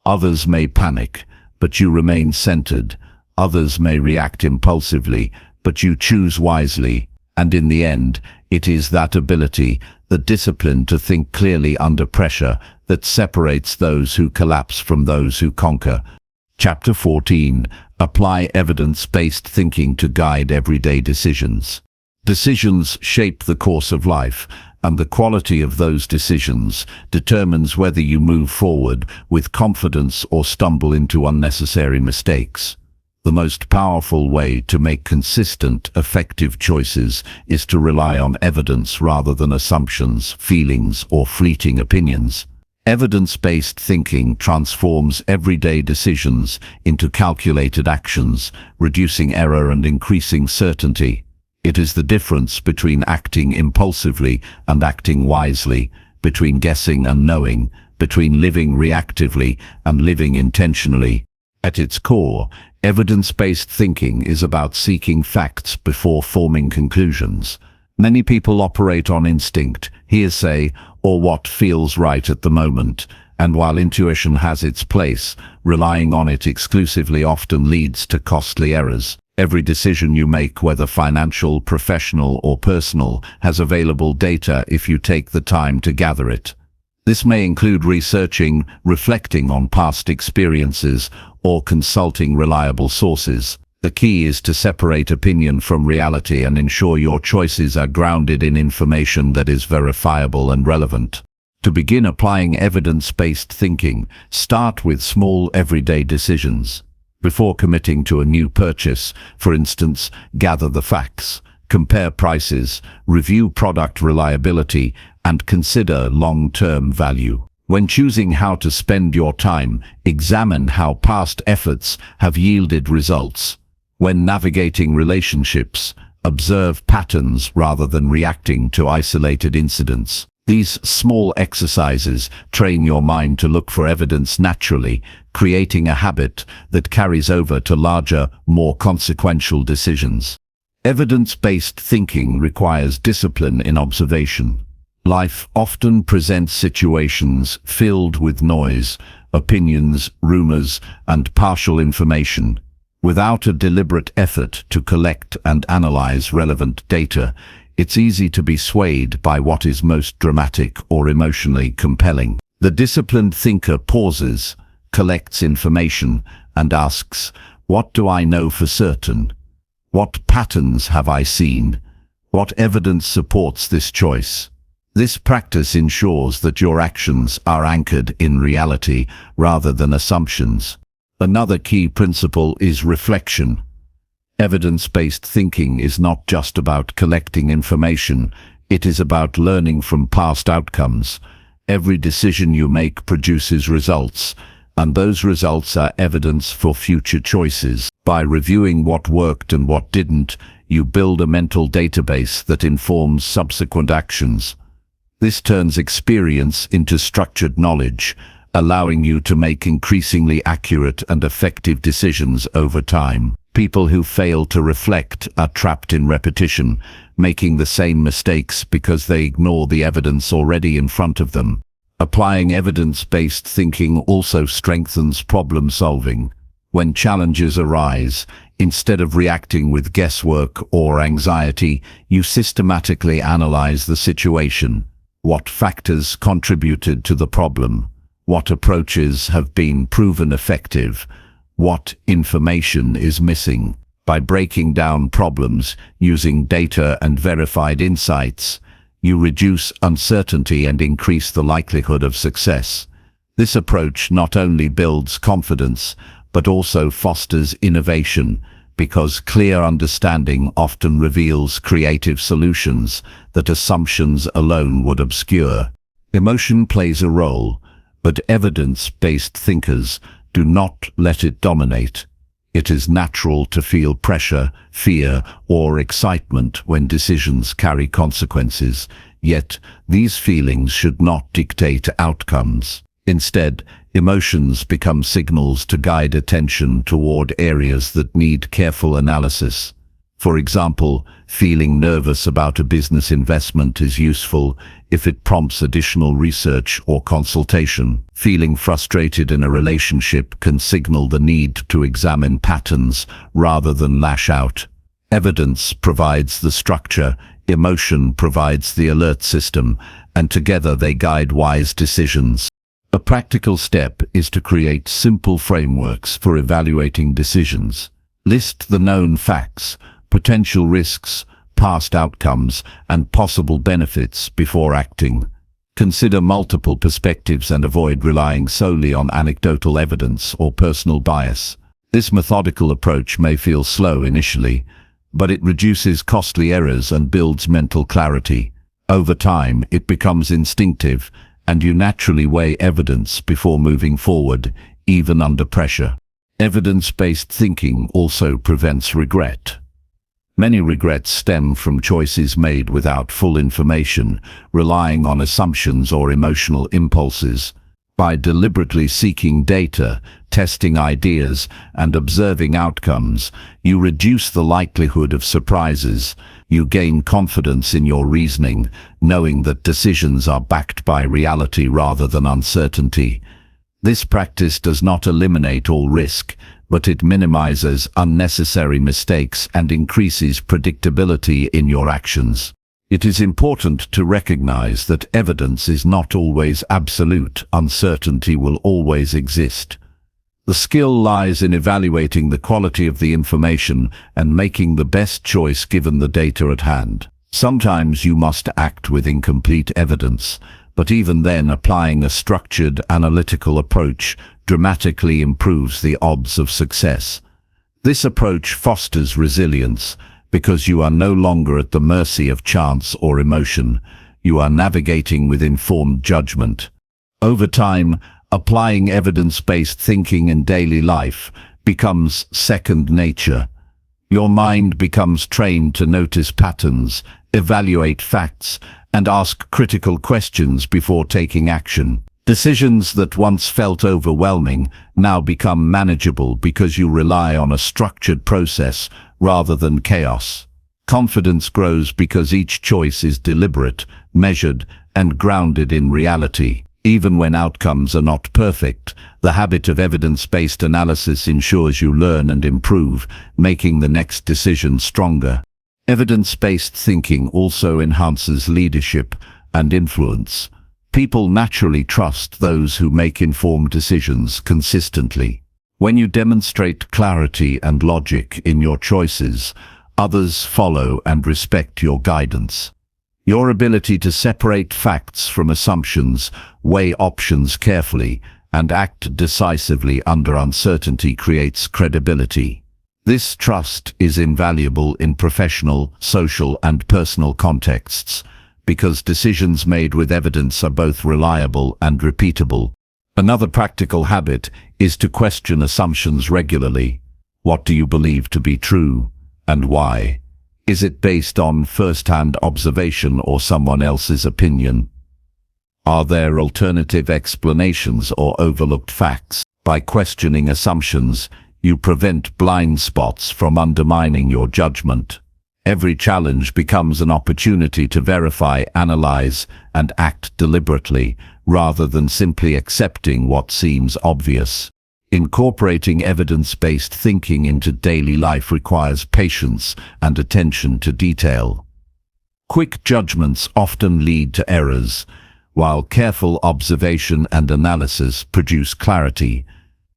Others may panic, but you remain centered. Others may react impulsively, but you choose wisely. And in the end, it is that ability, the discipline to think clearly under pressure, that separates those who collapse from those who conquer. Chapter 14. Apply evidence-based thinking to guide everyday decisions. Decisions shape the course of life, and the quality of those decisions determines whether you move forward with confidence or stumble into unnecessary mistakes. The most powerful way to make consistent, effective choices is to rely on evidence rather than assumptions, feelings, or fleeting opinions. Evidence-based thinking transforms everyday decisions into calculated actions, reducing error and increasing certainty. It is the difference between acting impulsively and acting wisely, between guessing and knowing, between living reactively and living intentionally. At its core, evidence-based thinking is about seeking facts before forming conclusions. Many people operate on instinct, hearsay, or what feels right at the moment, and while intuition has its place, relying on it exclusively often leads to costly errors. Every decision you make, whether financial, professional, or personal, has available data if you take the time to gather it. This may include researching, reflecting on past experiences, or consulting reliable sources. The key is to separate opinion from reality and ensure your choices are grounded in information that is verifiable and relevant. To begin applying evidence-based thinking, start with small everyday decisions. Before committing to a new purchase, for instance, gather the facts, compare prices, review product reliability, and consider long-term value. When choosing how to spend your time, examine how past efforts have yielded results. When navigating relationships, observe patterns rather than reacting to isolated incidents. These small exercises train your mind to look for evidence naturally, creating a habit that carries over to larger, more consequential decisions. Evidence-based thinking requires discipline in observation. Life often presents situations filled with noise, opinions, rumors, and partial information. Without a deliberate effort to collect and analyze relevant data, it's easy to be swayed by what is most dramatic or emotionally compelling. The disciplined thinker pauses, collects information, and asks, "What do I know for certain? What patterns have I seen? What evidence supports this choice?" This practice ensures that your actions are anchored in reality rather than assumptions. Another key principle is reflection. Evidence-based thinking is not just about collecting information, it is about learning from past outcomes. Every decision you make produces results, and those results are evidence for future choices. By reviewing what worked and what didn't, you build a mental database that informs subsequent actions. This turns experience into structured knowledge, allowing you to make increasingly accurate and effective decisions over time. People who fail to reflect are trapped in repetition, making the same mistakes because they ignore the evidence already in front of them. Applying evidence-based thinking also strengthens problem solving. When challenges arise, instead of reacting with guesswork or anxiety, you systematically analyze the situation. What factors contributed to the problem? What approaches have been proven effective? What information is missing? By breaking down problems using data and verified insights, you reduce uncertainty and increase the likelihood of success. This approach not only builds confidence, but also fosters innovation, because clear understanding often reveals creative solutions that assumptions alone would obscure. Emotion plays a role, but evidence-based thinkers do not let it dominate. It is natural to feel pressure, fear, or excitement when decisions carry consequences, yet these feelings should not dictate outcomes. Instead, emotions become signals to guide attention toward areas that need careful analysis. For example, feeling nervous about a business investment is useful if it prompts additional research or consultation. Feeling frustrated in a relationship can signal the need to examine patterns rather than lash out. Evidence provides the structure, emotion provides the alert system, and together they guide wise decisions. A practical step is to create simple frameworks for evaluating decisions. List the known facts, potential risks, past outcomes, and possible benefits before acting. Consider multiple perspectives and avoid relying solely on anecdotal evidence or personal bias. This methodical approach may feel slow initially, but it reduces costly errors and builds mental clarity. Over time, it becomes instinctive, and you naturally weigh evidence before moving forward, even under pressure. Evidence-based thinking also prevents regret. Many regrets stem from choices made without full information, relying on assumptions or emotional impulses. By deliberately seeking data, testing ideas, and observing outcomes, you reduce the likelihood of surprises. You gain confidence in your reasoning, knowing that decisions are backed by reality rather than uncertainty. This practice does not eliminate all risk, but it minimizes unnecessary mistakes and increases predictability in your actions. It is important to recognize that evidence is not always absolute. Uncertainty will always exist. The skill lies in evaluating the quality of the information and making the best choice given the data at hand. Sometimes you must act with incomplete evidence, but even then applying a structured, analytical approach dramatically improves the odds of success. This approach fosters resilience because you are no longer at the mercy of chance or emotion. You are navigating with informed judgment. Over time, applying evidence-based thinking in daily life becomes second nature. Your mind becomes trained to notice patterns, evaluate facts, and ask critical questions before taking action. Decisions that once felt overwhelming now become manageable because you rely on a structured process rather than chaos. Confidence grows because each choice is deliberate, measured, and grounded in reality. Even when outcomes are not perfect, the habit of evidence-based analysis ensures you learn and improve, making the next decision stronger. Evidence-based thinking also enhances leadership and influence. People naturally trust those who make informed decisions consistently. When you demonstrate clarity and logic in your choices, others follow and respect your guidance. Your ability to separate facts from assumptions, weigh options carefully, and act decisively under uncertainty creates credibility. This trust is invaluable in professional, social, and personal contexts, because decisions made with evidence are both reliable and repeatable. Another practical habit is to question assumptions regularly. What do you believe to be true, and why? Is it based on first-hand observation or someone else's opinion? Are there alternative explanations or overlooked facts? By questioning assumptions, you prevent blind spots from undermining your judgment. Every challenge becomes an opportunity to verify, analyze, and act deliberately, rather than simply accepting what seems obvious. Incorporating evidence-based thinking into daily life requires patience and attention to detail. Quick judgments often lead to errors, while careful observation and analysis produce clarity.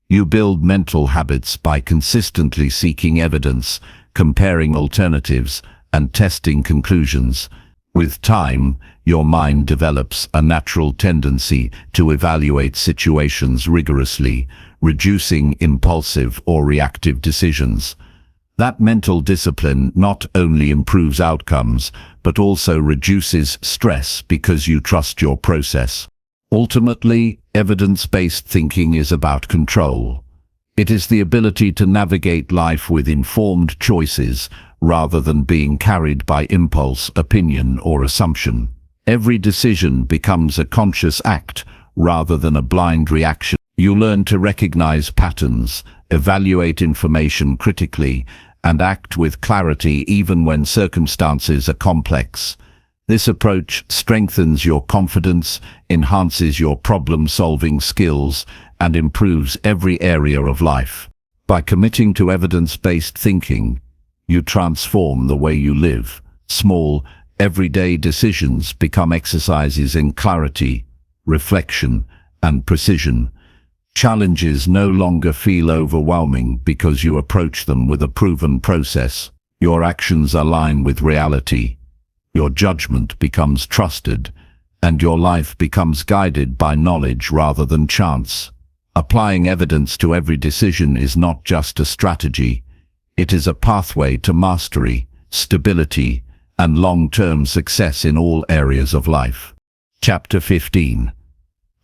You build mental habits by consistently seeking evidence, comparing alternatives, and testing conclusions. With time, your mind develops a natural tendency to evaluate situations rigorously, reducing impulsive or reactive decisions. That mental discipline not only improves outcomes, but also reduces stress because you trust your process. Ultimately, evidence-based thinking is about control. It is the ability to navigate life with informed choices rather than being carried by impulse, opinion, or assumption. Every decision becomes a conscious act rather than a blind reaction. You learn to recognize patterns, evaluate information critically, and act with clarity even when circumstances are complex. This approach strengthens your confidence, enhances your problem-solving skills, and improves every area of life. By committing to evidence-based thinking, you transform the way you live. Small, everyday decisions become exercises in clarity, reflection, and precision. Challenges no longer feel overwhelming because you approach them with a proven process. Your actions align with reality. Your judgment becomes trusted, and your life becomes guided by knowledge rather than chance. Applying evidence to every decision is not just a strategy. It is a pathway to mastery, stability, and long-term success in all areas of life. Chapter 15.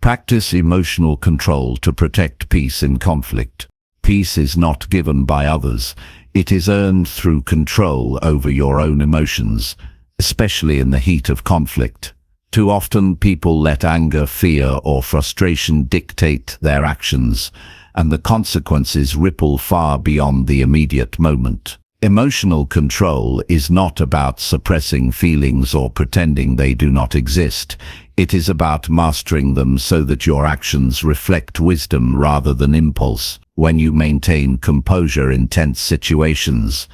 Practice emotional control to protect peace in conflict. Peace is not given by others. It is earned through control over your own emotions, especially in the heat of conflict. Too often people let anger, fear, or frustration dictate their actions, and the consequences ripple far beyond the immediate moment. Emotional control is not about suppressing feelings or pretending they do not exist. It is about mastering them so that your actions reflect wisdom rather than impulse. When you maintain composure in tense situations,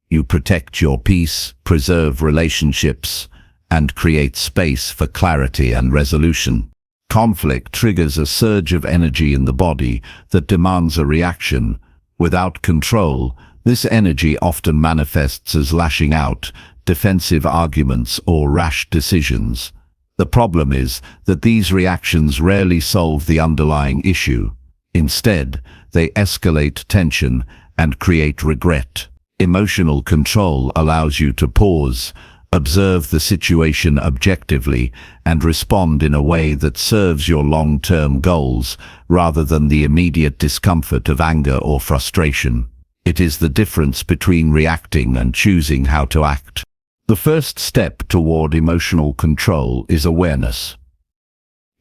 you protect your peace, preserve relationships, and create space for clarity and resolution. Conflict triggers a surge of energy in the body that demands a reaction. Without control, this energy often manifests as lashing out, defensive arguments, or rash decisions. The problem is that these reactions rarely solve the underlying issue. Instead, they escalate tension and create regret. Emotional control allows you to pause, observe the situation objectively, and respond in a way that serves your long-term goals rather than the immediate discomfort of anger or frustration. It is the difference between reacting and choosing how to act. The first step toward emotional control is awareness.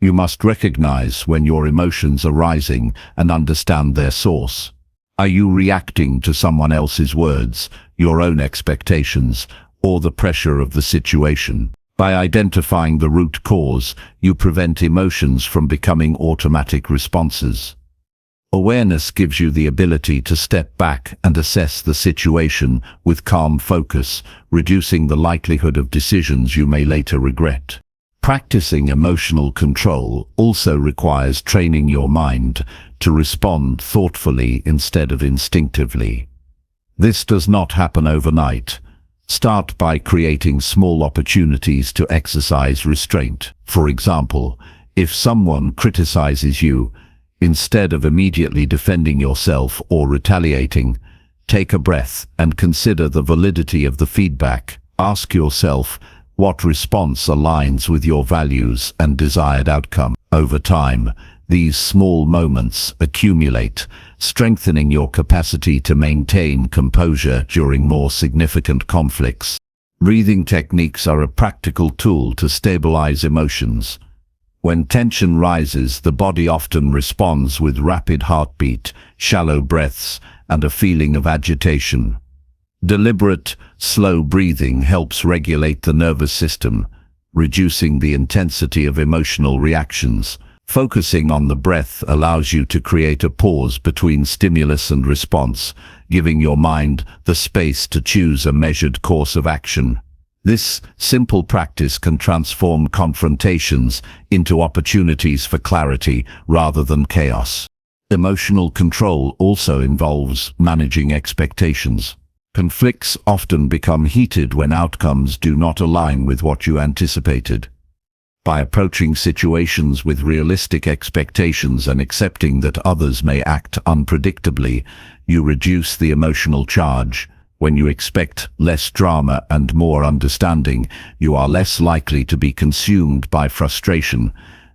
You must recognize when your emotions are rising and understand their source. Are you reacting to someone else's words, your own expectations, or the pressure of the situation? By identifying the root cause, you prevent emotions from becoming automatic responses. Awareness gives you the ability to step back and assess the situation with calm focus, reducing the likelihood of decisions you may later regret. Practicing emotional control also requires training your mind to respond thoughtfully instead of instinctively. This does not happen overnight. Start by creating small opportunities to exercise restraint. For example, if someone criticizes you, instead of immediately defending yourself or retaliating, take a breath and consider the validity of the feedback. Ask yourself, what response aligns with your values and desired outcome? Over time, these small moments accumulate, strengthening your capacity to maintain composure during more significant conflicts. Breathing techniques are a practical tool to stabilize emotions. When tension rises, the body often responds with rapid heartbeat, shallow breaths, and a feeling of agitation. Deliberate, slow breathing helps regulate the nervous system, reducing the intensity of emotional reactions. Focusing on the breath allows you to create a pause between stimulus and response, giving your mind the space to choose a measured course of action. This simple practice can transform confrontations into opportunities for clarity rather than chaos. Emotional control also involves managing expectations. Conflicts often become heated when outcomes do not align with what you anticipated. By approaching situations with realistic expectations and accepting that others may act unpredictably, you reduce the emotional charge. When you expect less drama and more understanding, you are less likely to be consumed by frustration.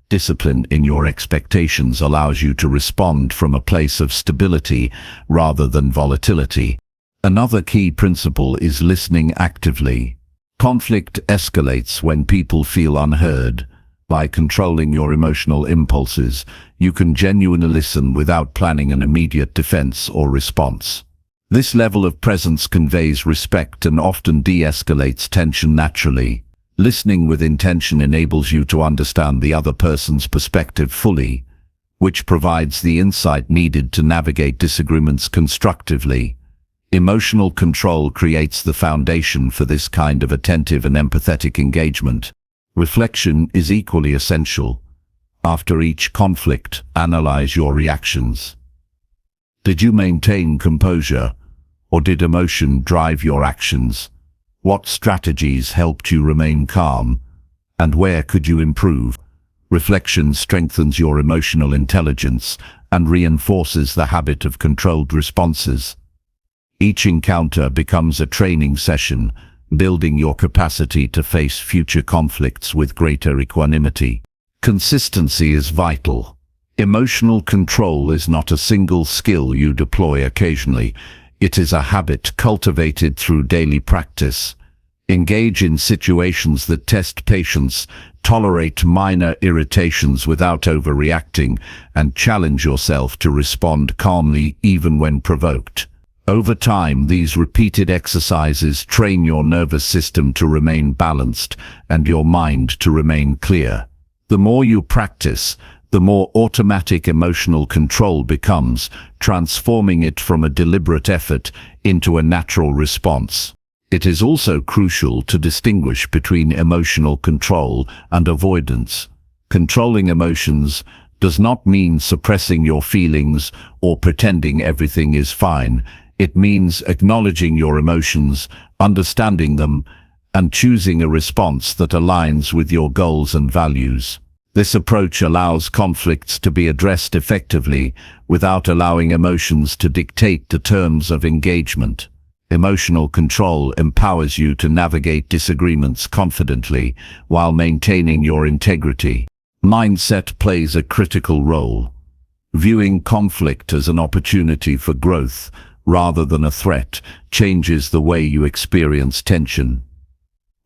Discipline in your expectations allows you to respond from a place of stability rather than volatility. Another key principle is listening actively. Conflict escalates when people feel unheard. By controlling your emotional impulses, you can genuinely listen without planning an immediate defense or response. This level of presence conveys respect and often de-escalates tension naturally. Listening with intention enables you to understand the other person's perspective fully, which provides the insight needed to navigate disagreements constructively. Emotional control creates the foundation for this kind of attentive and empathetic engagement. Reflection is equally essential. After each conflict, analyze your reactions. Did you maintain composure, or did emotion drive your actions? What strategies helped you remain calm, and where could you improve? Reflection strengthens your emotional intelligence and reinforces the habit of controlled responses. Each encounter becomes a training session, building your capacity to face future conflicts with greater equanimity. Consistency is vital. Emotional control is not a single skill you deploy occasionally. It is a habit cultivated through daily practice. Engage in situations that test patience, tolerate minor irritations without overreacting, and challenge yourself to respond calmly even when provoked. Over time, these repeated exercises train your nervous system to remain balanced and your mind to remain clear. The more you practice, the more automatic emotional control becomes, transforming it from a deliberate effort into a natural response. It is also crucial to distinguish between emotional control and avoidance. Controlling emotions does not mean suppressing your feelings or pretending everything is fine. It means acknowledging your emotions, understanding them, and choosing a response that aligns with your goals and values. This approach allows conflicts to be addressed effectively without allowing emotions to dictate the terms of engagement. Emotional control empowers you to navigate disagreements confidently while maintaining your integrity. Mindset plays a critical role. Viewing conflict as an opportunity for growth rather than a threat changes the way you experience tension.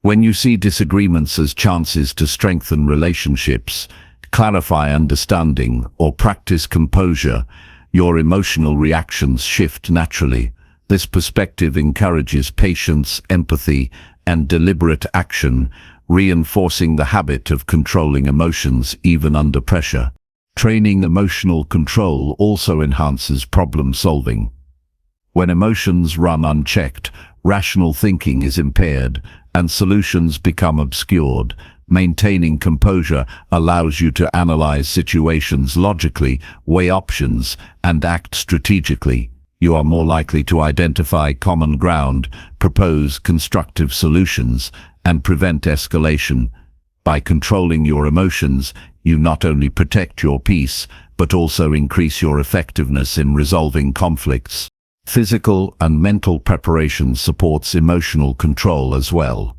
When you see disagreements as chances to strengthen relationships, clarify understanding, or practice composure, your emotional reactions shift naturally. This perspective encourages patience, empathy, and deliberate action, reinforcing the habit of controlling emotions even under pressure. Training emotional control also enhances problem solving. When emotions run unchecked, rational thinking is impaired and solutions become obscured. Maintaining composure allows you to analyze situations logically, weigh options, and act strategically. You are more likely to identify common ground, propose constructive solutions, and prevent escalation. By controlling your emotions, you not only protect your peace, but also increase your effectiveness in resolving conflicts. Physical and mental preparation supports emotional control as well.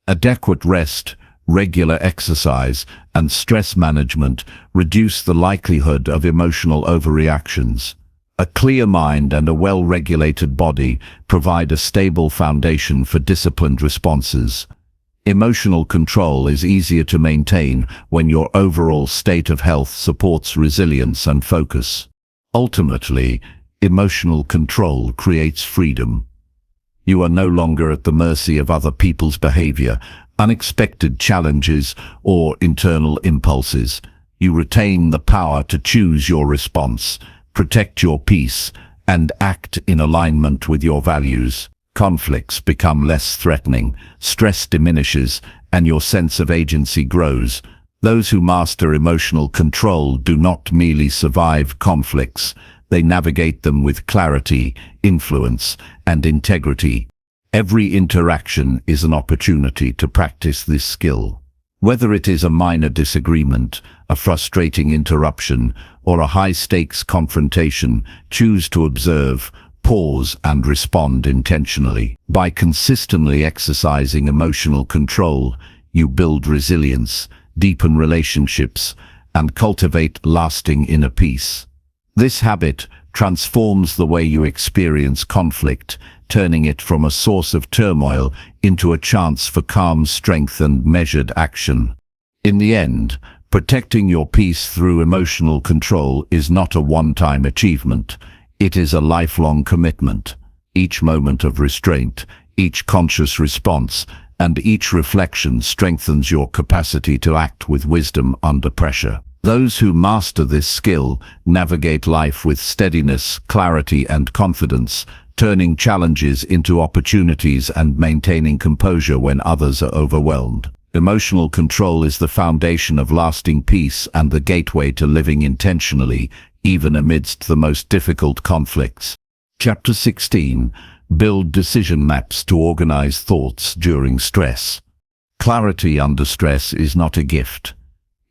Adequate rest, regular exercise, and stress management reduce the likelihood of emotional overreactions. A clear mind and a well-regulated body provide a stable foundation for disciplined responses. Emotional control is easier to maintain when your overall state of health supports resilience and focus. Ultimately, emotional control creates freedom. You are no longer at the mercy of other people's behavior, unexpected challenges, or internal impulses. You retain the power to choose your response, protect your peace, and act in alignment with your values. Conflicts become less threatening, stress diminishes, and your sense of agency grows. Those who master emotional control do not merely survive conflicts, they navigate them with clarity, influence, and integrity. Every interaction is an opportunity to practice this skill. Whether it is a minor disagreement, a frustrating interruption, or a high-stakes confrontation, choose to observe, pause, and respond intentionally. By consistently exercising emotional control, you build resilience, deepen relationships, and cultivate lasting inner peace. This habit transforms the way you experience conflict, turning it from a source of turmoil into a chance for calm strength and measured action. In the end, protecting your peace through emotional control is not a one-time achievement. It is a lifelong commitment. Each moment of restraint, each conscious response, and each reflection strengthens your capacity to act with wisdom under pressure. Those who master this skill navigate life with steadiness, clarity, and confidence, turning challenges into opportunities and maintaining composure when others are overwhelmed. Emotional control is the foundation of lasting peace and the gateway to living intentionally, even amidst the most difficult conflicts. Chapter 16. Build decision maps to organize thoughts during stress. Clarity under stress is not a gift.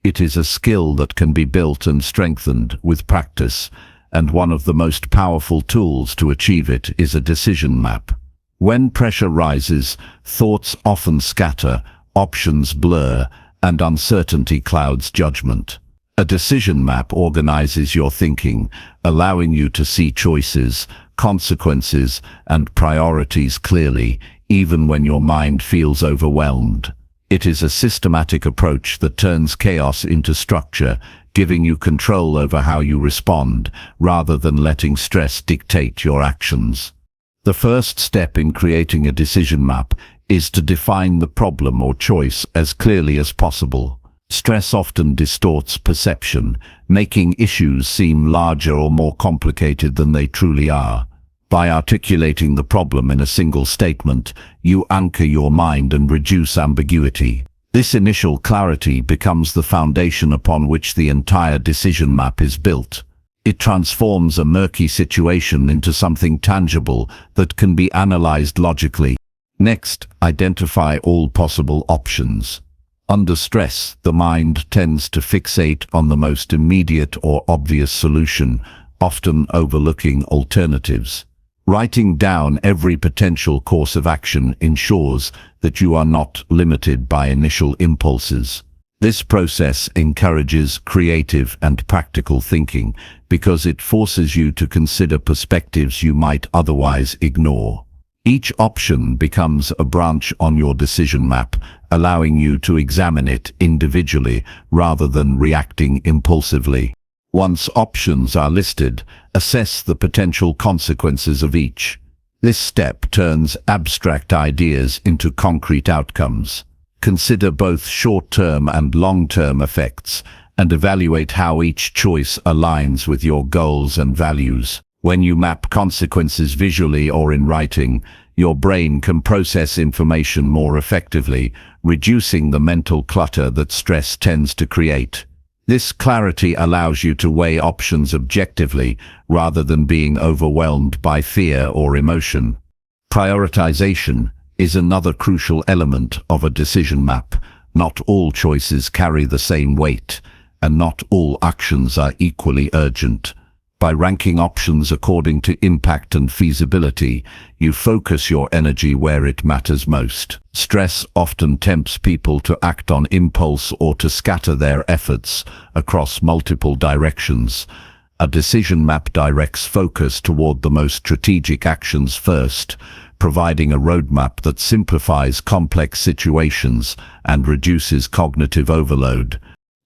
It is a skill that can be built and strengthened with practice, and one of the most powerful tools to achieve it is a decision map. When pressure rises, thoughts often scatter, options blur, and uncertainty clouds judgment. A decision map organizes your thinking, allowing you to see choices, consequences, and priorities clearly, even when your mind feels overwhelmed. It is a systematic approach that turns chaos into structure, giving you control over how you respond, rather than letting stress dictate your actions. The first step in creating a decision map is to define the problem or choice as clearly as possible. Stress often distorts perception, making issues seem larger or more complicated than they truly are. By articulating the problem in a single statement, you anchor your mind and reduce ambiguity. This initial clarity becomes the foundation upon which the entire decision map is built. It transforms a murky situation into something tangible that can be analyzed logically. Next, identify all possible options. Under stress, the mind tends to fixate on the most immediate or obvious solution, often overlooking alternatives. Writing down every potential course of action ensures that you are not limited by initial impulses. This process encourages creative and practical thinking because it forces you to consider perspectives you might otherwise ignore. Each option becomes a branch on your decision map, allowing you to examine it individually rather than reacting impulsively. Once options are listed, assess the potential consequences of each. This step turns abstract ideas into concrete outcomes. Consider both short-term and long-term effects, and evaluate how each choice aligns with your goals and values. When you map consequences visually or in writing, your brain can process information more effectively, reducing the mental clutter that stress tends to create. This clarity allows you to weigh options objectively rather than being overwhelmed by fear or emotion. Prioritization is another crucial element of a decision map. Not all choices carry the same weight, and not all actions are equally urgent. By ranking options according to impact and feasibility, you focus your energy where it matters most. Stress often tempts people to act on impulse or to scatter their efforts across multiple directions. A decision map directs focus toward the most strategic actions first, providing a roadmap that simplifies complex situations and reduces cognitive overload.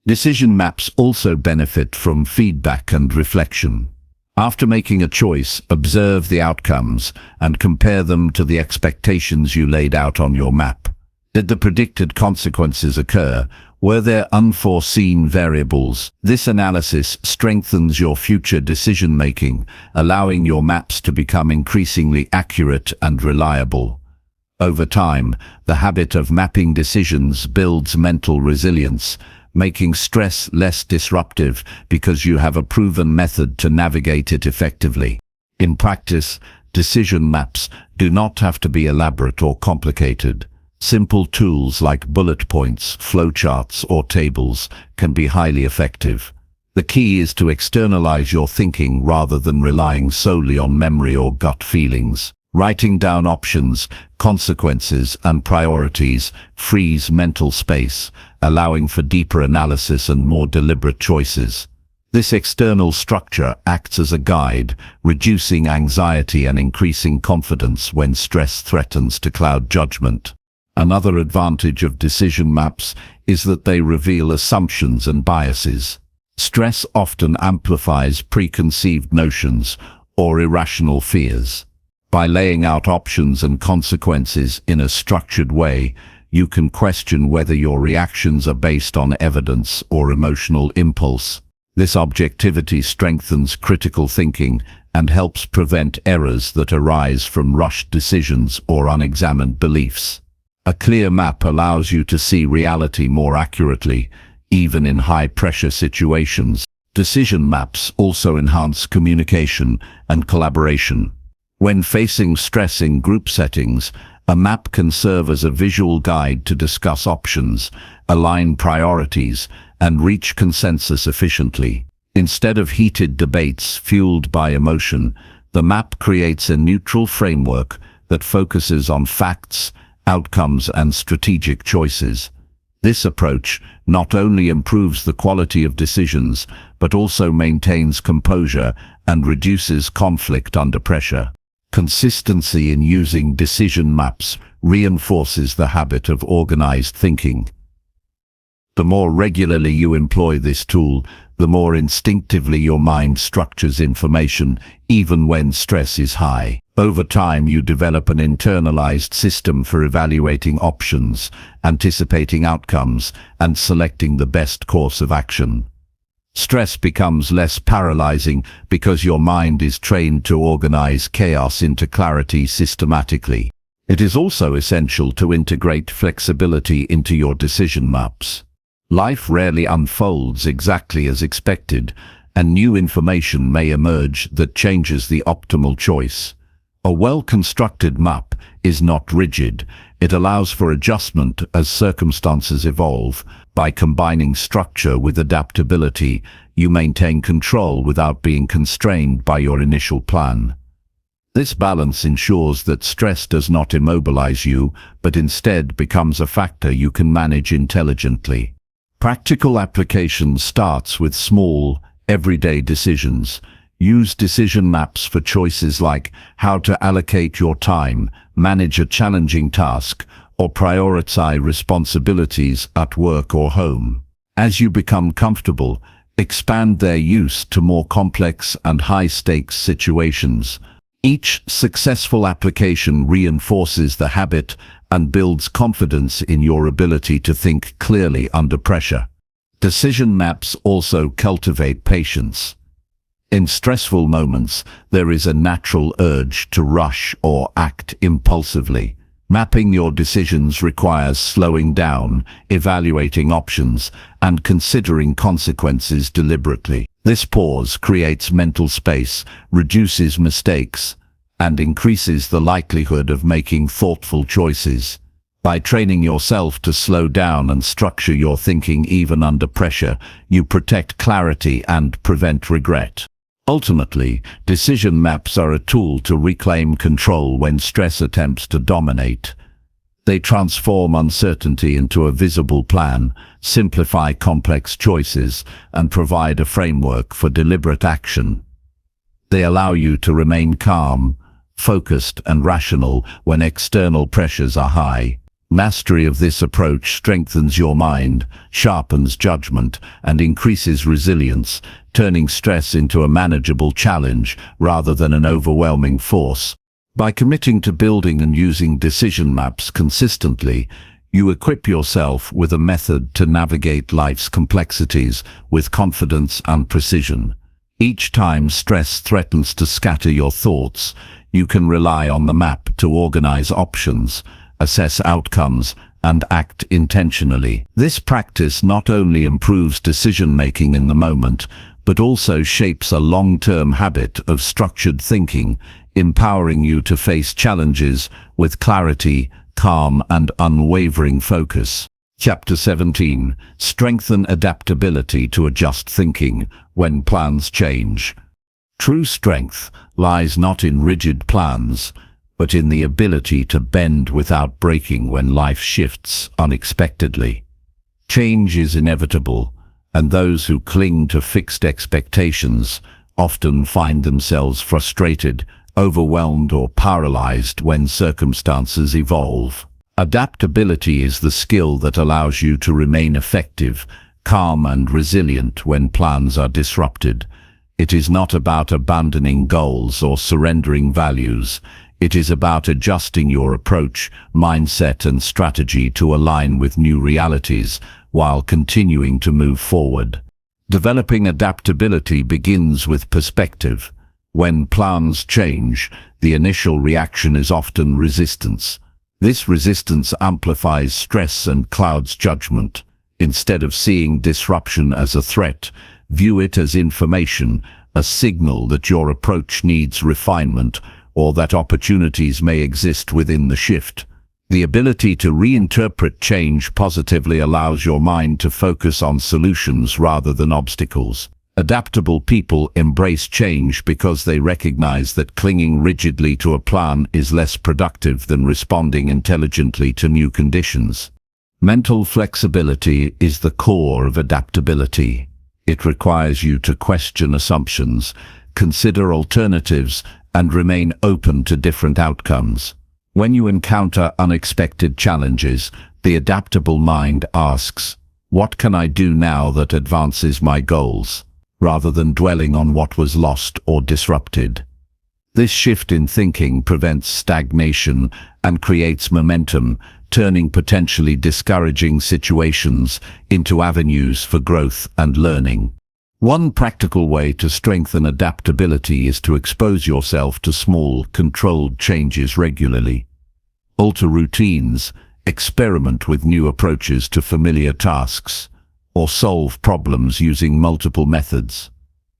Decision maps also benefit from feedback and reflection. After making a choice, observe the outcomes and compare them to the expectations you laid out on your map. Did the predicted consequences occur? Were there unforeseen variables? This analysis strengthens your future decision-making, allowing your maps to become increasingly accurate and reliable. Over time, the habit of mapping decisions builds mental resilience, making stress less disruptive because you have a proven method to navigate it effectively. In practice, decision maps do not have to be elaborate or complicated. Simple tools like bullet points, flowcharts, or tables can be highly effective. The key is to externalize your thinking rather than relying solely on memory or gut feelings. Writing down options, consequences, and priorities frees mental space, allowing for deeper analysis and more deliberate choices. This external structure acts as a guide, reducing anxiety and increasing confidence when stress threatens to cloud judgment. Another advantage of decision maps is that they reveal assumptions and biases. Stress often amplifies preconceived notions or irrational fears. By laying out options and consequences in a structured way, you can question whether your reactions are based on evidence or emotional impulse. This objectivity strengthens critical thinking and helps prevent errors that arise from rushed decisions or unexamined beliefs. A clear map allows you to see reality more accurately, even in high-pressure situations. Decision maps also enhance communication and collaboration. When facing stress in group settings, a map can serve as a visual guide to discuss options, align priorities, and reach consensus efficiently. Instead of heated debates fueled by emotion, the map creates a neutral framework that focuses on facts, outcomes, and strategic choices. This approach not only improves the quality of decisions, but also maintains composure and reduces conflict under pressure. Consistency in using decision maps reinforces the habit of organized thinking. The more regularly you employ this tool, the more instinctively your mind structures information, even when stress is high. Over time, you develop an internalized system for evaluating options, anticipating outcomes, and selecting the best course of action. Stress becomes less paralyzing because your mind is trained to organize chaos into clarity systematically. It is also essential to integrate flexibility into your decision maps. Life rarely unfolds exactly as expected, and new information may emerge that changes the optimal choice. A well-constructed map is not rigid. It allows for adjustment as circumstances evolve. By combining structure with adaptability, you maintain control without being constrained by your initial plan. This balance ensures that stress does not immobilize you, but instead becomes a factor you can manage intelligently. Practical application starts with small, everyday decisions. Use decision maps for choices like how to allocate your time, manage a challenging task, or prioritize responsibilities at work or home. As you become comfortable, expand their use to more complex and high-stakes situations. Each successful application reinforces the habit and builds confidence in your ability to think clearly under pressure. Decision maps also cultivate patience. In stressful moments, there is a natural urge to rush or act impulsively. Mapping your decisions requires slowing down, evaluating options, and considering consequences deliberately. This pause creates mental space, reduces mistakes, and increases the likelihood of making thoughtful choices. By training yourself to slow down and structure your thinking even under pressure, you protect clarity and prevent regret. Ultimately, decision maps are a tool to reclaim control when stress attempts to dominate. They transform uncertainty into a visible plan, simplify complex choices, and provide a framework for deliberate action. They allow you to remain calm, focused, and rational when external pressures are high. Mastery of this approach strengthens your mind, sharpens judgment, and increases resilience, turning stress into a manageable challenge rather than an overwhelming force. By committing to building and using decision maps consistently, you equip yourself with a method to navigate life's complexities with confidence and precision. Each time stress threatens to scatter your thoughts, you can rely on the map to organize options, assess outcomes, and act intentionally. This practice not only improves decision-making in the moment, but also shapes a long-term habit of structured thinking, empowering you to face challenges with clarity, calm, and unwavering focus. Chapter 17. Strengthen adaptability to adjust thinking when plans change. True strength lies not in rigid plans, but in the ability to bend without breaking when life shifts unexpectedly. Change is inevitable, and those who cling to fixed expectations often find themselves frustrated, overwhelmed, or paralyzed when circumstances evolve. Adaptability is the skill that allows you to remain effective, calm, and resilient when plans are disrupted. It is not about abandoning goals or surrendering values. It is about adjusting your approach, mindset and strategy to align with new realities while continuing to move forward. Developing adaptability begins with perspective. When plans change, the initial reaction is often resistance. This resistance amplifies stress and clouds judgment. Instead of seeing disruption as a threat, view it as information, a signal that your approach needs refinement or that opportunities may exist within the shift. The ability to reinterpret change positively allows your mind to focus on solutions rather than obstacles. Adaptable people embrace change because they recognize that clinging rigidly to a plan is less productive than responding intelligently to new conditions. Mental flexibility is the core of adaptability. It requires you to question assumptions, consider alternatives, and remain open to different outcomes. When you encounter unexpected challenges, the adaptable mind asks, "What can I do now that advances my goals?" rather than dwelling on what was lost or disrupted. This shift in thinking prevents stagnation and creates momentum, turning potentially discouraging situations into avenues for growth and learning. One practical way to strengthen adaptability is to expose yourself to small, controlled changes regularly. Alter routines, experiment with new approaches to familiar tasks, or solve problems using multiple methods.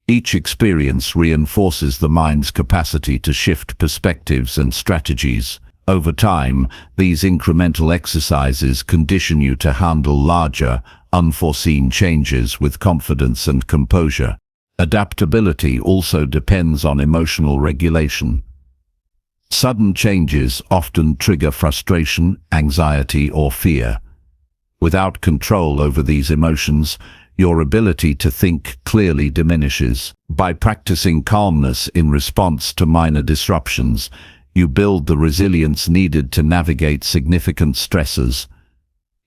Each experience reinforces the mind's capacity to shift perspectives and strategies. Over time, these incremental exercises condition you to handle larger, unforeseen changes with confidence and composure. Adaptability also depends on emotional regulation. Sudden changes often trigger frustration, anxiety, or fear. Without control over these emotions, your ability to think clearly diminishes. By practicing calmness in response to minor disruptions, you build the resilience needed to navigate significant stresses.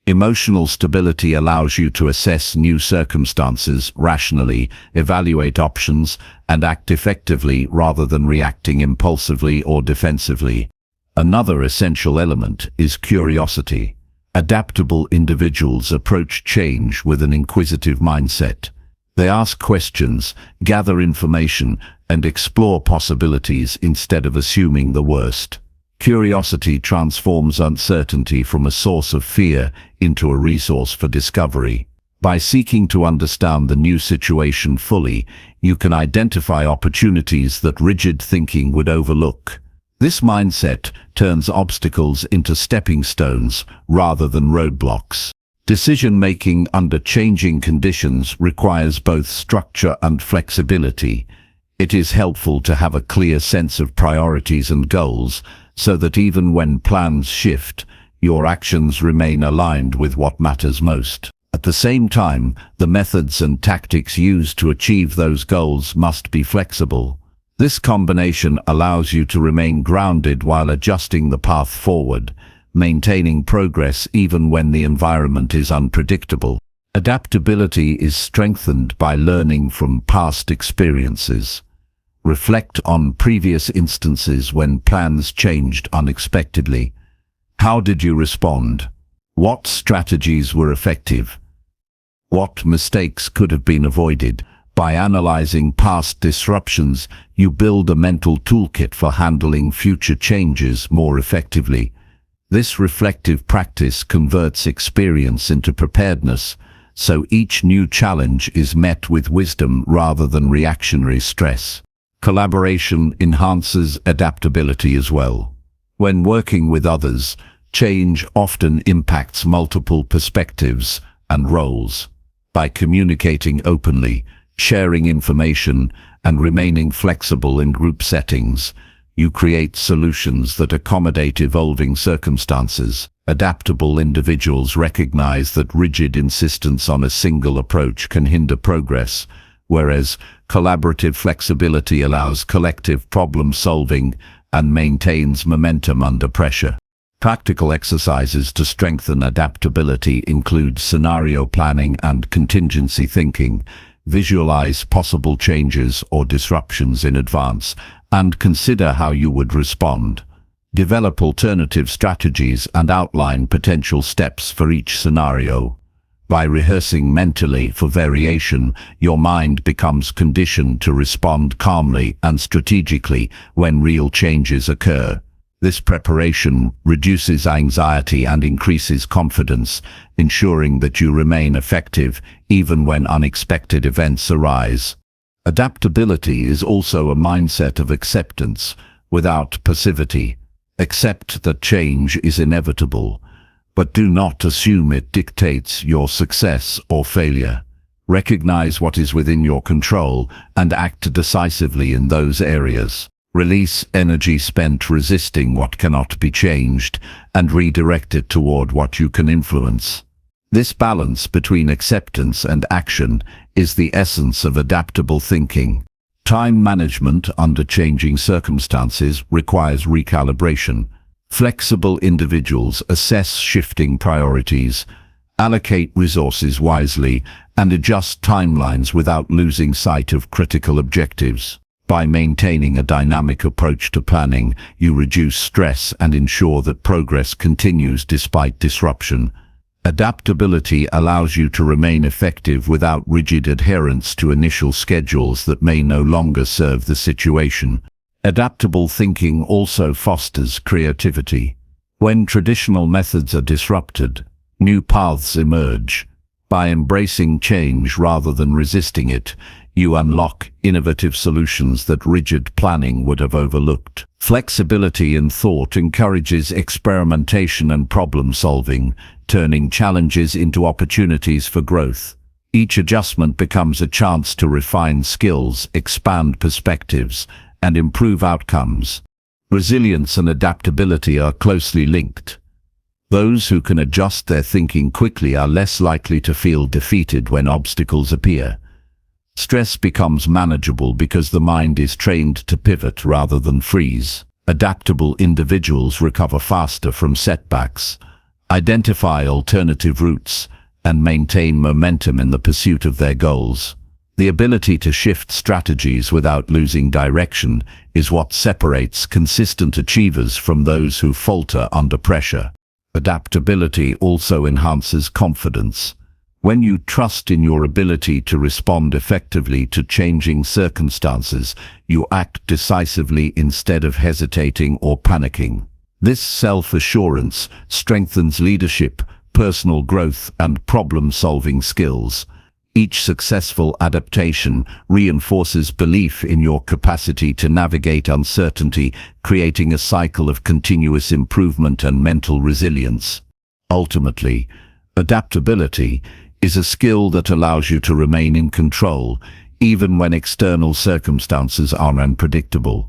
Emotional stability allows you to assess new circumstances rationally, evaluate options, and act effectively rather than reacting impulsively or defensively. Another essential element is curiosity. Adaptable individuals approach change with an inquisitive mindset. They ask questions, gather information, and explore possibilities instead of assuming the worst. Curiosity transforms uncertainty from a source of fear into a resource for discovery. By seeking to understand the new situation fully, you can identify opportunities that rigid thinking would overlook. This mindset turns obstacles into stepping stones rather than roadblocks. Decision-making under changing conditions requires both structure and flexibility. It is helpful to have a clear sense of priorities and goals, so that even when plans shift, your actions remain aligned with what matters most. At the same time, the methods and tactics used to achieve those goals must be flexible. This combination allows you to remain grounded while adjusting the path forward, maintaining progress even when the environment is unpredictable. Adaptability is strengthened by learning from past experiences. Reflect on previous instances when plans changed unexpectedly. How did you respond? What strategies were effective? What mistakes could have been avoided? By analyzing past disruptions, you build a mental toolkit for handling future changes more effectively. This reflective practice converts experience into preparedness, so each new challenge is met with wisdom rather than reactionary stress. Collaboration enhances adaptability as well. When working with others, change often impacts multiple perspectives and roles. By communicating openly, sharing information, and remaining flexible in group settings, you create solutions that accommodate evolving circumstances. Adaptable individuals recognize that rigid insistence on a single approach can hinder progress, whereas collaborative flexibility allows collective problem solving and maintains momentum under pressure. Practical exercises to strengthen adaptability include scenario planning and contingency thinking. Visualize possible changes or disruptions in advance and consider how you would respond. Develop alternative strategies and outline potential steps for each scenario. By rehearsing mentally for variation, your mind becomes conditioned to respond calmly and strategically when real changes occur. This preparation reduces anxiety and increases confidence, ensuring that you remain effective even when unexpected events arise. Adaptability is also a mindset of acceptance, without passivity. Accept that change is inevitable, but do not assume it dictates your success or failure. Recognize what is within your control and act decisively in those areas. Release energy spent resisting what cannot be changed and redirect it toward what you can influence. This balance between acceptance and action is the essence of adaptable thinking. Time management under changing circumstances requires recalibration. Flexible individuals assess shifting priorities, allocate resources wisely, and adjust timelines without losing sight of critical objectives. By maintaining a dynamic approach to planning, you reduce stress and ensure that progress continues despite disruption. Adaptability allows you to remain effective without rigid adherence to initial schedules that may no longer serve the situation. Adaptable thinking also fosters creativity. When traditional methods are disrupted, new paths emerge. By embracing change rather than resisting it, you unlock innovative solutions that rigid planning would have overlooked. Flexibility in thought encourages experimentation and problem-solving, turning challenges into opportunities for growth. Each adjustment becomes a chance to refine skills, expand perspectives, and improve outcomes. Resilience and adaptability are closely linked. Those who can adjust their thinking quickly are less likely to feel defeated when obstacles appear. Stress becomes manageable because the mind is trained to pivot rather than freeze. Adaptable individuals recover faster from setbacks, identify alternative routes, and maintain momentum in the pursuit of their goals. The ability to shift strategies without losing direction is what separates consistent achievers from those who falter under pressure. Adaptability also enhances confidence. When you trust in your ability to respond effectively to changing circumstances, you act decisively instead of hesitating or panicking. This self-assurance strengthens leadership, personal growth, and problem-solving skills. Each successful adaptation reinforces belief in your capacity to navigate uncertainty, creating a cycle of continuous improvement and mental resilience. Ultimately, adaptability is a skill that allows you to remain in control, even when external circumstances are unpredictable.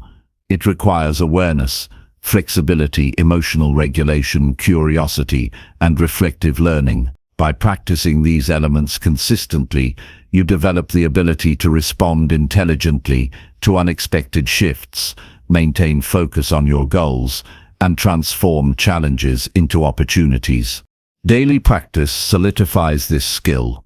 It requires awareness, flexibility, emotional regulation, curiosity, and reflective learning. By practicing these elements consistently, you develop the ability to respond intelligently to unexpected shifts, maintain focus on your goals, and transform challenges into opportunities. Daily practice solidifies this skill.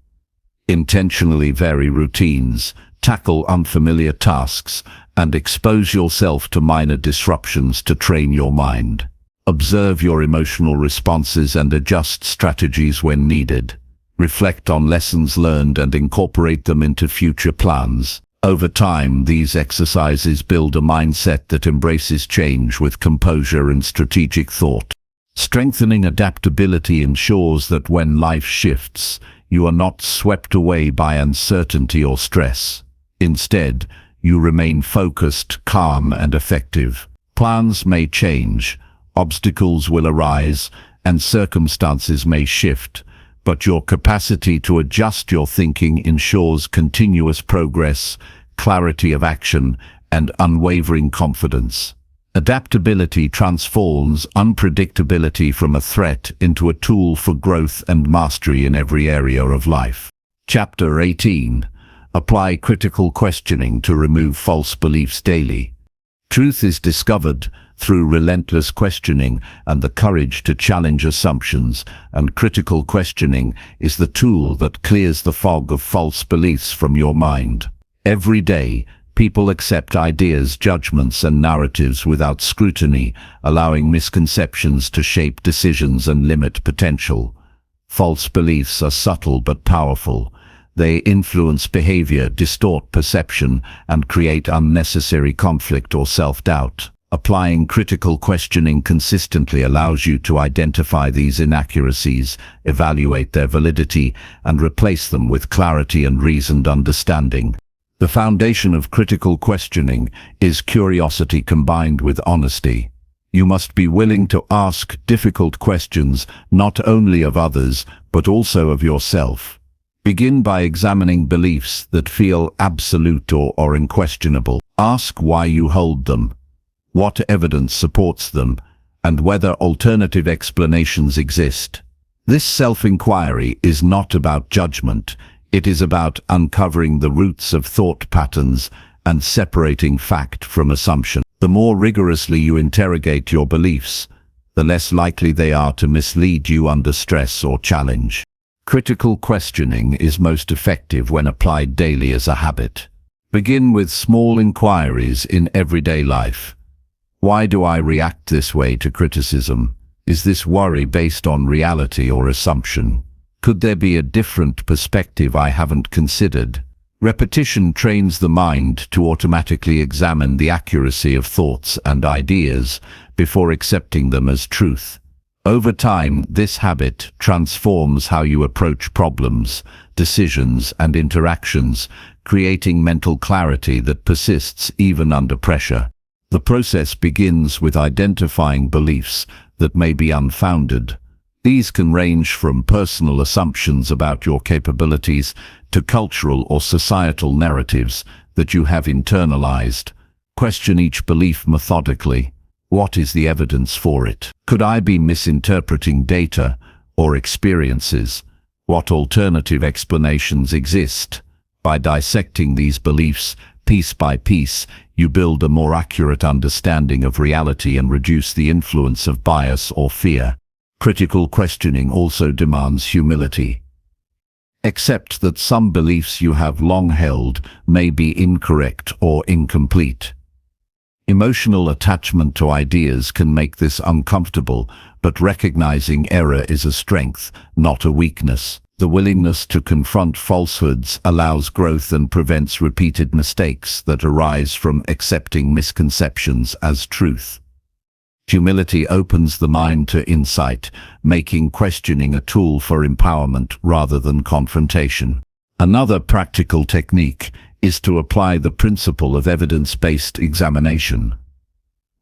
Intentionally vary routines, tackle unfamiliar tasks, and expose yourself to minor disruptions to train your mind. Observe your emotional responses and adjust strategies when needed. Reflect on lessons learned and incorporate them into future plans. Over time, these exercises build a mindset that embraces change with composure and strategic thought. Strengthening adaptability ensures that when life shifts, you are not swept away by uncertainty or stress. Instead, you remain focused, calm, and effective. Plans may change, obstacles will arise, and circumstances may shift, but your capacity to adjust your thinking ensures continuous progress, clarity of action, and unwavering confidence. Adaptability transforms unpredictability from a threat into a tool for growth and mastery in every area of life. Chapter 18. Apply critical questioning to remove false beliefs daily. Truth is discovered through relentless questioning and the courage to challenge assumptions, and critical questioning is the tool that clears the fog of false beliefs from your mind. Every day, People accept ideas, judgments, and narratives without scrutiny, allowing misconceptions to shape decisions and limit potential. False beliefs are subtle but powerful. They influence behavior, distort perception, and create unnecessary conflict or self-doubt. Applying critical questioning consistently allows you to identify these inaccuracies, evaluate their validity, and replace them with clarity and reasoned understanding. The foundation of critical questioning is curiosity combined with honesty. You must be willing to ask difficult questions, not only of others, but also of yourself. Begin by examining beliefs that feel absolute or unquestionable. Ask why you hold them, what evidence supports them, and whether alternative explanations exist. This self-inquiry is not about judgment. It is about uncovering the roots of thought patterns and separating fact from assumption. The more rigorously you interrogate your beliefs, the less likely they are to mislead you under stress or challenge. Critical questioning is most effective when applied daily as a habit. Begin with small inquiries in everyday life. Why do I react this way to criticism? Is this worry based on reality or assumption? Could there be a different perspective I haven't considered? Repetition trains the mind to automatically examine the accuracy of thoughts and ideas before accepting them as truth. Over time, this habit transforms how you approach problems, decisions, and interactions, creating mental clarity that persists even under pressure. The process begins with identifying beliefs that may be unfounded. These can range from personal assumptions about your capabilities to cultural or societal narratives that you have internalized. Question each belief methodically. What is the evidence for it? Could I be misinterpreting data or experiences? What alternative explanations exist? By dissecting these beliefs piece by piece, you build a more accurate understanding of reality and reduce the influence of bias or fear. Critical questioning also demands humility. Accept that some beliefs you have long held may be incorrect or incomplete. Emotional attachment to ideas can make this uncomfortable, but recognizing error is a strength, not a weakness. The willingness to confront falsehoods allows growth and prevents repeated mistakes that arise from accepting misconceptions as truth. Humility opens the mind to insight, making questioning a tool for empowerment rather than confrontation. Another practical technique is to apply the principle of evidence-based examination.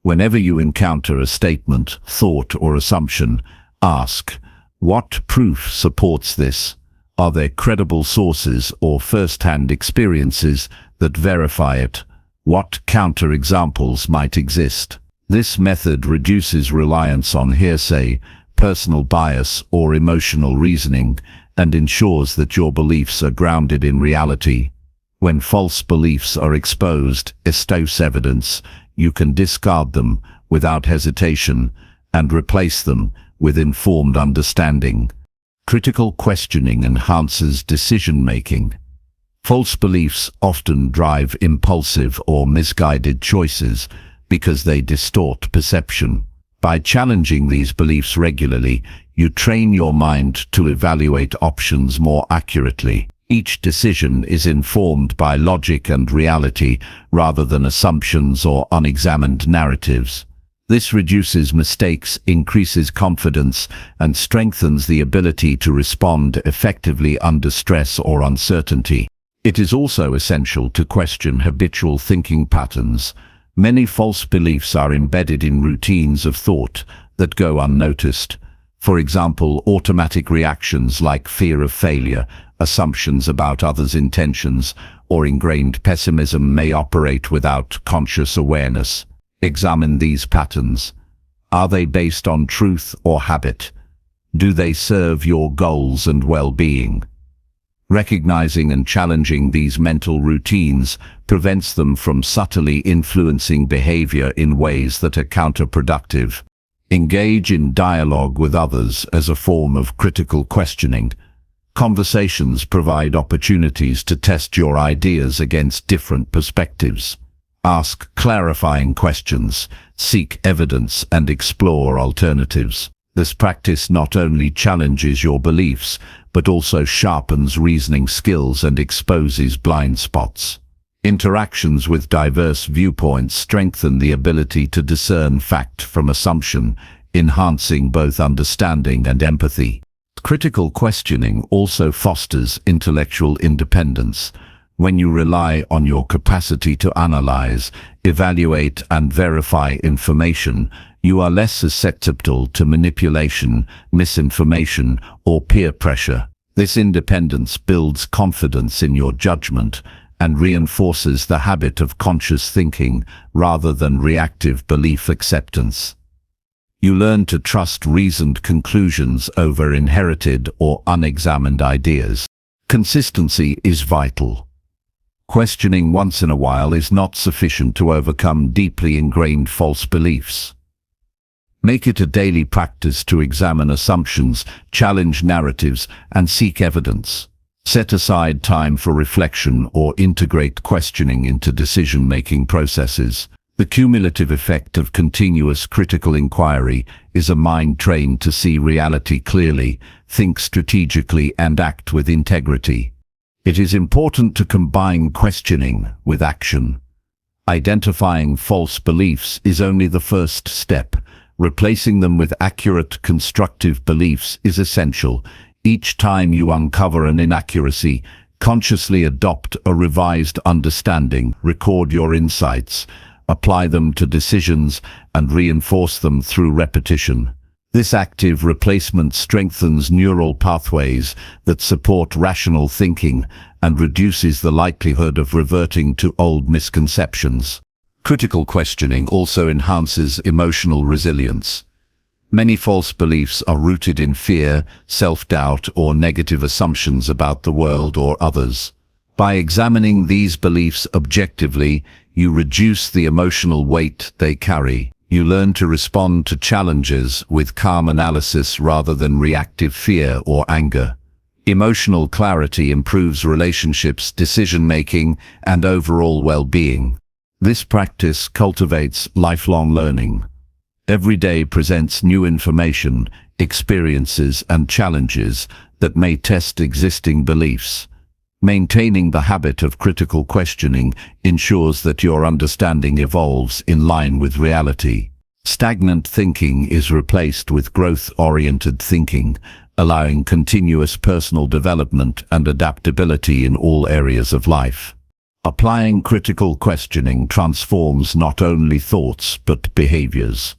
Whenever you encounter a statement, thought, or assumption, ask, what proof supports this? Are there credible sources or first-hand experiences that verify it? What counterexamples might exist? This method reduces reliance on hearsay, personal bias, or emotional reasoning, and ensures that your beliefs are grounded in reality. When false beliefs are exposed, established evidence, you can discard them without hesitation and replace them with informed understanding. Critical questioning enhances decision-making. False beliefs often drive impulsive or misguided choices because they distort perception. By challenging these beliefs regularly, you train your mind to evaluate options more accurately. Each decision is informed by logic and reality rather than assumptions or unexamined narratives. This reduces mistakes, increases confidence, and strengthens the ability to respond effectively under stress or uncertainty. It is also essential to question habitual thinking patterns. Many false beliefs are embedded in routines of thought that go unnoticed. For example, automatic reactions like fear of failure, assumptions about others' intentions, or ingrained pessimism may operate without conscious awareness. Examine these patterns. Are they based on truth or habit? Do they serve your goals and well-being? Recognizing and challenging these mental routines prevents them from subtly influencing behavior in ways that are counterproductive. Engage in dialogue with others as a form of critical questioning. Conversations provide opportunities to test your ideas against different perspectives. Ask clarifying questions, seek evidence, and explore alternatives. This practice not only challenges your beliefs, but also sharpens reasoning skills and exposes blind spots. Interactions with diverse viewpoints strengthen the ability to discern fact from assumption, enhancing both understanding and empathy. Critical questioning also fosters intellectual independence. When you rely on your capacity to analyze, evaluate, and verify information, you are less susceptible to manipulation, misinformation, or peer pressure. This independence builds confidence in your judgment and reinforces the habit of conscious thinking rather than reactive belief acceptance. You learn to trust reasoned conclusions over inherited or unexamined ideas. Consistency is vital. Questioning once in a while is not sufficient to overcome deeply ingrained false beliefs. Make it a daily practice to examine assumptions, challenge narratives, and seek evidence. Set aside time for reflection or integrate questioning into decision-making processes. The cumulative effect of continuous critical inquiry is a mind trained to see reality clearly, think strategically, and act with integrity. It is important to combine questioning with action. Identifying false beliefs is only the first step. Replacing them with accurate, constructive beliefs is essential. Each time you uncover an inaccuracy, consciously adopt a revised understanding, record your insights, apply them to decisions, and reinforce them through repetition. This active replacement strengthens neural pathways that support rational thinking and reduces the likelihood of reverting to old misconceptions. Critical questioning also enhances emotional resilience. Many false beliefs are rooted in fear, self-doubt, or negative assumptions about the world or others. By examining these beliefs objectively, you reduce the emotional weight they carry. You learn to respond to challenges with calm analysis rather than reactive fear or anger. Emotional clarity improves relationships, decision-making, and overall well-being. This practice cultivates lifelong learning. Every day presents new information, experiences, and challenges that may test existing beliefs. Maintaining the habit of critical questioning ensures that your understanding evolves in line with reality. Stagnant thinking is replaced with growth-oriented thinking, allowing continuous personal development and adaptability in all areas of life. Applying critical questioning transforms not only thoughts but behaviors.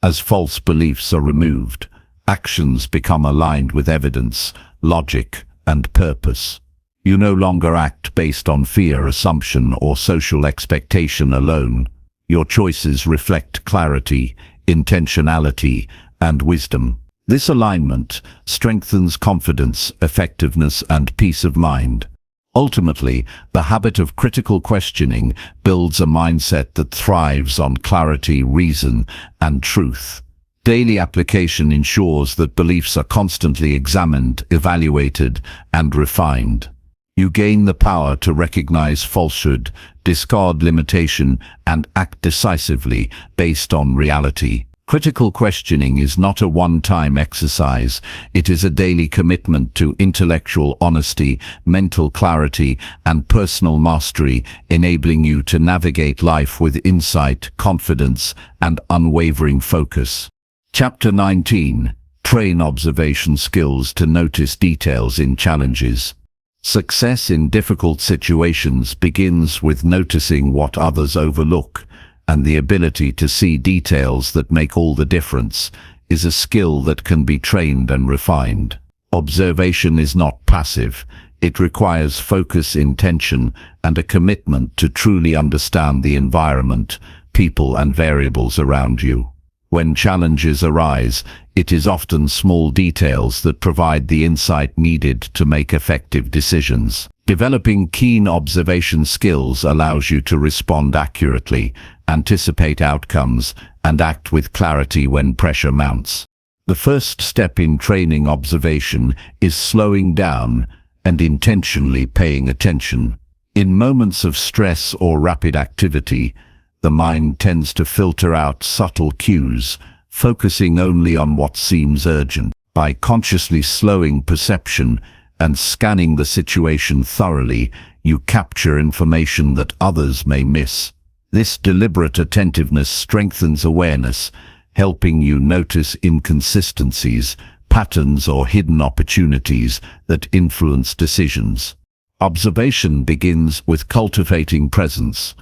As false beliefs are removed, actions become aligned with evidence, logic, and purpose. You no longer act based on fear, assumption, or social expectation alone. Your choices reflect clarity, intentionality, and wisdom. This alignment strengthens confidence, effectiveness, and peace of mind. Ultimately, the habit of critical questioning builds a mindset that thrives on clarity, reason, and truth. Daily application ensures that beliefs are constantly examined, evaluated, and refined. You gain the power to recognize falsehood, discard limitation, and act decisively based on reality. Critical questioning is not a one-time exercise. It is a daily commitment to intellectual honesty, mental clarity, and personal mastery, enabling you to navigate life with insight, confidence, and unwavering focus. Chapter 19. Train observation skills to notice details in challenges. Success in difficult situations begins with noticing what others overlook, and the ability to see details that make all the difference is a skill that can be trained and refined. Observation is not passive. It requires focus, intention, and a commitment to truly understand the environment, people, and variables around you. When challenges arise, it is often small details that provide the insight needed to make effective decisions. Developing keen observation skills allows you to respond accurately, anticipate outcomes, and act with clarity when pressure mounts. The first step in training observation is slowing down and intentionally paying attention. In moments of stress or rapid activity, the mind tends to filter out subtle cues, focusing only on what seems urgent. By consciously slowing perception and scanning the situation thoroughly, you capture information that others may miss. This deliberate attentiveness strengthens awareness, helping you notice inconsistencies, patterns, or hidden opportunities that influence decisions. Observation begins with cultivating presence.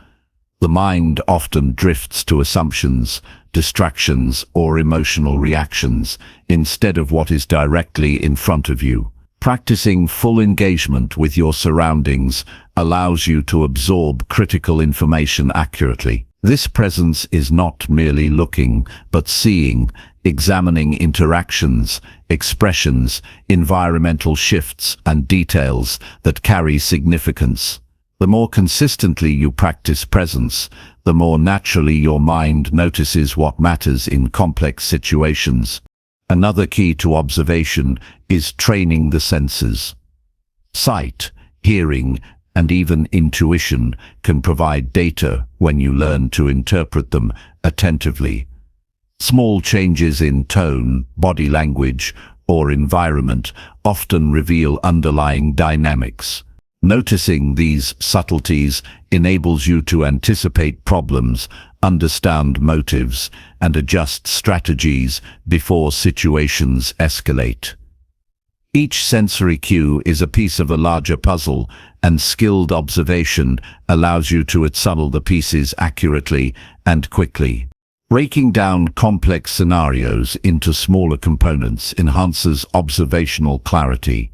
The mind often drifts to assumptions, distractions, or emotional reactions instead of what is directly in front of you. Practicing full engagement with your surroundings allows you to absorb critical information accurately. This presence is not merely looking, but seeing, examining interactions, expressions, environmental shifts, and details that carry significance. The more consistently you practice presence, the more naturally your mind notices what matters in complex situations. Another key to observation is training the senses. Sight, hearing, and even intuition can provide data when you learn to interpret them attentively. Small changes in tone, body language, or environment often reveal underlying dynamics. Noticing these subtleties enables you to anticipate problems, understand motives, and adjust strategies before situations escalate. Each sensory cue is a piece of a larger puzzle, and skilled observation allows you to assemble the pieces accurately and quickly. Breaking down complex scenarios into smaller components enhances observational clarity.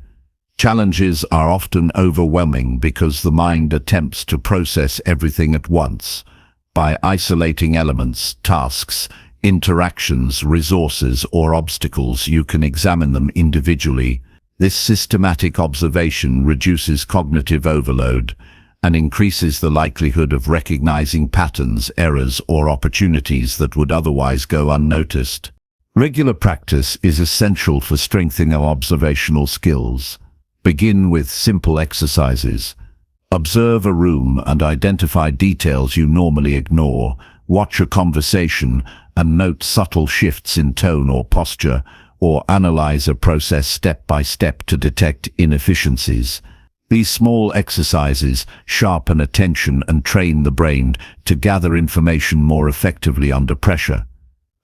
Challenges are often overwhelming because the mind attempts to process everything at once. By isolating elements, tasks, interactions, resources, or obstacles, you can examine them individually. This systematic observation reduces cognitive overload and increases the likelihood of recognizing patterns, errors, or opportunities that would otherwise go unnoticed. Regular practice is essential for strengthening our observational skills. Begin with simple exercises. Observe a room and identify details you normally ignore. Watch a conversation and note subtle shifts in tone or posture, or analyze a process step by step to detect inefficiencies. These small exercises sharpen attention and train the brain to gather information more effectively under pressure.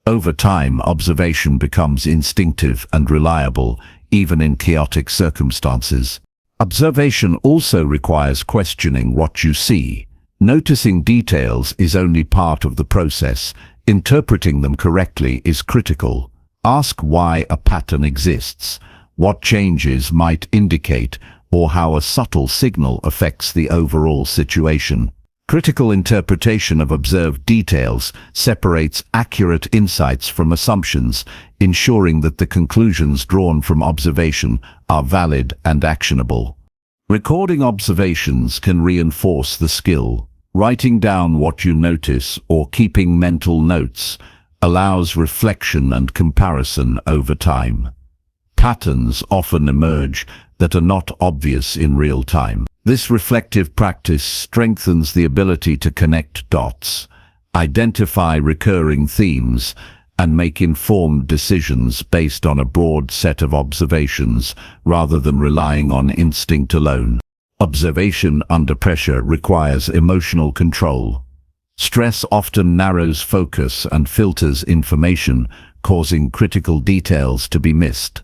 Over time, observation becomes instinctive and reliable, even in chaotic circumstances. Observation also requires questioning what you see. Noticing details is only part of the process. Interpreting them correctly is critical. Ask why a pattern exists, what changes might indicate, or how a subtle signal affects the overall situation. Critical interpretation of observed details separates accurate insights from assumptions, ensuring that the conclusions drawn from observation are valid and actionable. Recording observations can reinforce the skill. Writing down what you notice or keeping mental notes allows reflection and comparison over time. Patterns often emerge that are not obvious in real time. This reflective practice strengthens the ability to connect dots, identify recurring themes, and make informed decisions based on a broad set of observations rather than relying on instinct alone. Observation under pressure requires emotional control. Stress often narrows focus and filters information, causing critical details to be missed.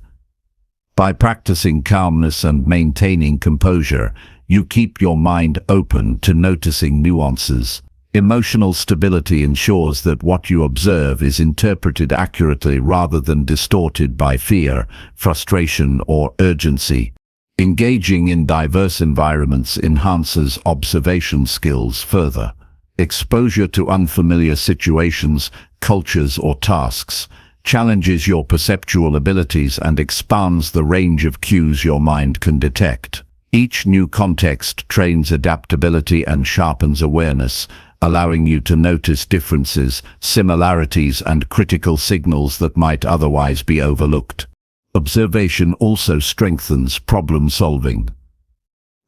By practicing calmness and maintaining composure, you keep your mind open to noticing nuances. Emotional stability ensures that what you observe is interpreted accurately rather than distorted by fear, frustration, or urgency. Engaging in diverse environments enhances observation skills further. Exposure to unfamiliar situations, cultures, or tasks challenges your perceptual abilities and expands the range of cues your mind can detect. Each new context trains adaptability and sharpens awareness, allowing you to notice differences, similarities, and critical signals that might otherwise be overlooked. Observation also strengthens problem solving.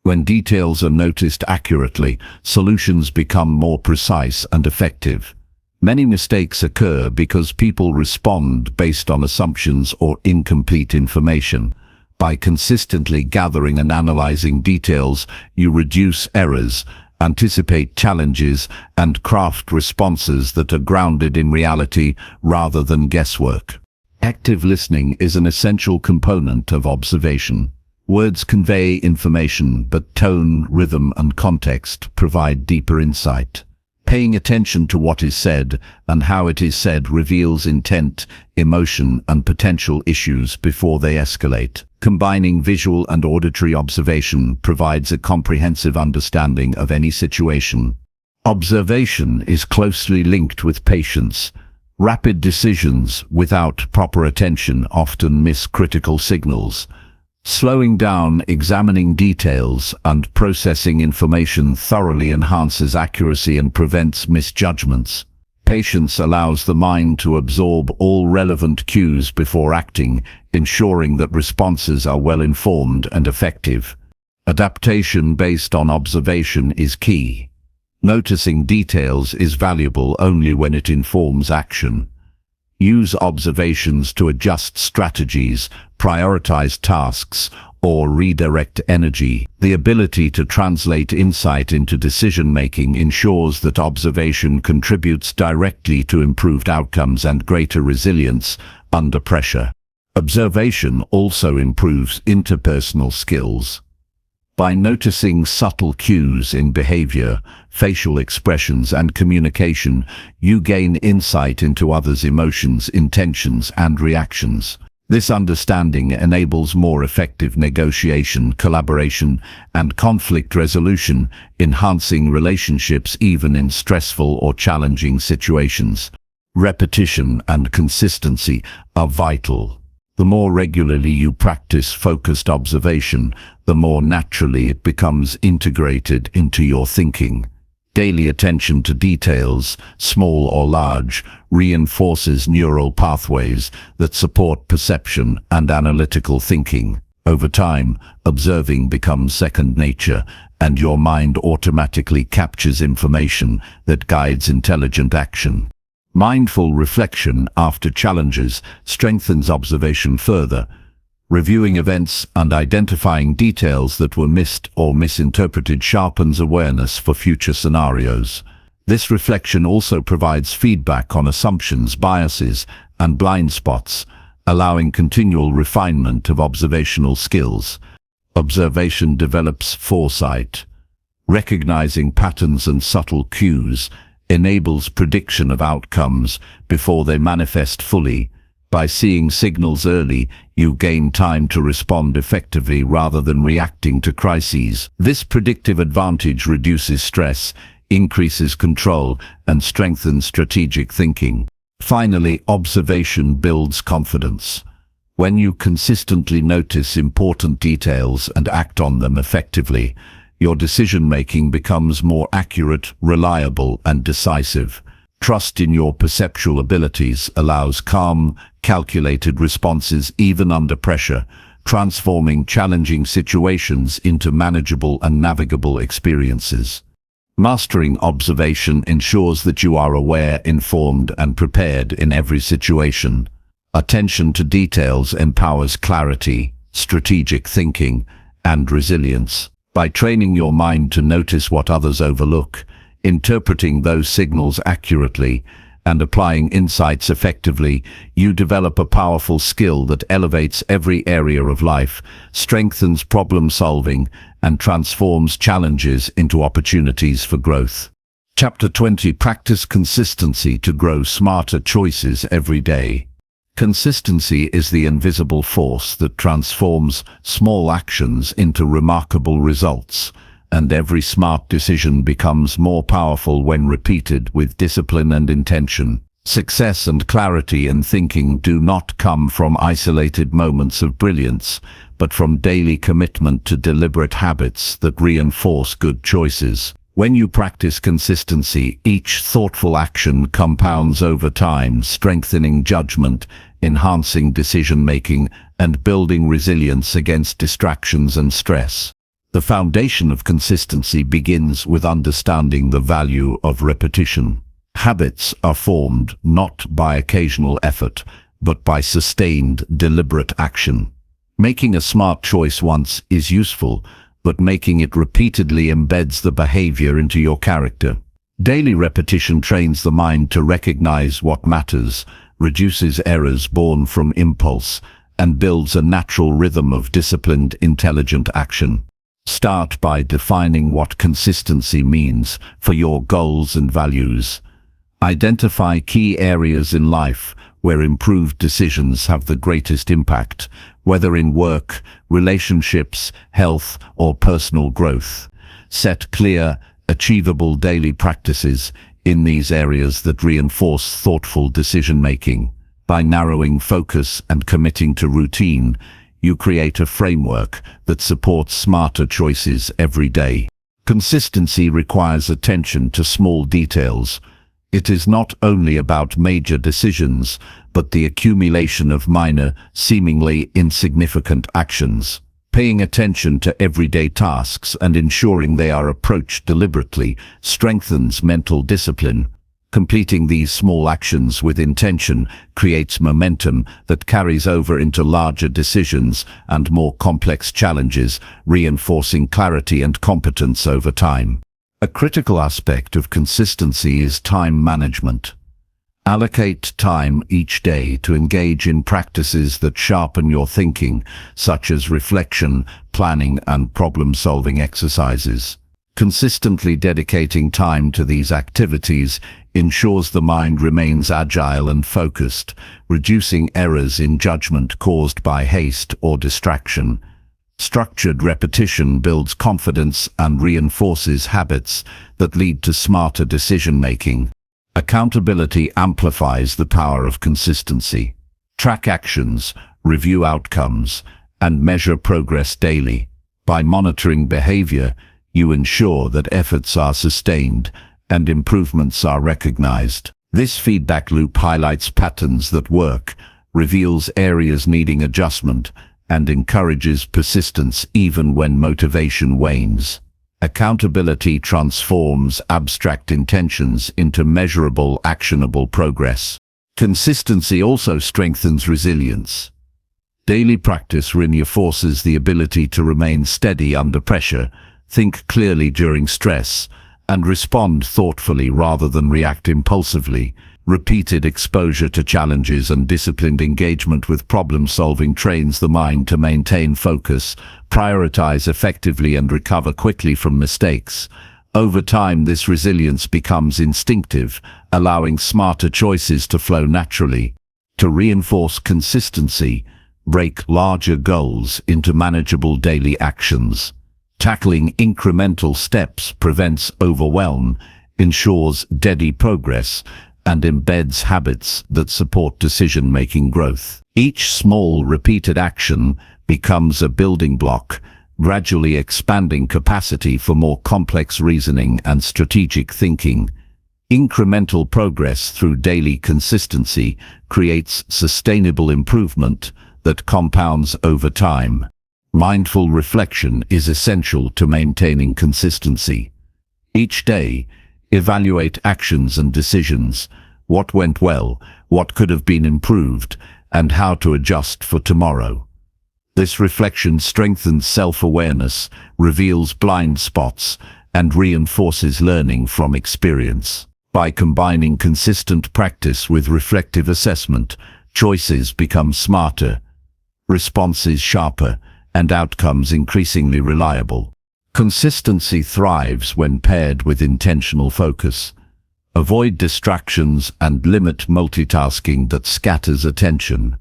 When details are noticed accurately, solutions become more precise and effective. Many mistakes occur because people respond based on assumptions or incomplete information. By consistently gathering and analyzing details, you reduce errors, anticipate challenges, and craft responses that are grounded in reality rather than guesswork. Active listening is an essential component of observation. Words convey information, but tone, rhythm, and context provide deeper insight. Paying attention to what is said and how it is said reveals intent, emotion, and potential issues before they escalate. Combining visual and auditory observation provides a comprehensive understanding of any situation. Observation is closely linked with patience. Rapid decisions without proper attention often miss critical signals. Slowing down, examining details, and processing information thoroughly enhances accuracy and prevents misjudgments. Patience allows the mind to absorb all relevant cues before acting, ensuring that responses are well-informed and effective. Adaptation based on observation is key. Noticing details is valuable only when it informs action. Use observations to adjust strategies, prioritize tasks, or redirect energy. The ability to translate insight into decision-making ensures that observation contributes directly to improved outcomes and greater resilience under pressure. Observation also improves interpersonal skills. By noticing subtle cues in behavior, facial expressions, and communication, you gain insight into others' emotions, intentions, and reactions. This understanding enables more effective negotiation, collaboration, and conflict resolution, enhancing relationships even in stressful or challenging situations. Repetition and consistency are vital. The more regularly you practice focused observation, the more naturally it becomes integrated into your thinking. Daily attention to details, small or large, reinforces neural pathways that support perception and analytical thinking. Over time, observing becomes second nature, and your mind automatically captures information that guides intelligent action. Mindful reflection after challenges strengthens observation further. Reviewing events and identifying details that were missed or misinterpreted sharpens awareness for future scenarios. This reflection also provides feedback on assumptions, biases, and blind spots, allowing continual refinement of observational skills. Observation develops foresight. Recognizing patterns and subtle cues enables prediction of outcomes before they manifest fully. By seeing signals early, you gain time to respond effectively rather than reacting to crises. This predictive advantage reduces stress, increases control, and strengthens strategic thinking. Finally, observation builds confidence. When you consistently notice important details and act on them effectively, your decision-making becomes more accurate, reliable, and decisive. Trust in your perceptual abilities allows calm, calculated responses even under pressure, transforming challenging situations into manageable and navigable experiences. Mastering observation ensures that you are aware, informed, and prepared in every situation. Attention to details empowers clarity, strategic thinking, and resilience. By training your mind to notice what others overlook, interpreting those signals accurately, and applying insights effectively, you develop a powerful skill that elevates every area of life, strengthens problem solving, and transforms challenges into opportunities for growth. Chapter 20: Practice consistency to grow smarter choices every day. Consistency is the invisible force that transforms small actions into remarkable results, and every smart decision becomes more powerful when repeated with discipline and intention. Success and clarity in thinking do not come from isolated moments of brilliance, but from daily commitment to deliberate habits that reinforce good choices. When you practice consistency, each thoughtful action compounds over time, strengthening judgment, enhancing decision-making, and building resilience against distractions and stress. The foundation of consistency begins with understanding the value of repetition. Habits are formed not by occasional effort, but by sustained, deliberate action. Making a smart choice once is useful, but making it repeatedly embeds the behavior into your character. Daily repetition trains the mind to recognize what matters, reduces errors born from impulse, and builds a natural rhythm of disciplined, intelligent action. Start by defining what consistency means for your goals and values. Identify key areas in life where improved decisions have the greatest impact, whether in work, relationships, health, or personal growth. Set clear, achievable daily practices in these areas that reinforce thoughtful decision-making. By narrowing focus and committing to routine, you create a framework that supports smarter choices every day. Consistency requires attention to small details. It is not only about major decisions, but the accumulation of minor, seemingly insignificant actions. Paying attention to everyday tasks and ensuring they are approached deliberately strengthens mental discipline. Completing these small actions with intention creates momentum that carries over into larger decisions and more complex challenges, reinforcing clarity and competence over time. A critical aspect of consistency is time management. Allocate time each day to engage in practices that sharpen your thinking, such as reflection, planning, and problem-solving exercises. Consistently dedicating time to these activities ensures the mind remains agile and focused, reducing errors in judgment caused by haste or distraction. Structured repetition builds confidence and reinforces habits that lead to smarter decision-making. Accountability amplifies the power of consistency. Track actions, review outcomes, and measure progress daily. By monitoring behavior, you ensure that efforts are sustained and improvements are recognized. This feedback loop highlights patterns that work, reveals areas needing adjustment, and encourages persistence even when motivation wanes. Accountability transforms abstract intentions into measurable, actionable progress. Consistency also strengthens resilience. Daily practice reinforces the ability to remain steady under pressure, think clearly during stress, and respond thoughtfully rather than react impulsively. Repeated exposure to challenges and disciplined engagement with problem-solving trains the mind to maintain focus, prioritize effectively, and recover quickly from mistakes. Over time, this resilience becomes instinctive, allowing smarter choices to flow naturally. To reinforce consistency, break larger goals into manageable daily actions. Tackling incremental steps prevents overwhelm, ensures steady progress, and embeds habits that support decision-making growth. Each small, repeated action becomes a building block, gradually expanding capacity for more complex reasoning and strategic thinking. Incremental progress through daily consistency creates sustainable improvement that compounds over time. Mindful reflection is essential to maintaining consistency. Each day, evaluate actions and decisions, what went well, what could have been improved, and how to adjust for tomorrow. This reflection strengthens self-awareness, reveals blind spots, and reinforces learning from experience. By combining consistent practice with reflective assessment, choices become smarter, responses sharper, and outcomes increasingly reliable. Consistency thrives when paired with intentional focus. Avoid distractions and limit multitasking that scatters attention.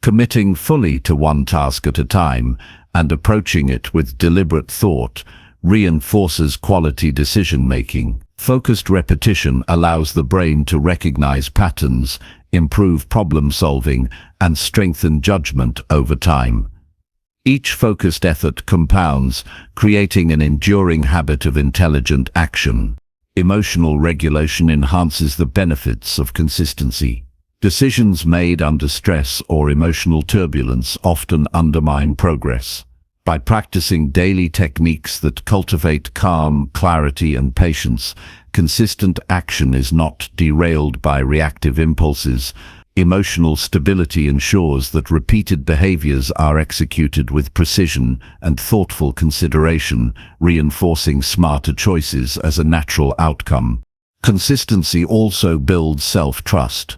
Committing fully to one task at a time and approaching it with deliberate thought reinforces quality decision-making. Focused repetition allows the brain to recognize patterns, improve problem-solving, and strengthen judgment over time. Each focused effort compounds, creating an enduring habit of intelligent action. Emotional regulation enhances the benefits of consistency. Decisions made under stress or emotional turbulence often undermine progress. By practicing daily techniques that cultivate calm, clarity, and patience, consistent action is not derailed by reactive impulses. Emotional stability ensures that repeated behaviors are executed with precision and thoughtful consideration, reinforcing smarter choices as a natural outcome. Consistency also builds self-trust.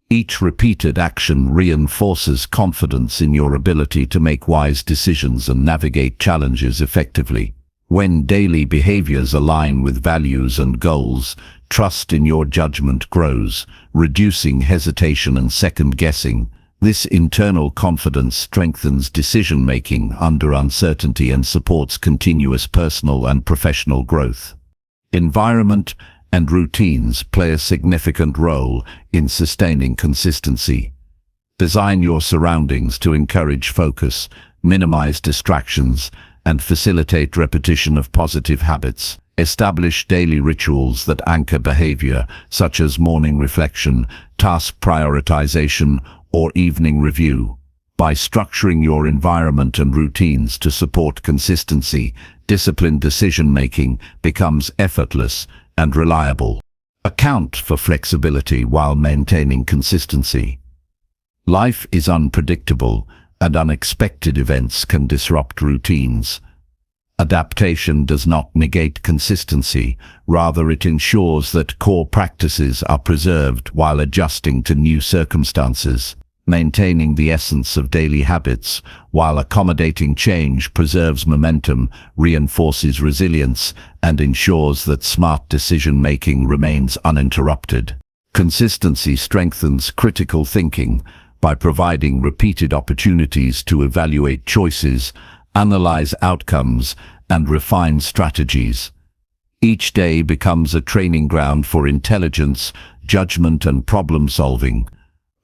Each repeated action reinforces confidence in your ability to make wise decisions and navigate challenges effectively. When daily behaviors align with values and goals, trust in your judgment grows, reducing hesitation and second-guessing. This internal confidence strengthens decision-making under uncertainty and supports continuous personal and professional growth. Environment and routines play a significant role in sustaining consistency. Design your surroundings to encourage focus, minimize distractions, and facilitate repetition of positive habits. Establish daily rituals that anchor behavior, such as morning reflection, task prioritization, or evening review. By structuring your environment and routines to support consistency, disciplined decision-making becomes effortless and reliable. Account for flexibility while maintaining consistency. Life is unpredictable, and unexpected events can disrupt routines. Adaptation does not negate consistency, rather it ensures that core practices are preserved while adjusting to new circumstances. Maintaining the essence of daily habits while accommodating change preserves momentum, reinforces resilience, and ensures that smart decision-making remains uninterrupted. Consistency strengthens critical thinking by providing repeated opportunities to evaluate choices, analyze outcomes, and refine strategies. Each day becomes a training ground for intelligence, judgment, and problem-solving.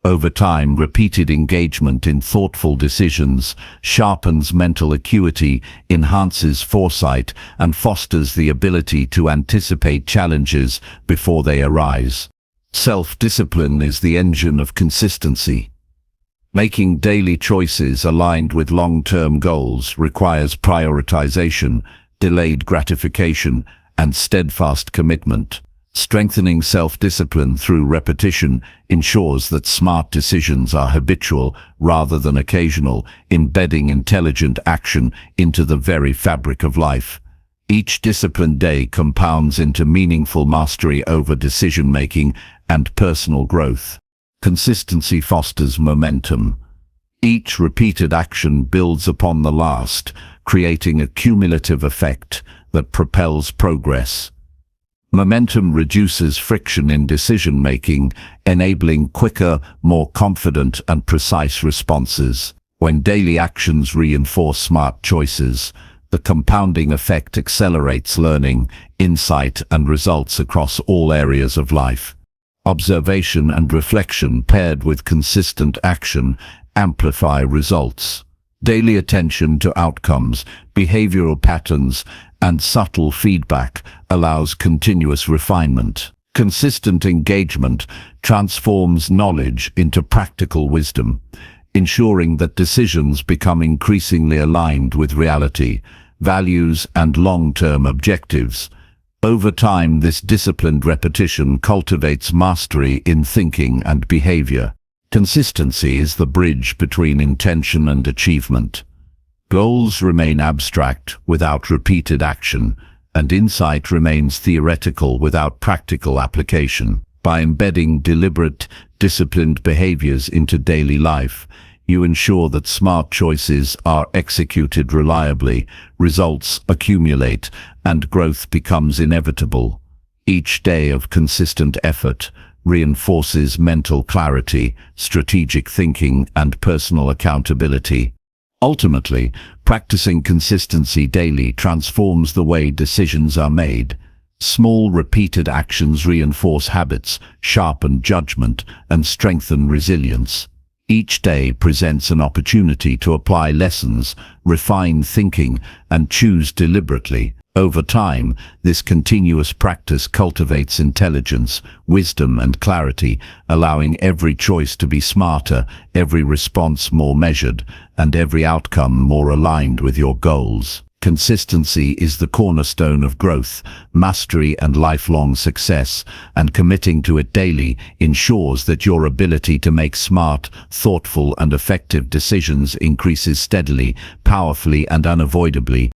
Over time, repeated engagement in thoughtful decisions sharpens mental acuity, enhances foresight, and fosters the ability to anticipate challenges before they arise. Self-discipline is the engine of consistency. Making daily choices aligned with long-term goals requires prioritization, delayed gratification, and steadfast commitment. Strengthening self-discipline through repetition ensures that smart decisions are habitual rather than occasional, embedding intelligent action into the very fabric of life. Each disciplined day compounds into meaningful mastery over decision-making and personal growth. Consistency fosters momentum. Each repeated action builds upon the last, creating a cumulative effect that propels progress. Momentum reduces friction in decision-making, enabling quicker, more confident and precise responses. When daily actions reinforce smart choices, the compounding effect accelerates learning, insight, and results across all areas of life. Observation and reflection paired with consistent action amplify results. Daily attention to outcomes, behavioral patterns, and subtle feedback allows continuous refinement. Consistent engagement transforms knowledge into practical wisdom, ensuring that decisions become increasingly aligned with reality, values, and long-term objectives. Over time, this disciplined repetition cultivates mastery in thinking and behavior. Consistency is the bridge between intention and achievement. Goals remain abstract without repeated action, and insight remains theoretical without practical application. By embedding deliberate, disciplined behaviors into daily life, you ensure that smart choices are executed reliably, results accumulate, and growth becomes inevitable. Each day of consistent effort reinforces mental clarity, strategic thinking, and personal accountability. Ultimately, practicing consistency daily transforms the way decisions are made. Small, repeated actions reinforce habits, sharpen judgment, and strengthen resilience. Each day presents an opportunity to apply lessons, refine thinking, and choose deliberately. Over time, this continuous practice cultivates intelligence, wisdom, and clarity, allowing every choice to be smarter, every response more measured, and every outcome more aligned with your goals. Consistency is the cornerstone of growth, mastery, and lifelong success, and committing to it daily ensures that your ability to make smart, thoughtful, and effective decisions increases steadily, powerfully, and unavoidably,